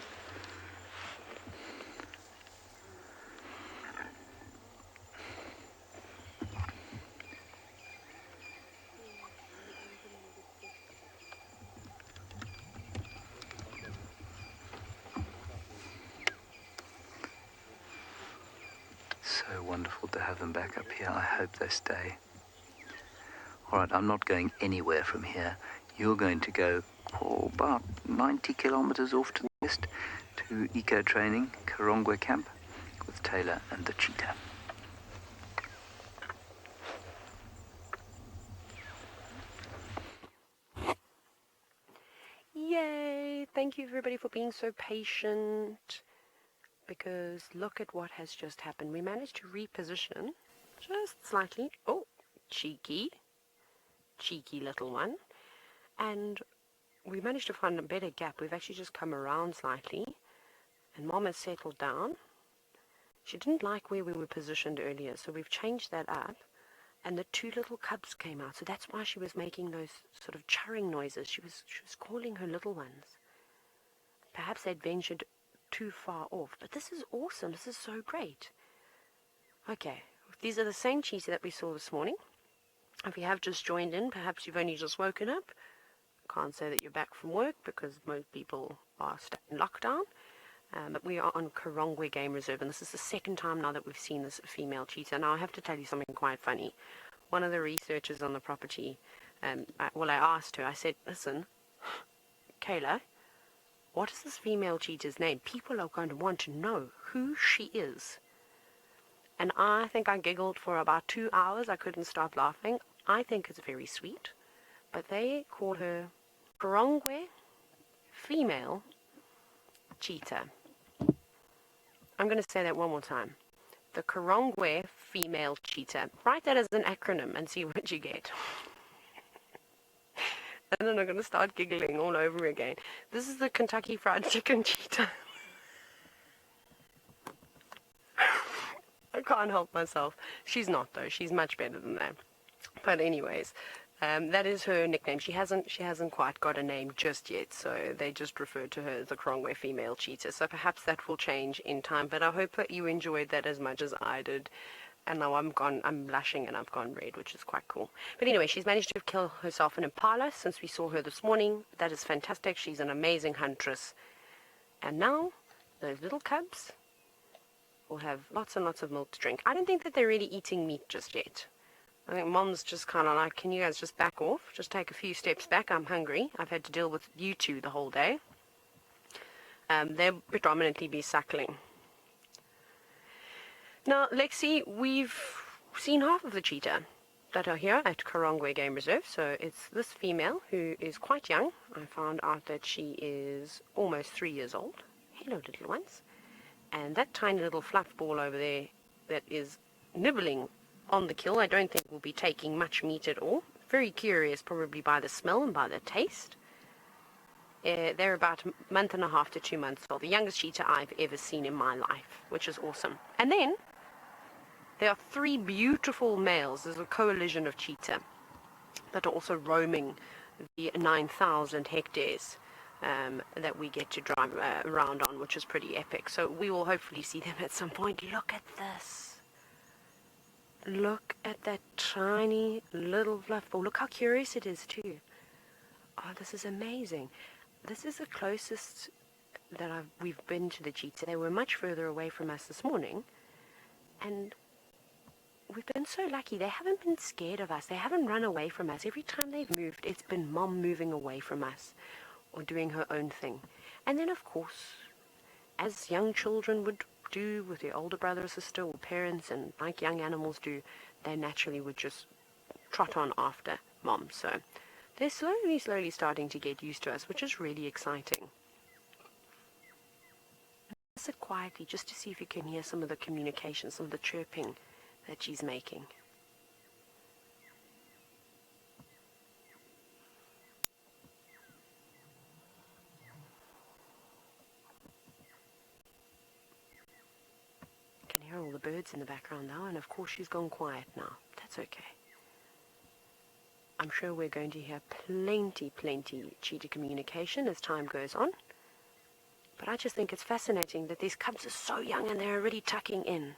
So wonderful to have them back up here. I hope they stay. All right, I'm not going anywhere from here. You're going to go about 90 kilometers off to the west to eco training, Karongwe camp, with Taylor and the Cheetah. Yay! Thank you everybody for being so patient, because look at what has just happened. We managed to reposition just slightly. Oh, cheeky little one. And we managed to find a better gap. We've actually just come around slightly, and Mom has settled down. She didn't like where we were positioned earlier, so we've changed that up, and the 2 little cubs came out. So that's why she was making those sort of churring noises. She was calling her little ones. Perhaps they'd ventured too far off, but this is awesome. This is so great. Okay, these are the same cheetah that we saw this morning. If you have just joined in, perhaps you've only just woken up. Can't say that you're back from work because most people are stuck in lockdown. But we are on Karongwe Game Reserve, and this is the second time now that we've seen this female cheetah. Now, I have to tell you something quite funny. One of the researchers on the property, I asked her, I said, listen, Kayla, what is this female cheetah's name? People are going to want to know who she is. And I think I giggled for about 2 hours. I couldn't stop laughing. I think it's very sweet. But they call her Karongwe female cheetah. I'm going to say that one more time. The Karongwe female cheetah. Write that as an acronym and see what you get. And then I'm going to start giggling all over again. This is the Kentucky Fried Chicken cheetah. I can't help myself. She's not, though. She's much better than that. But anyways, that is her nickname. She hasn't quite got a name just yet, so they just refer to her as the Karongwe female cheetah. So perhaps that will change in time. But I hope that you enjoyed that as much as I did. And now I'm blushing and I've gone red, which is quite cool. But anyway, she's managed to kill herself an Impala since we saw her this morning. That is fantastic. She's an amazing huntress. And now, those little cubs will have lots and lots of milk to drink. I don't think that they're really eating meat just yet. I think Mom's just kind of like, can you guys just back off? Just take a few steps back. I'm hungry. I've had to deal with you two the whole day. They'll predominantly be suckling. Now, Lexi, we've seen half of the cheetah that are here at Karongwe Game Reserve. So it's this female who is quite young. I found out that she is almost 3 years old. Hello, little ones. And that tiny little fluff ball over there that is nibbling on the kill, I don't think will be taking much meat at all. Very curious, probably by the smell and by the taste. They're about a month and a half to 2 months old. The youngest cheetah I've ever seen in my life, which is awesome. And then there are 3 beautiful males. There's a coalition of cheetah that are also roaming the 9,000 hectares that we get to drive around on, which is pretty epic. So we will hopefully see them at some point. Look at this. Look at that tiny little fluff ball. Look how curious it is too. Oh, this is amazing. This is the closest that we've been to the cheetah. They were much further away from us this morning. And we've been so lucky. They haven't been scared of us. They haven't run away from us. Every time they've moved, it's been Mom moving away from us or doing her own thing. And then, of course, as young children would do with their older brother or sister or parents, and like young animals do, they naturally would just trot on after Mom. So they're slowly starting to get used to us, which is really exciting. Sit quietly just to see if you can hear some of the communication, some of the chirping that she's making. You can hear all the birds in the background now, and of course she's gone quiet now. That's okay. I'm sure we're going to hear plenty cheetah communication as time goes on. But I just think it's fascinating that these cubs are so young and they're already tucking in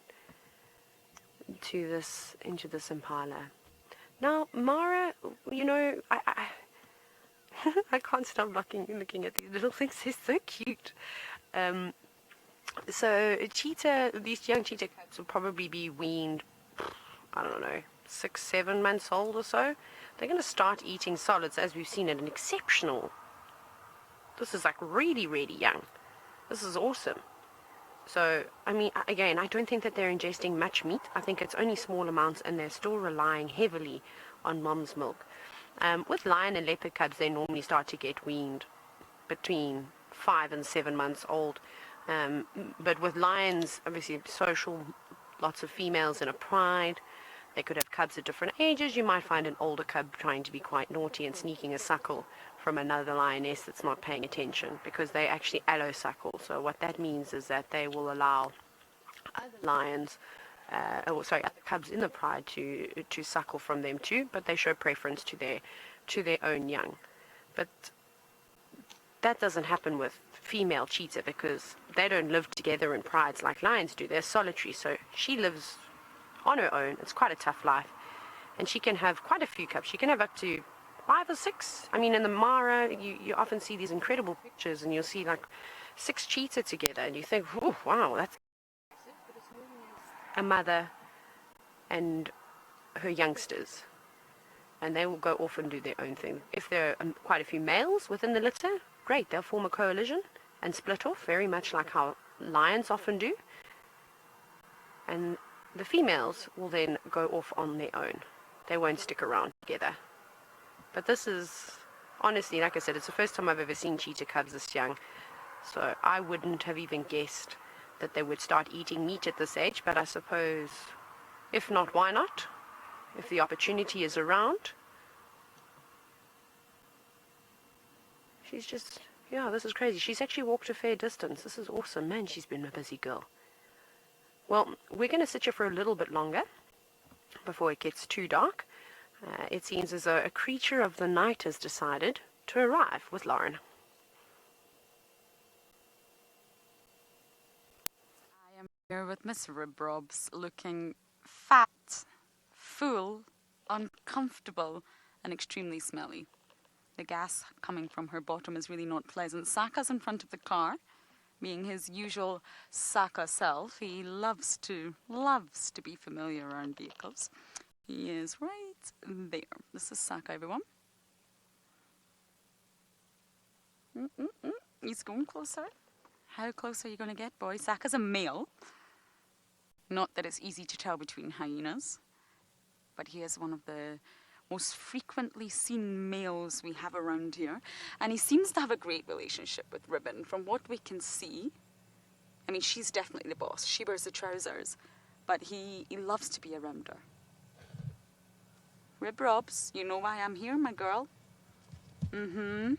into this Impala. Now, Mara, you know, I can't stop looking at these little things. They're so cute. So these young cheetah cubs will probably be weaned, I don't know, 6-7 months old or so. They're going to start eating solids, as we've seen, at an exceptional. This is like really young. This is awesome. So, I mean, again, I don't think that they're ingesting much meat. I think it's only small amounts, and they're still relying heavily on Mom's milk. With lion and leopard cubs, they normally start to get weaned between 5 and 7 months old. But with lions, obviously social, lots of females in a pride. They could have cubs at different ages. You might find an older cub trying to be quite naughty and sneaking a suckle from another lioness that's not paying attention, because they actually allo-suckle. So what that means is that they will allow other lions, other cubs in the pride to suckle from them too, but they show preference to their own young. But that doesn't happen with female cheetah, because they don't live together in prides like lions do. They're solitary, so she lives on her own. It's quite a tough life, and she can have quite a few cubs. She can have up to 5 or 6. I mean, in the Mara, you often see these incredible pictures, and you'll see like 6 cheetah together, and you think, oh, wow, that's a mother and her youngsters, and they will go off and do their own thing. If there are quite a few males within the litter, great, they'll form a coalition and split off, very much like how lions often do, and the females will then go off on their own. They won't stick around together. But this is, honestly, like I said, it's the first time I've ever seen cheetah cubs this young. So I wouldn't have even guessed that they would start eating meat at this age, but I suppose if not, why not? If the opportunity is around. She's just, yeah, this is crazy. She's actually walked a fair distance. This is awesome. Man, she's been a busy girl. Well, we're going to sit here for a little bit longer before it gets too dark. It seems as though a creature of the night has decided to arrive with Lauren. I am here with Miss Ribrobs, looking fat, full, uncomfortable, and extremely smelly. The gas coming from her bottom is really not pleasant. Saka's in front of the car, being his usual Saka self. He loves to be familiar around vehicles. He is right there. This is Saka, everyone. He's going closer. How close are you going to get, boy? Saka's a male. Not that it's easy to tell between hyenas, but he is one of the most frequently seen males we have around here. And he seems to have a great relationship with Ribbon. From what we can see, I mean, she's definitely the boss. She wears the trousers, but he loves to be around her. Rib Robs, you know why I'm here, my girl? Davi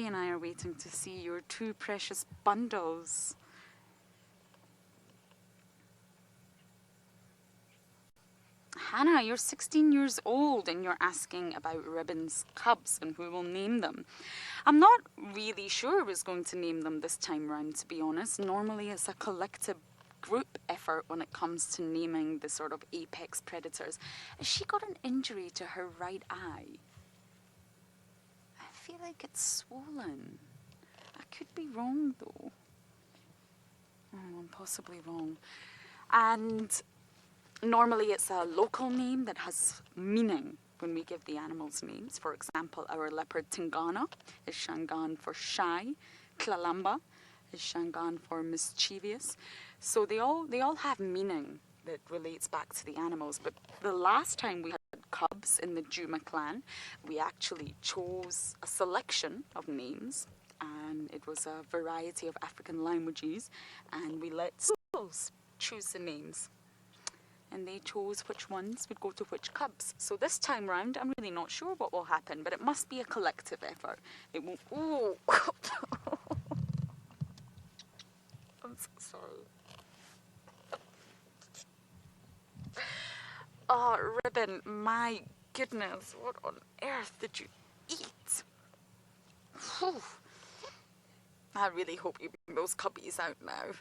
and I are waiting to see your two precious bundles. Hannah, you're 16 years old and you're asking about Ribbon's cubs and who will name them. I'm not really sure who's going to name them this time round, to be honest. Normally it's a collective group effort when it comes to naming the sort of apex predators. Has she got an injury to her right eye? I feel like it's swollen. I could be wrong though. Oh, I'm possibly wrong. And normally it's a local name that has meaning when we give the animals names. For example, our leopard Tingana is Shangaan for shy. Klalamba is Shangaan for mischievous. So they all have meaning that relates back to the animals. But the last time we had cubs in the Djuma clan, we actually chose a selection of names, and it was a variety of African languages, and we let schools choose the names. And they chose which ones would go to which cubs. So this time round, I'm really not sure what will happen, but it must be a collective effort. It won't. Oh, I'm so sorry. Oh, Ribbon, my goodness, what on earth did you eat? Whew. I really hope you bring those cubbies out now.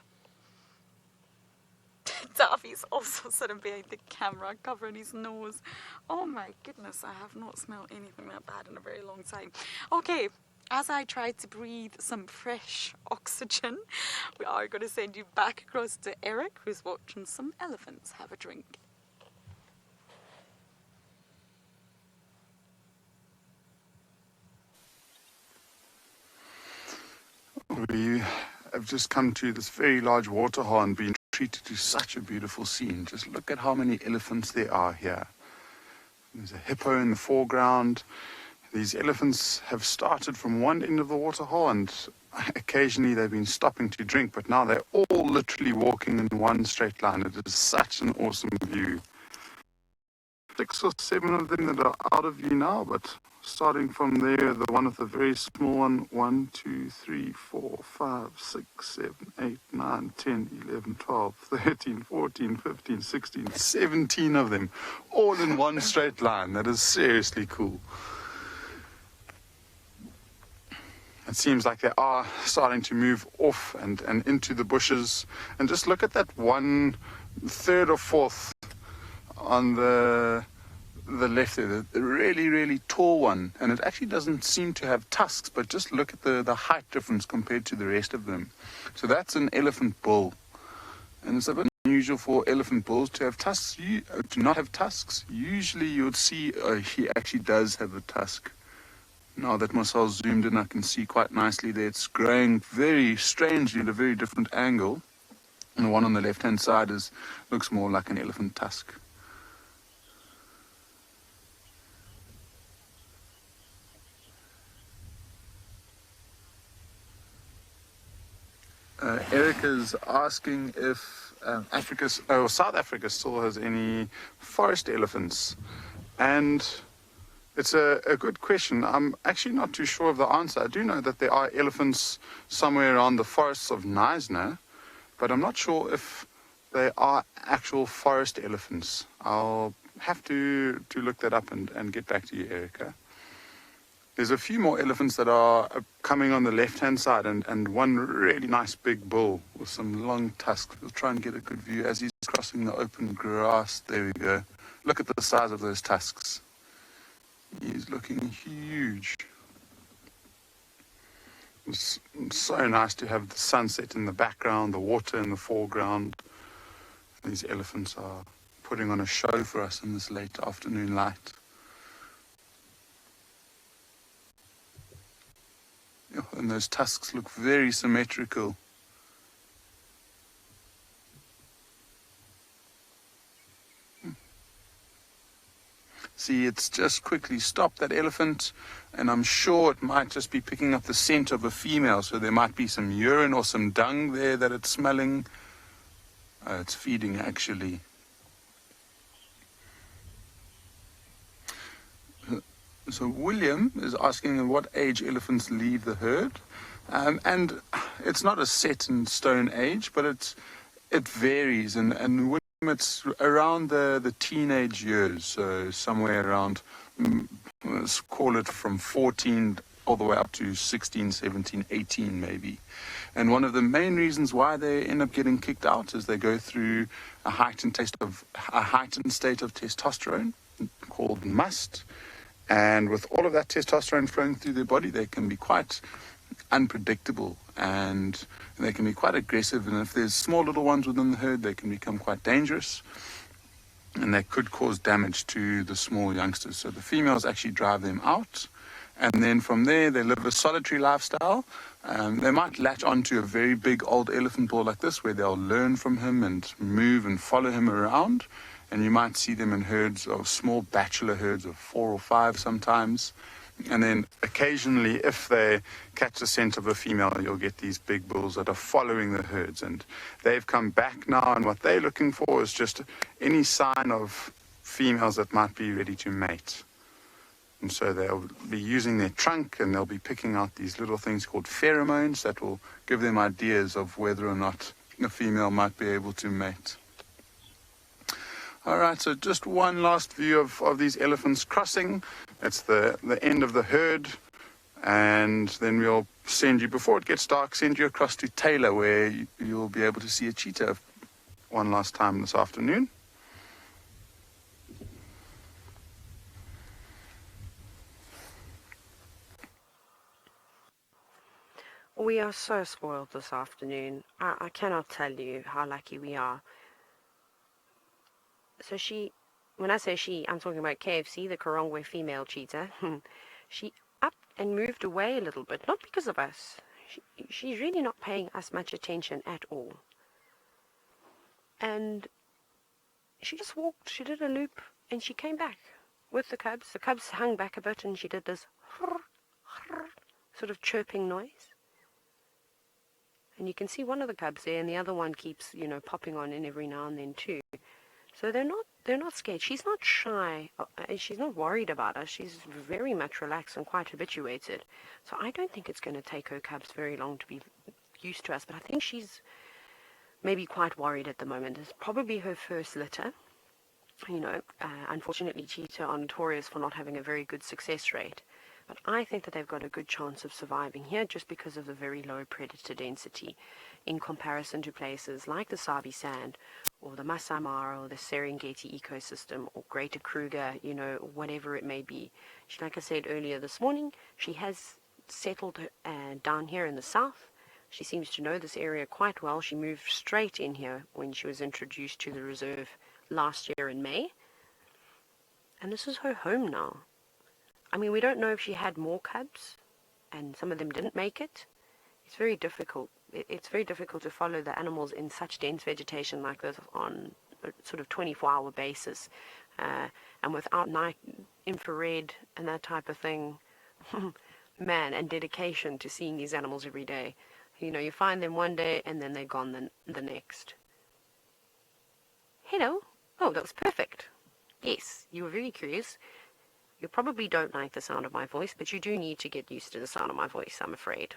Daffy's also sitting behind the camera, covering his nose. Oh my goodness, I have not smelled anything that bad in a very long time. Okay, as I try to breathe some fresh oxygen, we are going to send you back across to Eric, who's watching some elephants have a drink. We have just come to this very large waterhole and been treated to such a beautiful scene. Just look at how many elephants there are here. There's a hippo in the foreground. These elephants have started from one end of the waterhole and occasionally they've been stopping to drink, but now they're all literally walking in one straight line. It is such an awesome view. 6 or 7 of them that are out of view now, but starting from there, the one with the very small one, 1, 2, 3, 4, 5, 6, 7, 8, 9, 10, 11, 12, 13, 14, 15, 16, 17 of them, all in one straight line. That is seriously cool. It seems like they are starting to move off and into the bushes. And just look at that 1/3 or 4th on the left there, the really, really tall one. And it actually doesn't seem to have tusks, but just look at the height difference compared to the rest of them. So that's an elephant bull. And it's a bit unusual for elephant bulls to have tusks, to not have tusks. Usually you would see he actually does have a tusk. Now that Marcel's zoomed in, I can see quite nicely there. It's growing very strangely at a very different angle. And the one on the left-hand side looks more like an elephant tusk. Eric is asking if South Africa still has any forest elephants. And it's a good question. I'm actually not too sure of the answer. I do know that there are elephants somewhere around the forests of Knysna, but I'm not sure if they are actual forest elephants. I'll have to look that up and get back to you, Erica. There's a few more elephants that are coming on the left-hand side, and one really nice big bull with some long tusks. We'll try and get a good view as he's crossing the open grass. There we go. Look at the size of those tusks. He's looking huge. It's so nice to have the sunset in the background, the water in the foreground. These elephants are putting on a show for us in this late afternoon light. And those tusks look very symmetrical. See, it's just quickly stopped that elephant, and I'm sure it might just be picking up the scent of a female, so there might be some urine or some dung there that it's smelling. It's feeding, actually. So William is asking at what age elephants leave the herd, and it's not a set in stone age, but it varies, and William, it's around the teenage years, so somewhere around, let's call it from 14 all the way up to 16, 17, 18 maybe. And one of the main reasons why they end up getting kicked out is they go through a heightened state of testosterone called must. And with all of that testosterone flowing through their body, they can be quite unpredictable and they can be quite aggressive. And if there's small little ones within the herd, they can become quite dangerous and they could cause damage to the small youngsters. So the females actually drive them out. And then from there, they live a solitary lifestyle. They might latch onto a very big old elephant bull like this, where they'll learn from him and move and follow him around. And you might see them in herds of small bachelor herds of 4 or 5 sometimes. And then occasionally, if they catch the scent of a female, you'll get these big bulls that are following the herds. And they've come back now, and what they're looking for is just any sign of females that might be ready to mate. And so they'll be using their trunk, and they'll be picking out these little things called pheromones that will give them ideas of whether or not a female might be able to mate. All right, so just one last view of these elephants crossing. It's the end of the herd, and then we'll send you, before it gets dark, send you across to Taylor, where you'll be able to see a cheetah one last time this afternoon. We are so spoiled this afternoon. I cannot tell you how lucky we are. So when I say she, I'm talking about KFC, the Karongwe female cheetah. She up and moved away a little bit, not because of us. She's really not paying us much attention at all. And she just walked, she did a loop, and she came back with the cubs. The cubs hung back a bit, and she did this sort of chirping noise. And you can see one of the cubs there, and the other one keeps, popping on in every now and then too. So they're not scared. She's not shy. She's not worried about us. She's very much relaxed and quite habituated. So I don't think it's going to take her cubs very long to be used to us. But I think she's maybe quite worried at the moment. It's probably her first litter. Unfortunately, cheetah are notorious for not having a very good success rate. But I think that they've got a good chance of surviving here just because of the very low predator density in comparison to places like the Sabi Sand or the Masai Mara or the Serengeti ecosystem or Greater Kruger, whatever it may be. Like I said earlier this morning, she has settled down here in the south. She seems to know this area quite well. She moved straight in here when she was introduced to the reserve last year in May. And this is her home now. I mean, we don't know if she had more cubs and some of them didn't make it. It's very difficult. It's very difficult to follow the animals in such dense vegetation like this on a sort of 24-hour basis. And without night infrared and that type of thing, man, and dedication to seeing these animals every day. You know, you find them one day and then they're gone the next. Hello. Oh, that was perfect. Yes, you were very curious. You probably don't like the sound of my voice, but you do need to get used to the sound of my voice, I'm afraid.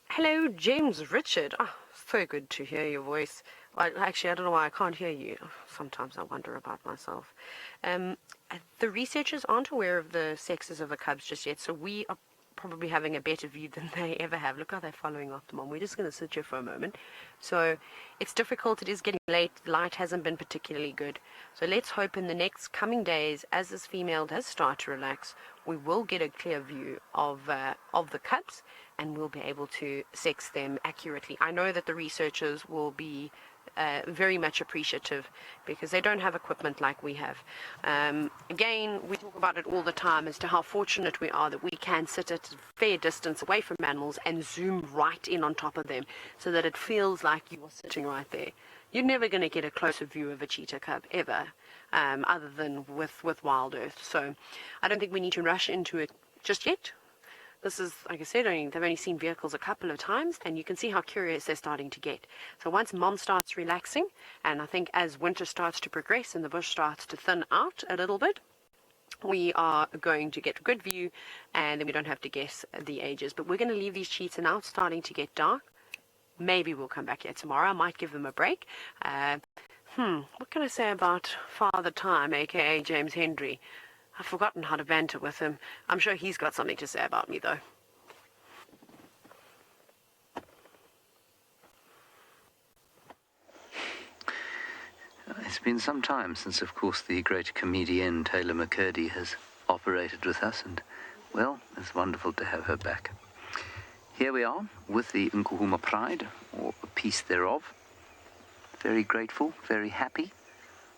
Hello, James Richard. Oh, so good to hear your voice. Actually, I don't know why I can't hear you. Sometimes I wonder about myself. The researchers aren't aware of the sexes of the cubs just yet, so we are probably having a better view than they ever have. Look how they're following after Mom. We're just going to sit here for a moment. So it's difficult. It is getting late. Light hasn't been particularly good. So let's hope in the next coming days, as this female does start to relax, we will get a clear view of the cubs, and we'll be able to sex them accurately. I know that the researchers will be very much appreciative because they don't have equipment like we have. Again, we talk about it all the time as to how fortunate we are that we can sit at a fair distance away from animals and zoom right in on top of them so that it feels like you are sitting right there. You're never going to get a closer view of a cheetah cub ever, other than with WildEarth. So I don't think we need to rush into it just yet. This is, like I said, they've only seen vehicles a couple of times, and you can see how curious they're starting to get. So once Mom starts relaxing, and I think as winter starts to progress and the bush starts to thin out a little bit, we are going to get a good view, and then we don't have to guess the ages. But we're going to leave these cheetahs now. It's starting to get dark. Maybe we'll come back here tomorrow. I might give them a break. What can I say about Father Time, a.k.a. James Hendry? I've forgotten how to banter with him. I'm sure he's got something to say about me, though. It's been some time since, of course, the great comedian Taylor McCurdy has operated with us, and, well, it's wonderful to have her back. Here we are with the Djuma Pride, or a piece thereof. Very grateful, very happy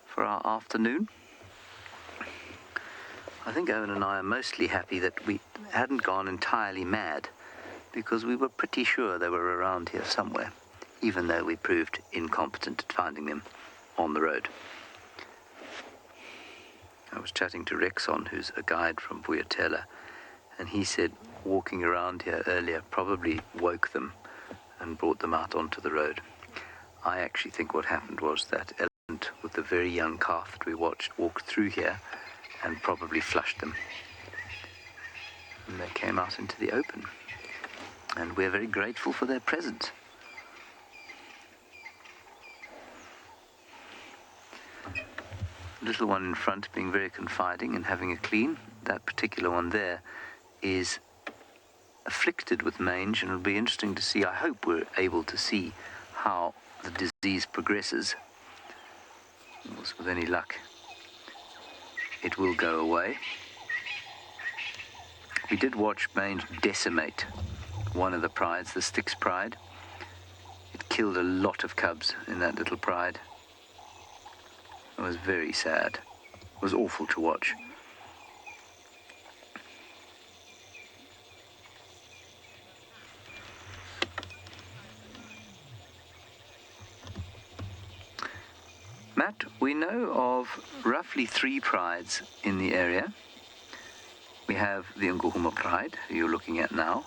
for our afternoon. I think Owen and I are mostly happy that we hadn't gone entirely mad, because we were pretty sure they were around here somewhere, even though we proved incompetent at finding them on the road. I was chatting to Rexon, who's a guide from Bateleur, and he said walking around here earlier probably woke them and brought them out onto the road. I actually think what happened was that elephant with the very young calf that we watched walked through here and probably flushed them. And they came out into the open. And we're very grateful for their presence. The little one in front being very confiding and having a clean. That particular one there is afflicted with mange, and it'll be interesting to see. I hope we're able to see how the disease progresses. Of course, with any luck, it will go away. We did watch mange decimate one of the prides, the Styx pride. It killed a lot of cubs in that little pride. It was very sad. It was awful to watch. Matt, we know of roughly 3 prides in the area. We have the Djuma Pride, who you're looking at now.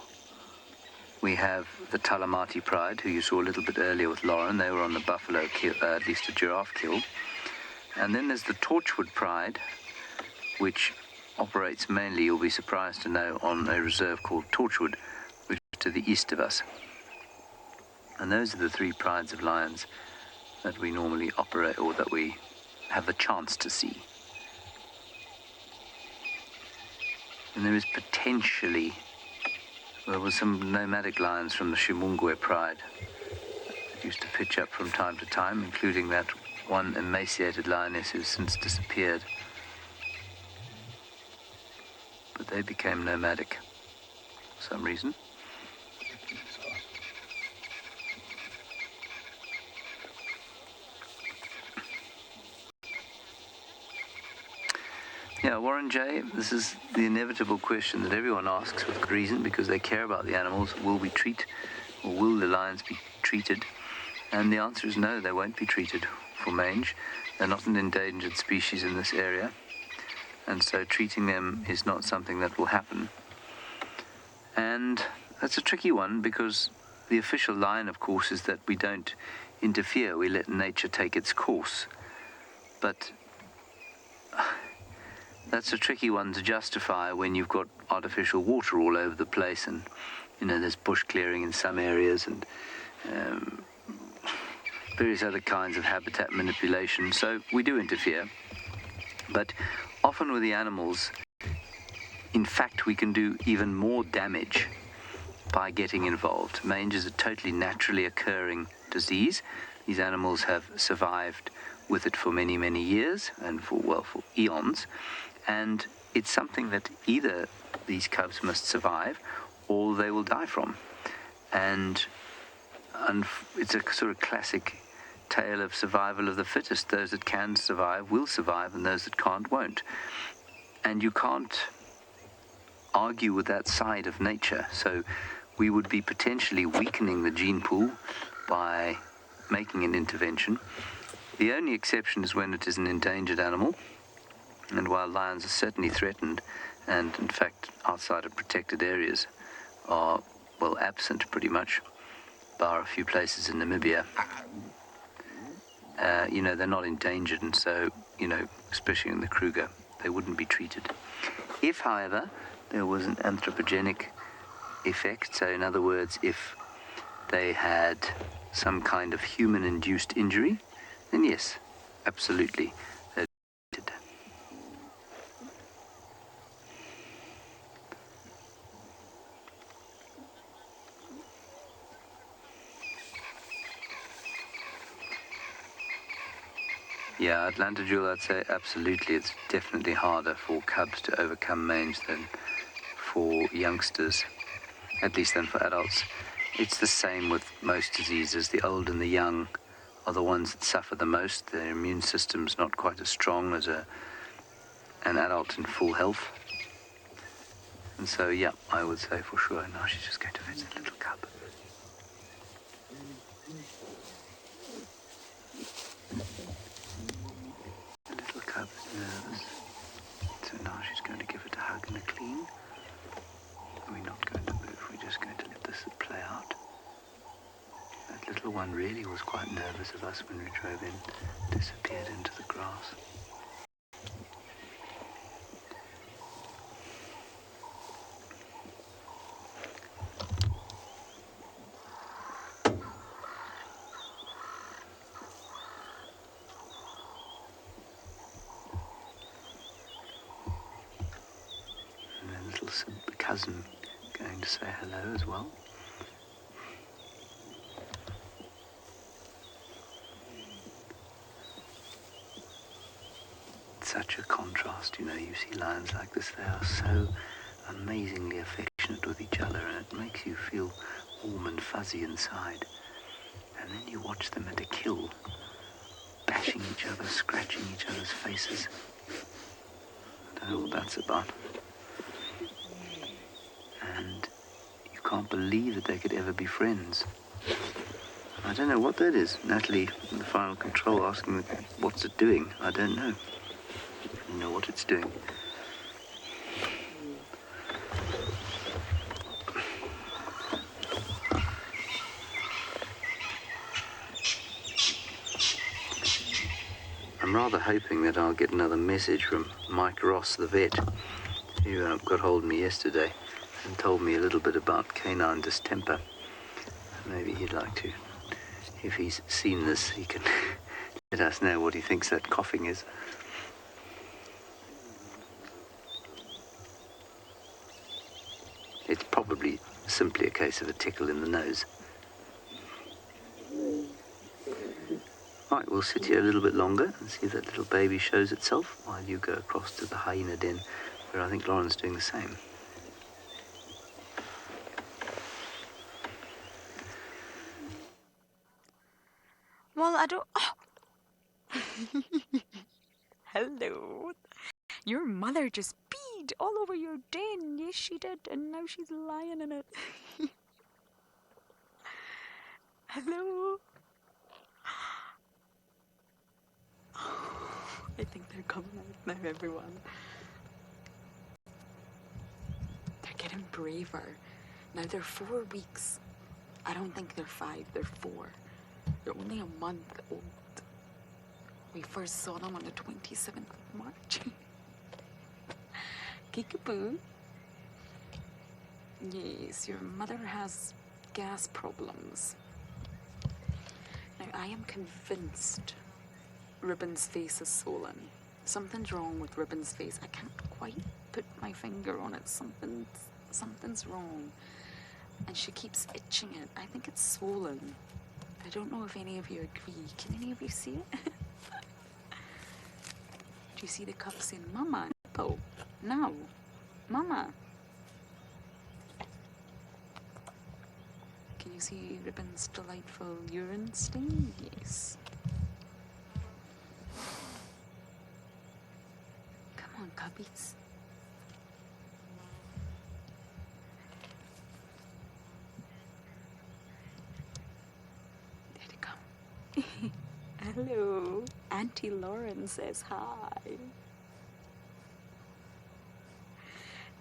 We have the Talamati Pride, who you saw a little bit earlier with Lauren. They were on the buffalo kill, at least a giraffe kill. And then there's the Torchwood Pride, which operates mainly, you'll be surprised to know, on a reserve called Torchwood, which is to the east of us. And those are the 3 prides of lions that we normally operate, or that we have the chance to see. And there is potentially, there were some nomadic lions from the Shimungwe Pride that used to pitch up from time to time, including that one emaciated lioness who's since disappeared. But they became nomadic for some reason. Yeah, Warren J., this is the inevitable question that everyone asks with good reason, because they care about the animals. Will we treat, or will the lions be treated? And the answer is no, they won't be treated for mange. They're not an endangered species in this area, and so treating them is not something that will happen. And that's a tricky one because the official line, of course, is that we don't interfere. We let nature take its course. But that's a tricky one to justify when you've got artificial water all over the place and, there's bush clearing in some areas and various other kinds of habitat manipulation. So we do interfere. But often with the animals, in fact, we can do even more damage by getting involved. Mange is a totally naturally occurring disease. These animals have survived with it for many, many years and for eons. And it's something that either these cubs must survive or they will die from. And it's a sort of classic tale of survival of the fittest. Those that can survive will survive, and those that can't won't. And you can't argue with that side of nature. So we would be potentially weakening the gene pool by making an intervention. The only exception is when it is an endangered animal, and wild lions are certainly threatened, and in fact outside of protected areas are, absent pretty much, bar a few places in Namibia. They're not endangered, and so, especially in the Kruger, they wouldn't be treated. If, however, there was an anthropogenic effect, so in other words, if they had some kind of human-induced injury, then yes, absolutely, they're treated. Yeah, Atlanta Jewel, I'd say absolutely. It's definitely harder for cubs to overcome mange than for youngsters, at least than for adults. It's the same with most diseases. The old and the young are the ones that suffer the most. Their immune system's not quite as strong as an adult in full health. And so, yeah, I would say for sure. Now she's just going to visit a little cub. Nervous. So now she's going to give it a hug and a clean. We're not going to move, we're just going to let this play out. That little one really was quite nervous of us when we drove in, disappeared into the grass. Cousin going to say hello as well. Such a contrast, you see lions like this, they are so amazingly affectionate with each other, and it makes you feel warm and fuzzy inside. And then you watch them at a kill, bashing each other, scratching each other's faces. I don't know what that's about. And you can't believe that they could ever be friends. I don't know what that is. Natalie, in the final control, asking me, what's it doing? I don't know. I don't know what it's doing. I'm rather hoping that I'll get another message from Mike Ross, the vet, who got hold of me yesterday and told me a little bit about canine distemper. Maybe he'd like to, if he's seen this, he can let us know what he thinks that coughing is. It's probably simply a case of a tickle in the nose. Right, we'll sit here a little bit longer and see if that little baby shows itself while you go across to the hyena den, where I think Lauren's doing the same. Well, I don't... Oh. Hello. Your mother just peed all over your den. Yes, she did. And now she's lying in it. Hello. I think they're coming out now, everyone. They're getting braver. Now they're 4 weeks. I don't think they're 5, they're 4. They're only a month old. We first saw them on the 27th of March. Kickapoo. Yes, your mother has gas problems. Now I am convinced Ribbon's face is swollen. Something's wrong with Ribbon's face. I can't quite put my finger on it. Something's wrong. And she keeps itching it. I think it's swollen. I don't know if any of you agree. Can any of you see it? Do you see the cup saying, Mama, nipple? No. Mama. Can you see Ribbon's delightful urine stain? Yes. Come on, cubbies. There they come. Hello. Auntie Lauren says hi.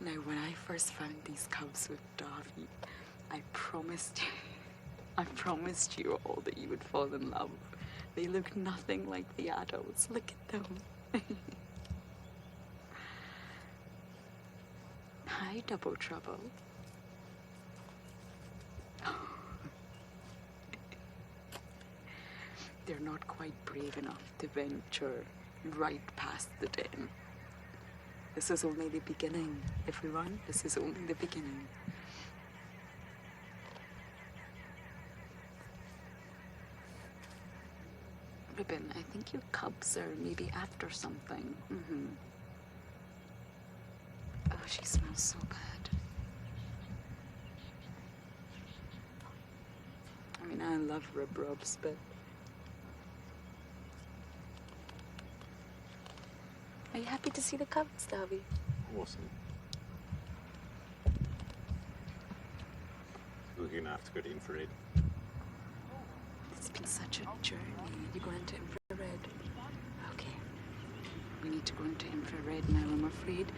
Now, when I first found these cubs with Davy, I promised you all that you would fall in love. They look nothing like the adults. Look at them. Hi, Double Trouble. They're not quite brave enough to venture right past the den. This is only the beginning, everyone. This is only the beginning. Ribbon, I think your cubs are maybe after something. Oh, she smells so bad. I mean, I love rib rubs, but... Are you happy to see the cubs, Davy? Awesome. We're going to have to go to infrared. It's been such a journey. You go into infrared? Okay. We need to go into infrared now, I'm afraid.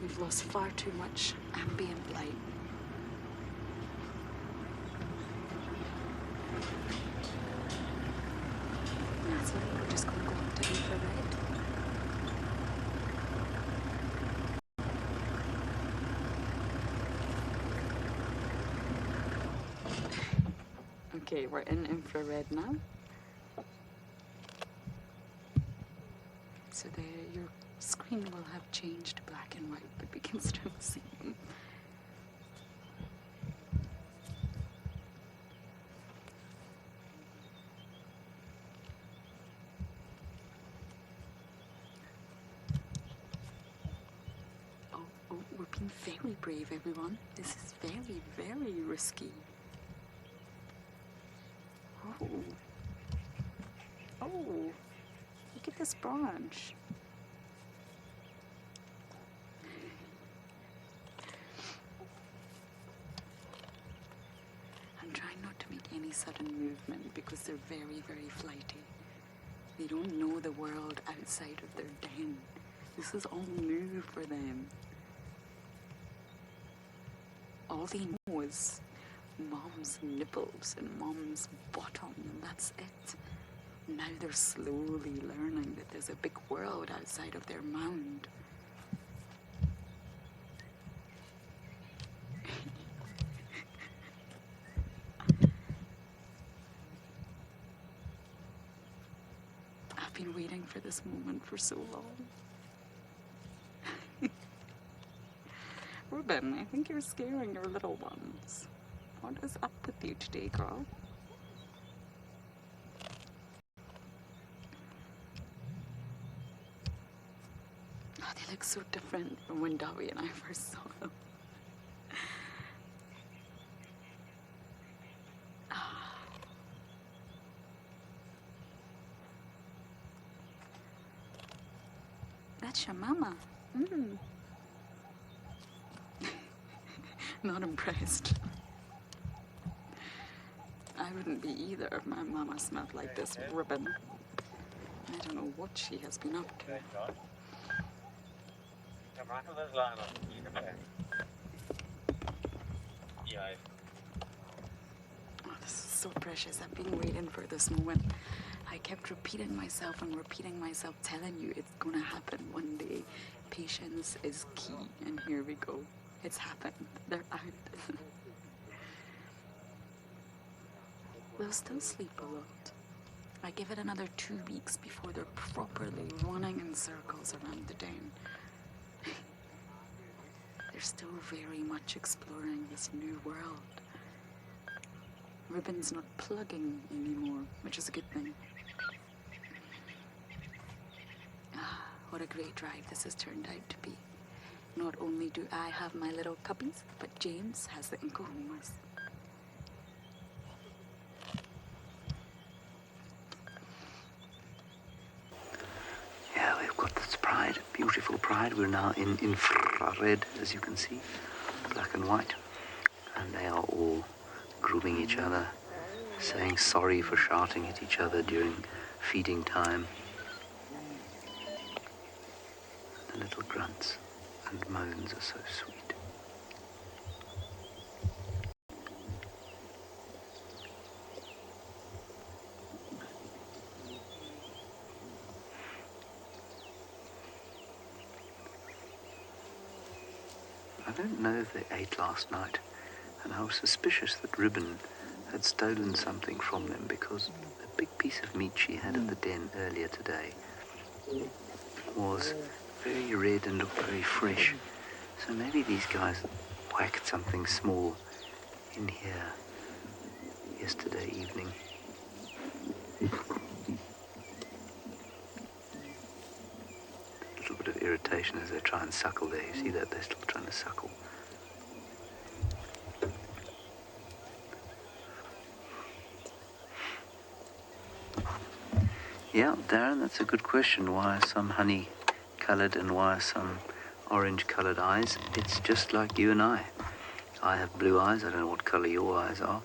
We've lost far too much ambient light. That's it. We're just going to go into infrared. Okay, we're in infrared now. So your screen will have changed to black and white, but we can still see them. Oh, we're being very brave, everyone. This is very, very risky. Oh, look at this branch. I'm trying not to make any sudden movement because they're very, very flighty. They don't know the world outside of their den. This is all new for them. All they know is Mom's nipples and Mom's bottom, and that's it. Now they're slowly learning that there's a big world outside of their mound. I've been waiting for this moment for so long. Ruben, I think you're scaring your little ones. What is up with you today, girl? Oh, they look so different from when Davy and I first saw them. That's your mama. Not impressed. I wouldn't be either if my mama smelled like this ribbon. I don't know what she has been up to. Yeah. Oh, this is so precious. I've been waiting for this moment. I kept repeating myself, telling you it's gonna happen one day. Patience is key, and here we go. It's happened. They're out. They'll still sleep a lot. I give it another 2 weeks before they're properly running in circles around the den. They're still very much exploring this new world. Ribbon's not plugging anymore, which is a good thing. Ah, what a great drive this has turned out to be. Not only do I have my little puppies, but James has the Nkohumas. Yeah, we've got this pride, beautiful pride. We're now in infrared, as you can see, black and white. And they are all grooming each other, saying sorry for shouting at each other during feeding time. The little grunts and moans are so sweet. I don't know if they ate last night, and I was suspicious that Ribbon had stolen something from them because a big piece of meat she had in the den earlier today was very red and looked very fresh. So maybe these guys whacked something small in here yesterday evening. A little bit of irritation as they try and suckle there. You see that? They're still trying to suckle. Yeah, Darren, that's a good question. Why are some honey-coloured and why are some orange-coloured eyes? It's just like you and I. I have blue eyes. I don't know what colour your eyes are.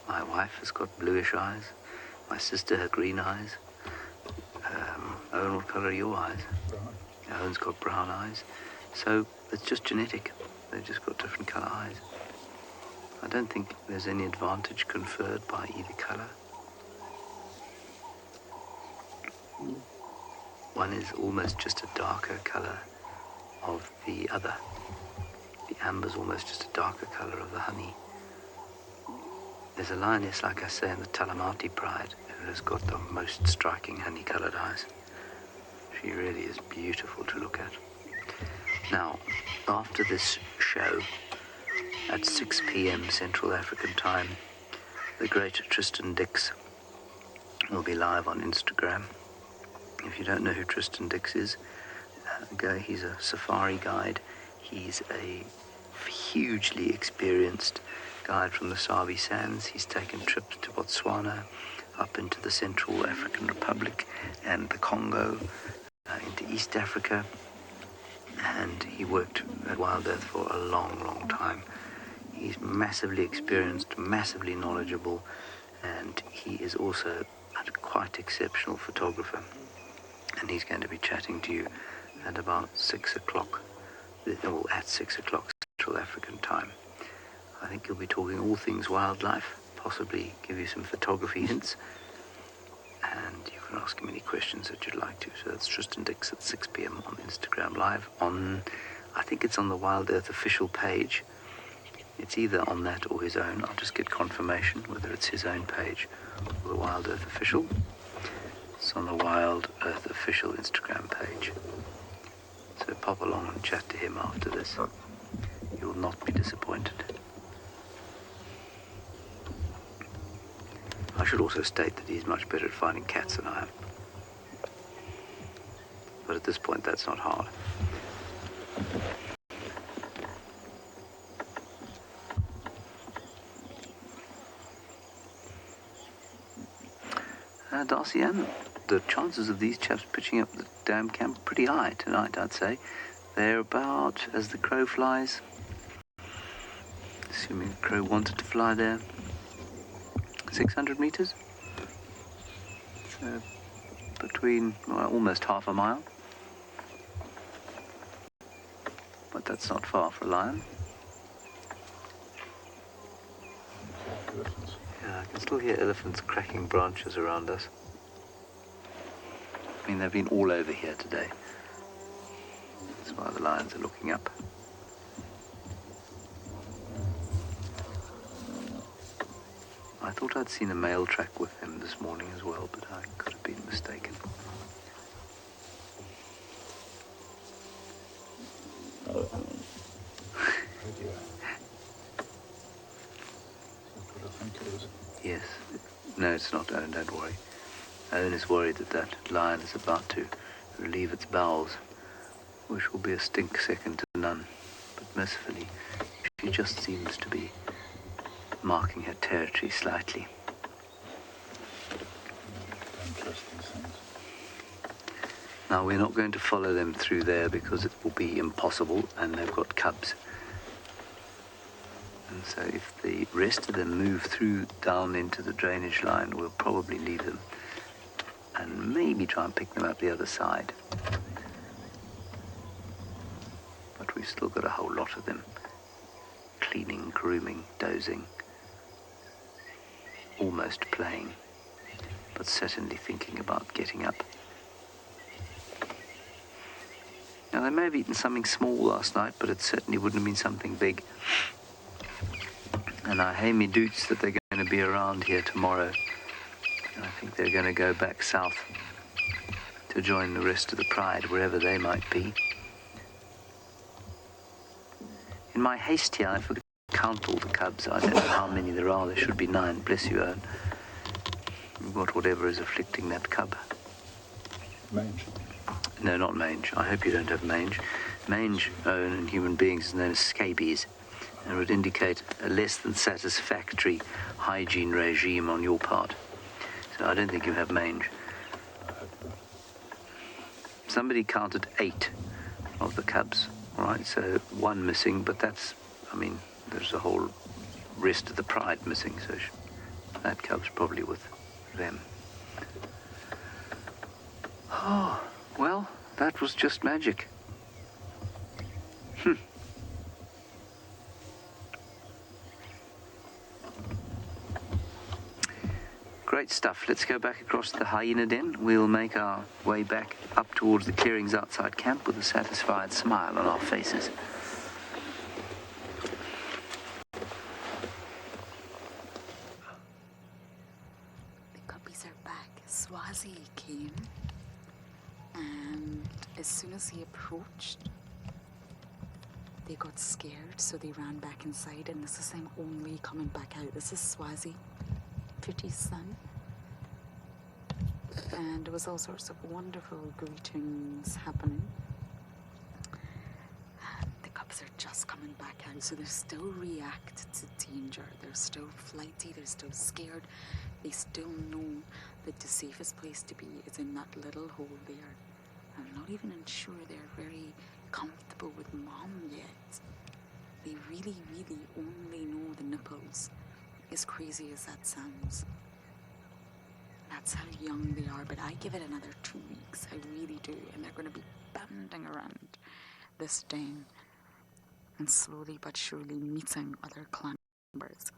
My wife has got bluish eyes. My sister has green eyes. Owen, what colour are your eyes? Brown. Owen's got brown eyes. So it's just genetic. They've just got different colour eyes. I don't think there's any advantage conferred by either colour. One is almost just a darker colour of the other. The amber's almost just a darker colour of the honey. There's a lioness, like I say, in the Talamati pride, who has got the most striking honey-coloured eyes. She really is beautiful to look at. Now, after this show, at 6 p.m. Central African time, the great Tristan Dix will be live on Instagram. If you don't know who Tristan Dix is, he's a safari guide. He's a hugely experienced guide from the Sabi Sands. He's taken trips to Botswana, up into the Central African Republic and the Congo, into East Africa. And he worked at WildEarth for a long, long time. He's massively experienced, massively knowledgeable, and he is also a quite exceptional photographer. And he's going to be chatting to you at about 6 o'clock, or at 6 o'clock Central African time. I think he'll be talking all things wildlife, possibly give you some photography hints, and you can ask him any questions that you'd like to. So that's Tristan Dix at 6 p.m. on Instagram Live. I think it's on the WildEarth official page. It's either on that or his own. I'll just get confirmation whether it's his own page or the WildEarth official. It's on the WildEarth official Instagram page. So pop along and chat to him after this. You will not be disappointed. I should also state that he's much better at finding cats than I am. But at this point, that's not hard. Darcy Ann, the chances of these chaps pitching up the damn camp are pretty high tonight, I'd say. They're about, as the crow flies, assuming the crow wanted to fly there, 600 meters? So between, almost half a mile. But that's not far for a lion. elephants. Yeah, I can still hear elephants cracking branches around us. I mean, they've been all over here today. That's why the lions are looking up. I thought I'd seen a mail track with them this morning as well, but I could have been mistaken. Yes. No, it's not Owen, don't worry. Owen is worried that that lion is about to relieve its bowels, which will be a stink second to none. But mercifully, she just seems to be marking her territory slightly. Don't trust these things. Now, we're not going to follow them through there because it will be impossible, and they've got cubs. And so if the rest of them move through down into the drainage line, we'll probably leave them and maybe try and pick them up the other side. But we've still got a whole lot of them. Cleaning, grooming, dozing. Almost playing, but certainly thinking about getting up. Now, they may have eaten something small last night, but it certainly wouldn't have been something big. And I hay me doots that they're going to be around here tomorrow. And I think they're going to go back south to join the rest of the pride, wherever they might be. In my haste here, I forgot to count all the cubs. I don't know how many there are. There should be 9. Bless you, Owen. You've got whatever is afflicting that cub. Mange. No, not mange. I hope you don't have mange. Mange, Owen, in human beings is known as scabies, and would indicate a less than satisfactory hygiene regime on your part. So I don't think you have mange. Somebody counted 8 of the cubs, all right? So 1 missing, but that's, I mean, there's a whole rest of the pride missing, so that cub's probably with them. Oh, well, that was just magic. Great stuff. Let's go back across the hyena den. We'll make our way back up towards the clearings outside camp with a satisfied smile on our faces. The guppies are back. Swazi came, and as soon as he approached, they got scared, so they ran back inside, and this is him only coming back out. This is Swazi, Pretty's son. And there was all sorts of wonderful greetings happening. And the cubs are just coming back out, so they still react to danger. They're still flighty, they're still scared. They still know that the safest place to be is in that little hole there. I'm not even sure they're very comfortable with mom yet. They really, really only know the nipples, as crazy as that sounds. That's how young they are, but I give it another 2 weeks, I really do, and they're going to be bounding around this den and slowly but surely meeting other clan members.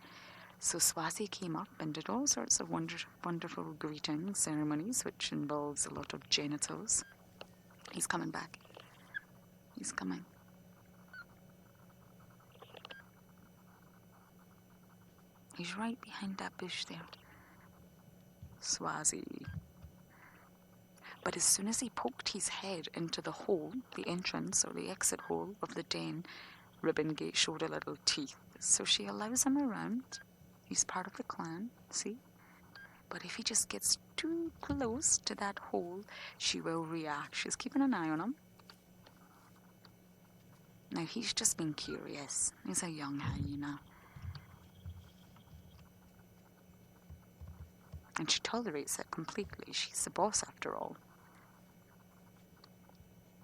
So Swazi came up and did all sorts of wonderful greeting ceremonies, which involves a lot of genitals. He's coming back. He's coming. He's right behind that bush there. Swazi. But as soon as he poked his head into the hole, the entrance or the exit hole of the den, Ribbon Gate showed a little teeth. So she allows him around. He's part of the clan, see? But if he just gets too close to that hole, she will react. She's keeping an eye on him. Now, he's just been curious. He's a young hyena. And she tolerates it completely. She's the boss after all.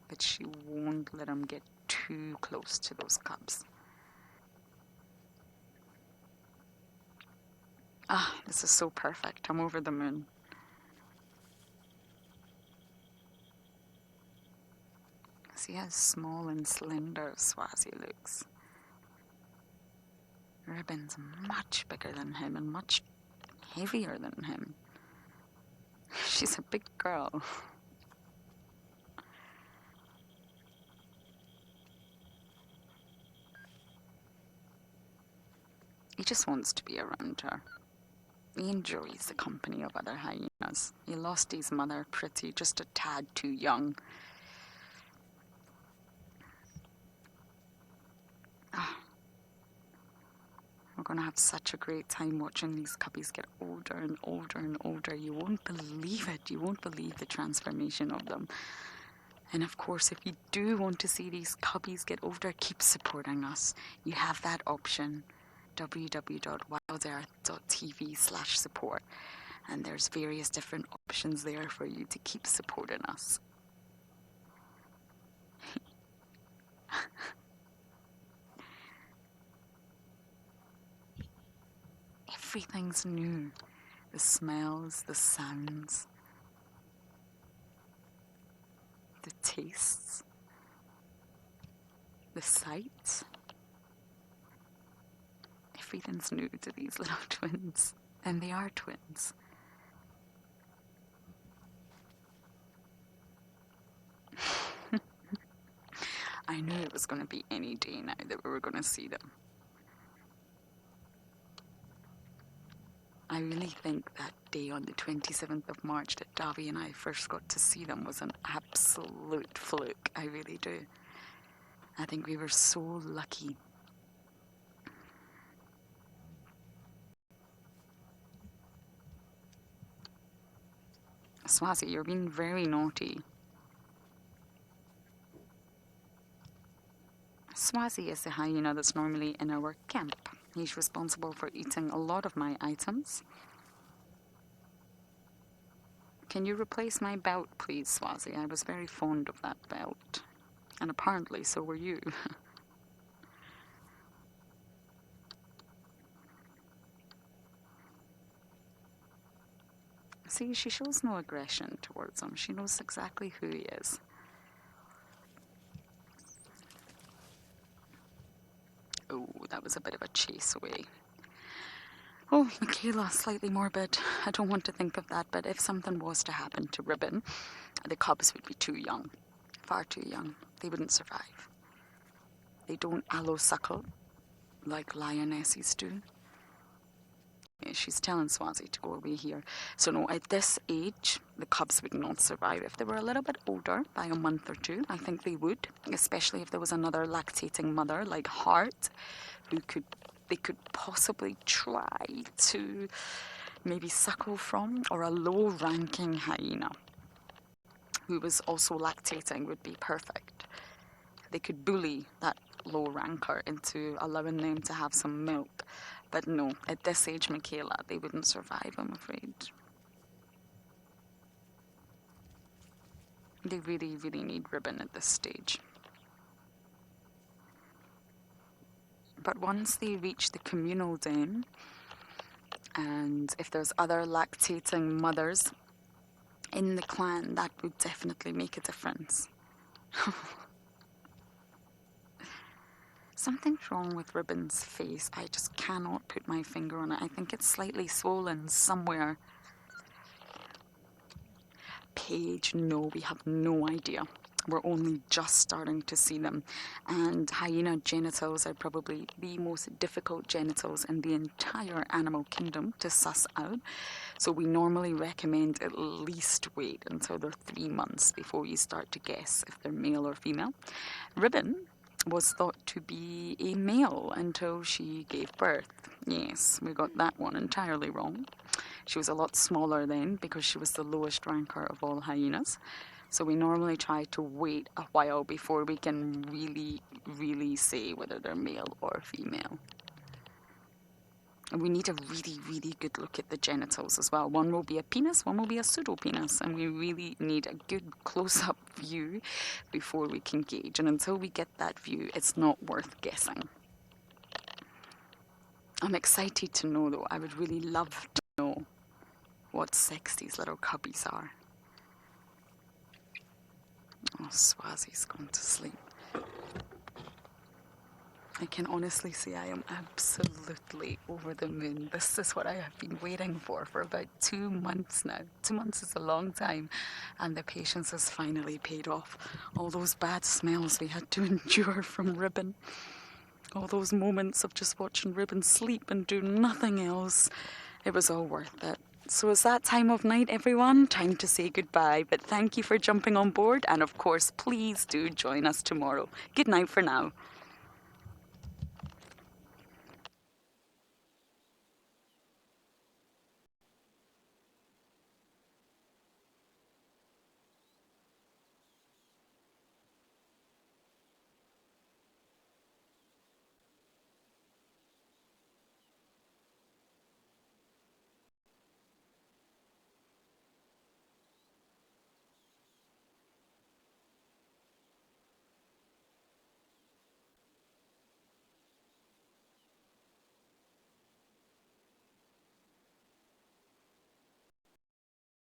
But she won't let him get too close to those cubs. Ah, this is so perfect. I'm over the moon. See how small and slender Swazi looks. Ribbon's much bigger than him and much heavier than him. She's a big girl. He just wants to be around her. He enjoys the company of other hyenas. He lost his mother pretty, just a tad too young. We're going to have such a great time watching these cubbies get older and older and older. You won't believe it. You won't believe the transformation of them. And of course, if you do want to see these cubbies get older, keep supporting us. You have that option. www.wildearth.tv/support, and there's various different options there for you to keep supporting us. Everything's new. The smells, the sounds, the tastes, the sights. Everything's new to these little twins, and they are twins. I knew it was going to be any day now that we were going to see them. I really think that day on the 27th of March that Davy and I first got to see them was an absolute fluke. I really do. I think we were so lucky. Swazi, you're being very naughty. Swazi is the hyena that's normally in our camp. He's responsible for eating a lot of my items. Can you replace my belt, please, Swazi? I was very fond of that belt. And apparently so were you. See, she shows no aggression towards him. She knows exactly who he is. Oh, that was a bit of a chase away. Oh, Michaela, slightly morbid. I don't want to think of that, but if something was to happen to Ribbon, the cubs would be too young. Far too young. They wouldn't survive. They don't allo-suckle like lionesses do. She's telling Swazi to go away here. So no, at this age, the cubs would not survive. If they were a little bit older, by a month or two, I think they would. Especially if there was another lactating mother like Hart, who they could possibly try to maybe suckle from, or a low-ranking hyena who was also lactating would be perfect. They could bully that low ranker into allowing them to have some milk. But no, at this age, Michaela, they wouldn't survive, I'm afraid. They really, really need Ribbon at this stage. But once they reach the communal den, and if there's other lactating mothers in the clan, that would definitely make a difference. Something's wrong with Ribbon's face. I just cannot put my finger on it. I think it's slightly swollen somewhere. Paige, no, we have no idea. We're only just starting to see them. And hyena genitals are probably the most difficult genitals in the entire animal kingdom to suss out. So we normally recommend at least wait until they're 3 months before you start to guess if they're male or female. Ribbon was thought to be a male until she gave birth. Yes, we got that one entirely wrong. She was a lot smaller then because she was the lowest ranker of all hyenas. So we normally try to wait a while before we can really, really say whether they're male or female. And we need a really, really good look at the genitals as well. One will be a penis, one will be a pseudo-penis. And we really need a good close-up view before we can gauge. And until we get that view, it's not worth guessing. I'm excited to know, though. I would really love to know what sex these little cubbies are. Oh, Swazi's gone to sleep. I can honestly say I am absolutely over the moon. This is what I have been waiting for about 2 months now. 2 months is a long time, and the patience has finally paid off. All those bad smells we had to endure from Ribbon. All those moments of just watching Ribbon sleep and do nothing else. It was all worth it. So it's that time of night, everyone. Time to say goodbye. But thank you for jumping on board. And of course, please do join us tomorrow. Good night for now.